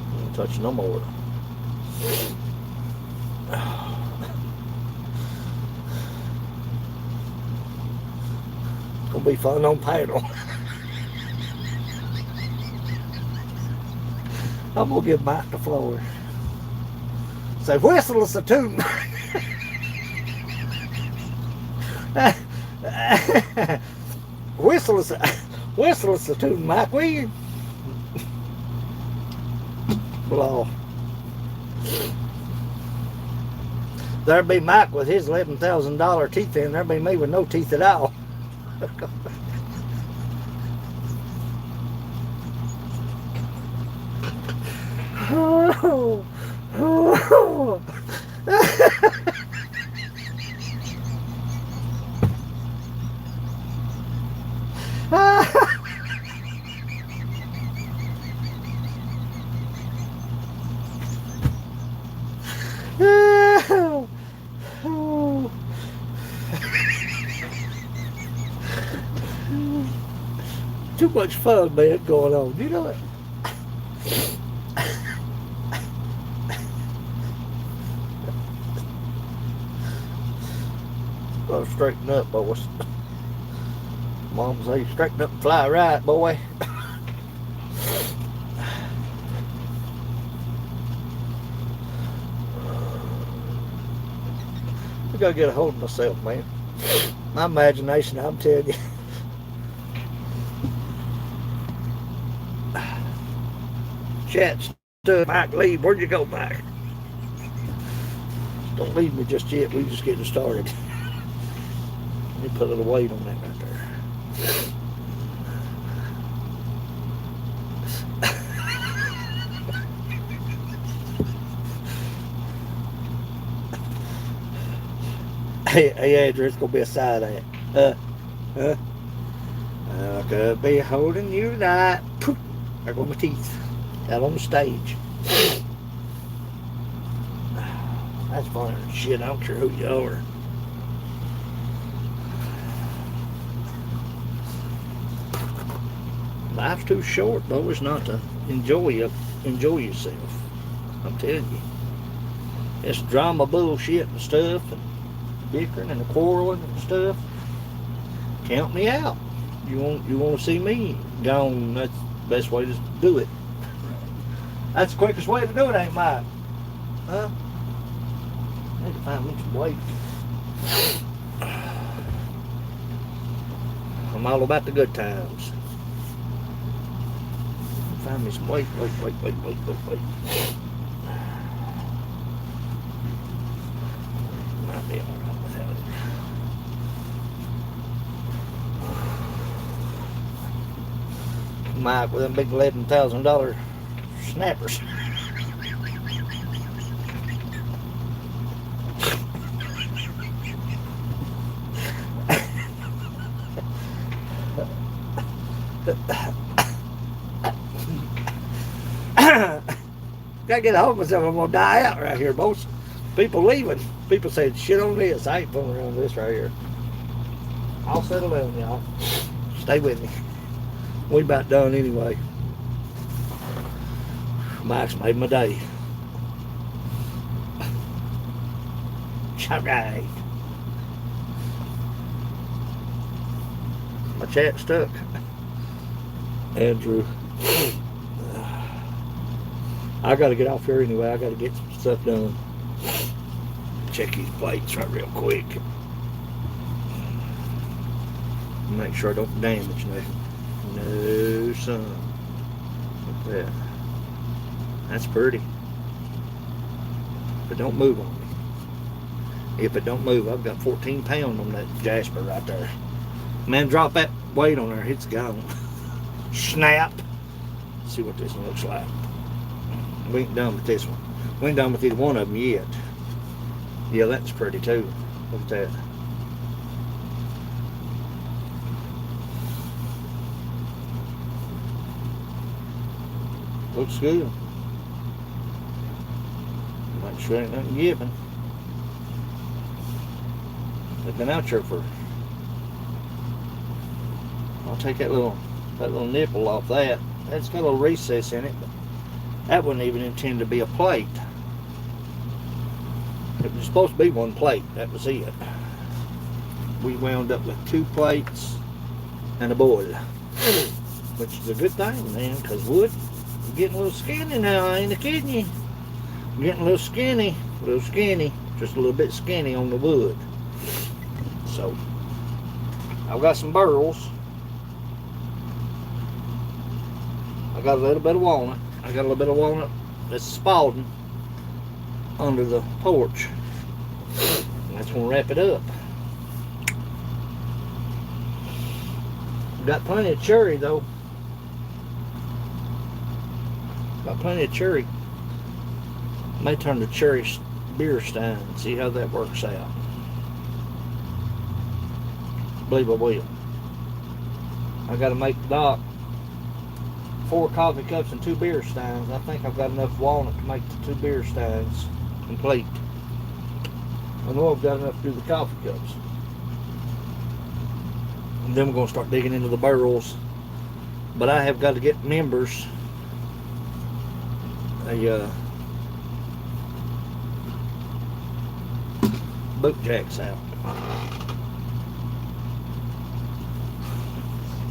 I don't touch no more. It's gonna be fun on paddle. I'm gonna give Mike the floor. Say, whistle us a tune. Whistle us a tune, Mike, will you? Well, there'd be Mike with his $11,000 teeth in. There'd be me with no teeth at all. Oh, oh. Too much fun, man, going on. You know it. Well, straighten up, boys. Mom say, straighten up and fly right, boy. I gotta get a hold of myself, man. My imagination, I'm telling you. Chat stuff. Mike, leave. Where'd you go, Mike? Don't leave me just yet. We just getting started. Let me put a little weight on that right there. Hey, Andrew, it's gonna be a side ad. I could be holding you tonight. Poof. There go my teeth. Out on the stage. That's funny as shit. I don't care who you are. Life's too short, boys, not to enjoy yourself. I'm telling you. It's drama bullshit and stuff, and bickering and quarreling and stuff. Count me out. You want to see me gone? That's the best way to do it. That's the quickest way to do it, ain't Mike? Huh? need to find me some weight. I'm all about the good times. Find me some weight. Might be alright without it. Mike with them big $11,000 snappers. Gotta get a hold of myself. I'm gonna die out right here, boss. People leaving. People saying shit on this. I ain't fooling around with this right here. I'll settle down, y'all. Stay with me. We about done anyway. Mike's made my day. Alright. My chat stuck. Andrew. I gotta get off here anyway. I gotta get some stuff done. Check these plates right real quick. Make sure I don't damage nothing. No, son. Look at that. That's pretty. But don't move on me. If it don't move, I've got 14 pounds on that Jasper right there. Man, drop that weight on there. It's gone. Snap. Let's see what this one looks like. We ain't done with this one. We ain't done with either one of them yet. Yeah, that's pretty too. Look at that. Looks good. Make sure ain't nothing giving. They've been out here for. I'll take that little nipple off that. It's got a little recess in it, but that wasn't even intended to be a plate. It was supposed to be one plate. That was it. We wound up with 2 plates and a boil, which is a good thing, man, because wood, I'm getting a little skinny now. I ain't kidding you. I'm getting a little skinny, just a little bit skinny on the wood. So I've got some burls. I got a little bit of walnut. That's Spalding under the porch. And that's gonna wrap it up. Got plenty of cherry though. Got plenty of cherry. May turn to cherry beer stein and see how that works out. Believe I will. I gotta make Doc 4 coffee cups and 2 beer steins. I think I've got enough walnut to make the 2 beer steins complete. I know I've got enough to do the coffee cups. And then we're going to start digging into the barrels. But I have got to get members a boot jacks out.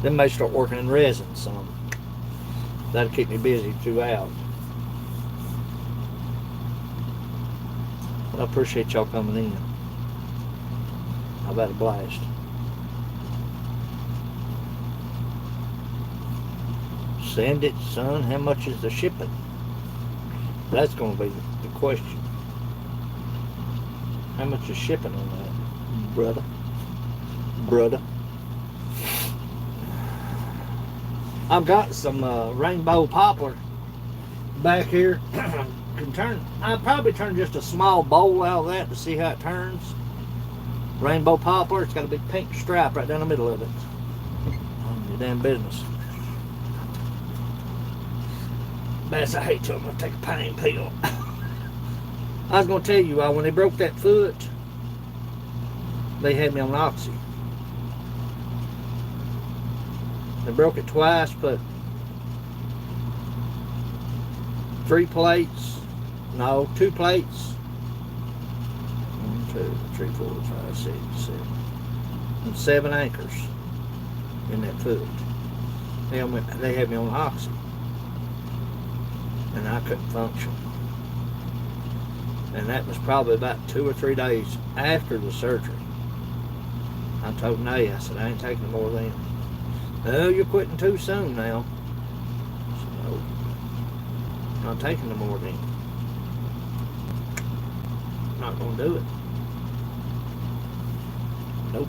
Then may start working in resin some. That'll keep me busy throughout. But I appreciate y'all coming in. I've had a blast. Send it, son. How much is the shipping? That's going to be the question. How much is shipping on that, brother? I've got some rainbow poplar back here. I'll probably turn just a small bowl out of that to see how it turns. Rainbow poplar. It's got a big pink stripe right down the middle of it. Your damn business. Bass, I hate to. I'm gonna take a pain pill. I was gonna tell you, when they broke that foot, they had me on oxy. They broke it twice, put 2 plates. 1, 2, 3, 4, 5, 6, 7. And 7 anchors in that foot. They had me on oxy. And I couldn't function. And that was probably about 2 or 3 days after the surgery. I told Nay, I said, I ain't taking no more then. Oh, you're quitting too soon now. I said, no, I'm not taking no more then. I'm not going to do it. Nope.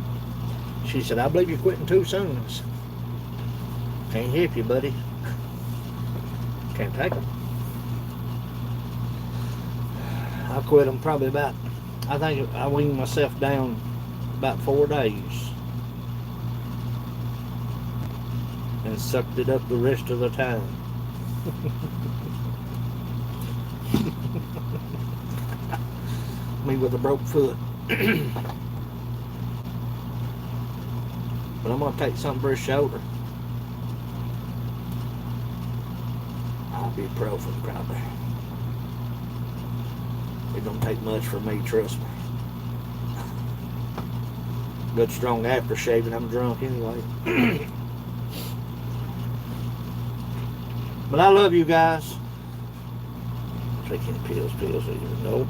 She said, I believe you're quitting too soon. I said, can't help you, buddy. Can't take them. I quit them probably about, I think I weaned myself down about 4 days. And sucked it up the rest of the time. Me with a broke foot. But I'm going to take something for his shoulder. Ibuprofen probably. It don't take much for me, trust me. Good strong aftershave and I'm drunk anyway. But I love you guys. Taking pills either. Nope.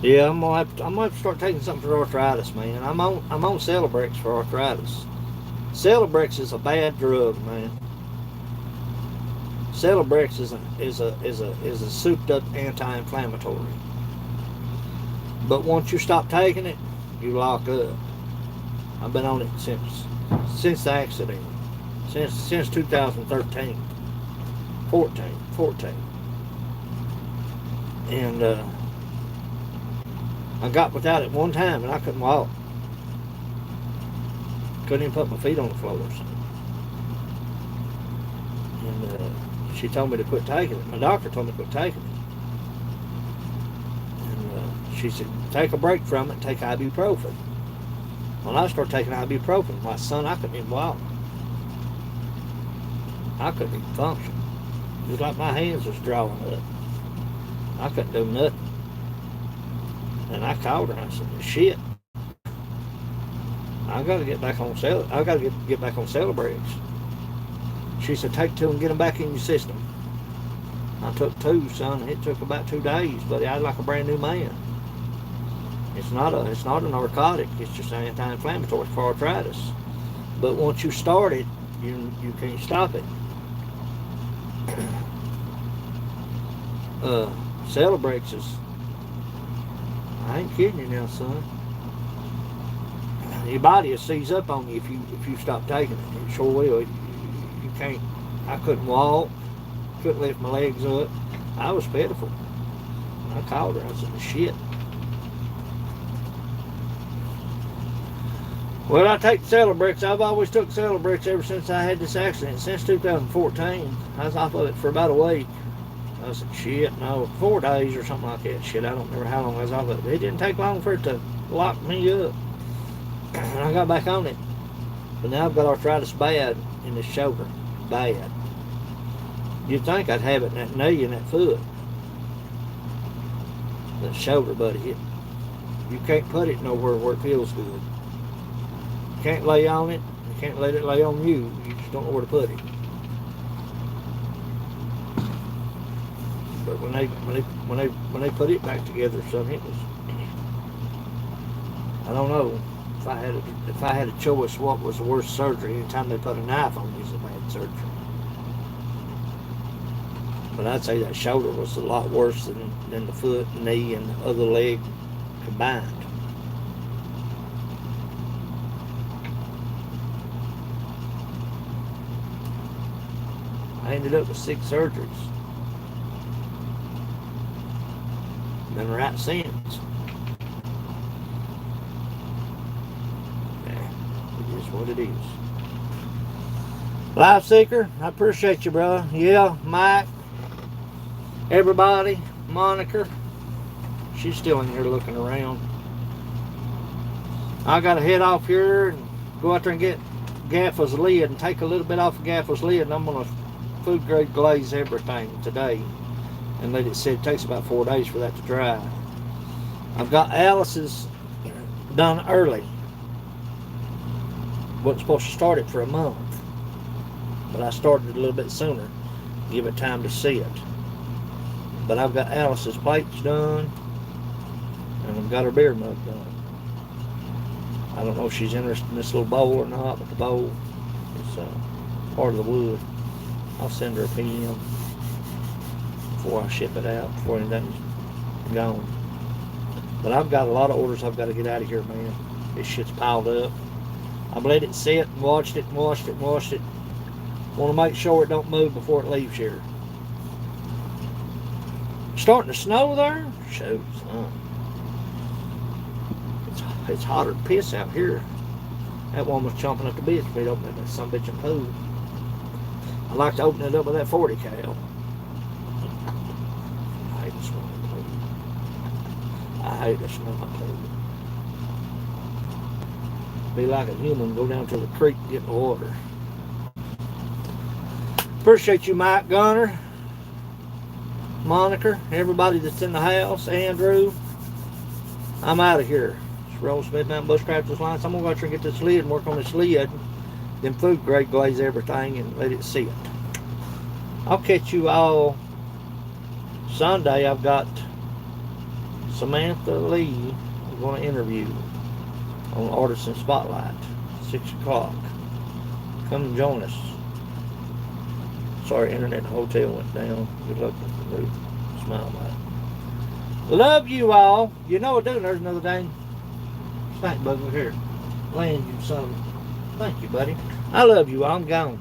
Yeah, I'm gonna have to start taking something for arthritis, man. I'm on Celebrex for arthritis. Celebrex is a bad drug, man. Celebrex is a souped up anti-inflammatory. But once you stop taking it, you lock up. I've been on it since the accident. Since 2013. 14. And I got without it one time and I couldn't walk. Couldn't even put my feet on the floor or something. And she told me to quit taking it. My doctor told me to quit taking it. And she said, take a break from it, take ibuprofen. When I started taking ibuprofen, my son, I couldn't even walk. I couldn't even function. It was like my hands was drawing up. I couldn't do nothing. And I called her and I said, shit. I gotta get back on get back on Celebrex. She said, take 2 and get them back in your system. I took 2, son. It took about 2 days, but I was like a brand new man. It's not a narcotic. It's just an anti-inflammatory for arthritis. But once you start it, you can't stop it. Celebrex is, I ain't kidding you now, son. Your body will seize up on you if you stop taking it. It sure will. You can't. I couldn't walk. Couldn't lift my legs up. I was pitiful. I called her. I said, shit. Well, I take Celebrex. I've always took Celebrex ever since I had this accident. Since 2014. I was off of it for about a week. I said, shit, no, 4 days or something like that. Shit, I don't remember how long I was off of it. It didn't take long for it to lock me up. And I got back on it. But now I've got arthritis bad in the shoulder. Bad. You'd think I'd have it in that knee and that foot. That shoulder, buddy. You can't put it nowhere where it feels good. You can't lay on it. You can't let it lay on you. You just don't know where to put it. But when they put it back together, son, it was, I don't know if I had a choice what was the worst surgery. Anytime they put a knife on me is a bad surgery. But I'd say that shoulder was a lot worse than the foot, knee, and the other leg combined. I ended up with 6 surgeries. Been right since. Yeah, it is what it is. Life Seeker, I appreciate you, brother. Yeah, Mike, everybody, Monica, she's still in here looking around. I gotta head off here and go out there and get Gaffa's lid and take a little bit off of Gaffa's lid, and I'm gonna food grade glaze everything today. And let it sit. It takes about 4 days for that to dry. I've got Alice's done early. Wasn't supposed to start it for a month, but I started it a little bit sooner. Give it time to sit. But I've got Alice's plates done, and I've got her beer mug done. I don't know if she's interested in this little bowl or not, but the bowl is part of the wood. I'll send her a PM before I ship it out, before anything's gone. But I've got a lot of orders I've got to get out of here, man. This shit's piled up. I've let it sit and watched it and washed it and washed it. Want to make sure it don't move before it leaves here. Starting to snow there? Shoot, son. It's hotter than piss out here. That one was chomping up the bits for me to open that son of a bitch and pool. I like to open it up with that 40 cal. I hate the smell of pool. I hate the smell of pool. Be like a human, go down to the creek and get the water. Appreciate you, Mike Gunner, Monica, everybody that's in the house, Andrew. I'm out of here. It's Roll Smith Mountain Bushcrafters Alliance. I'm going to go out there and get this lid and work on this lid. Then food grade glaze everything and let it sit. I'll catch you all Sunday. I've got Samantha Lee I'm going to interview on Artisan Spotlight, 6 o'clock. Come and join us. Sorry, internet hotel went down. Good luck with the new smile light. Love you all. You know what, dude? There's another dang snake bug over here. Land, you son. Thank you, buddy. I love you all. I'm gone.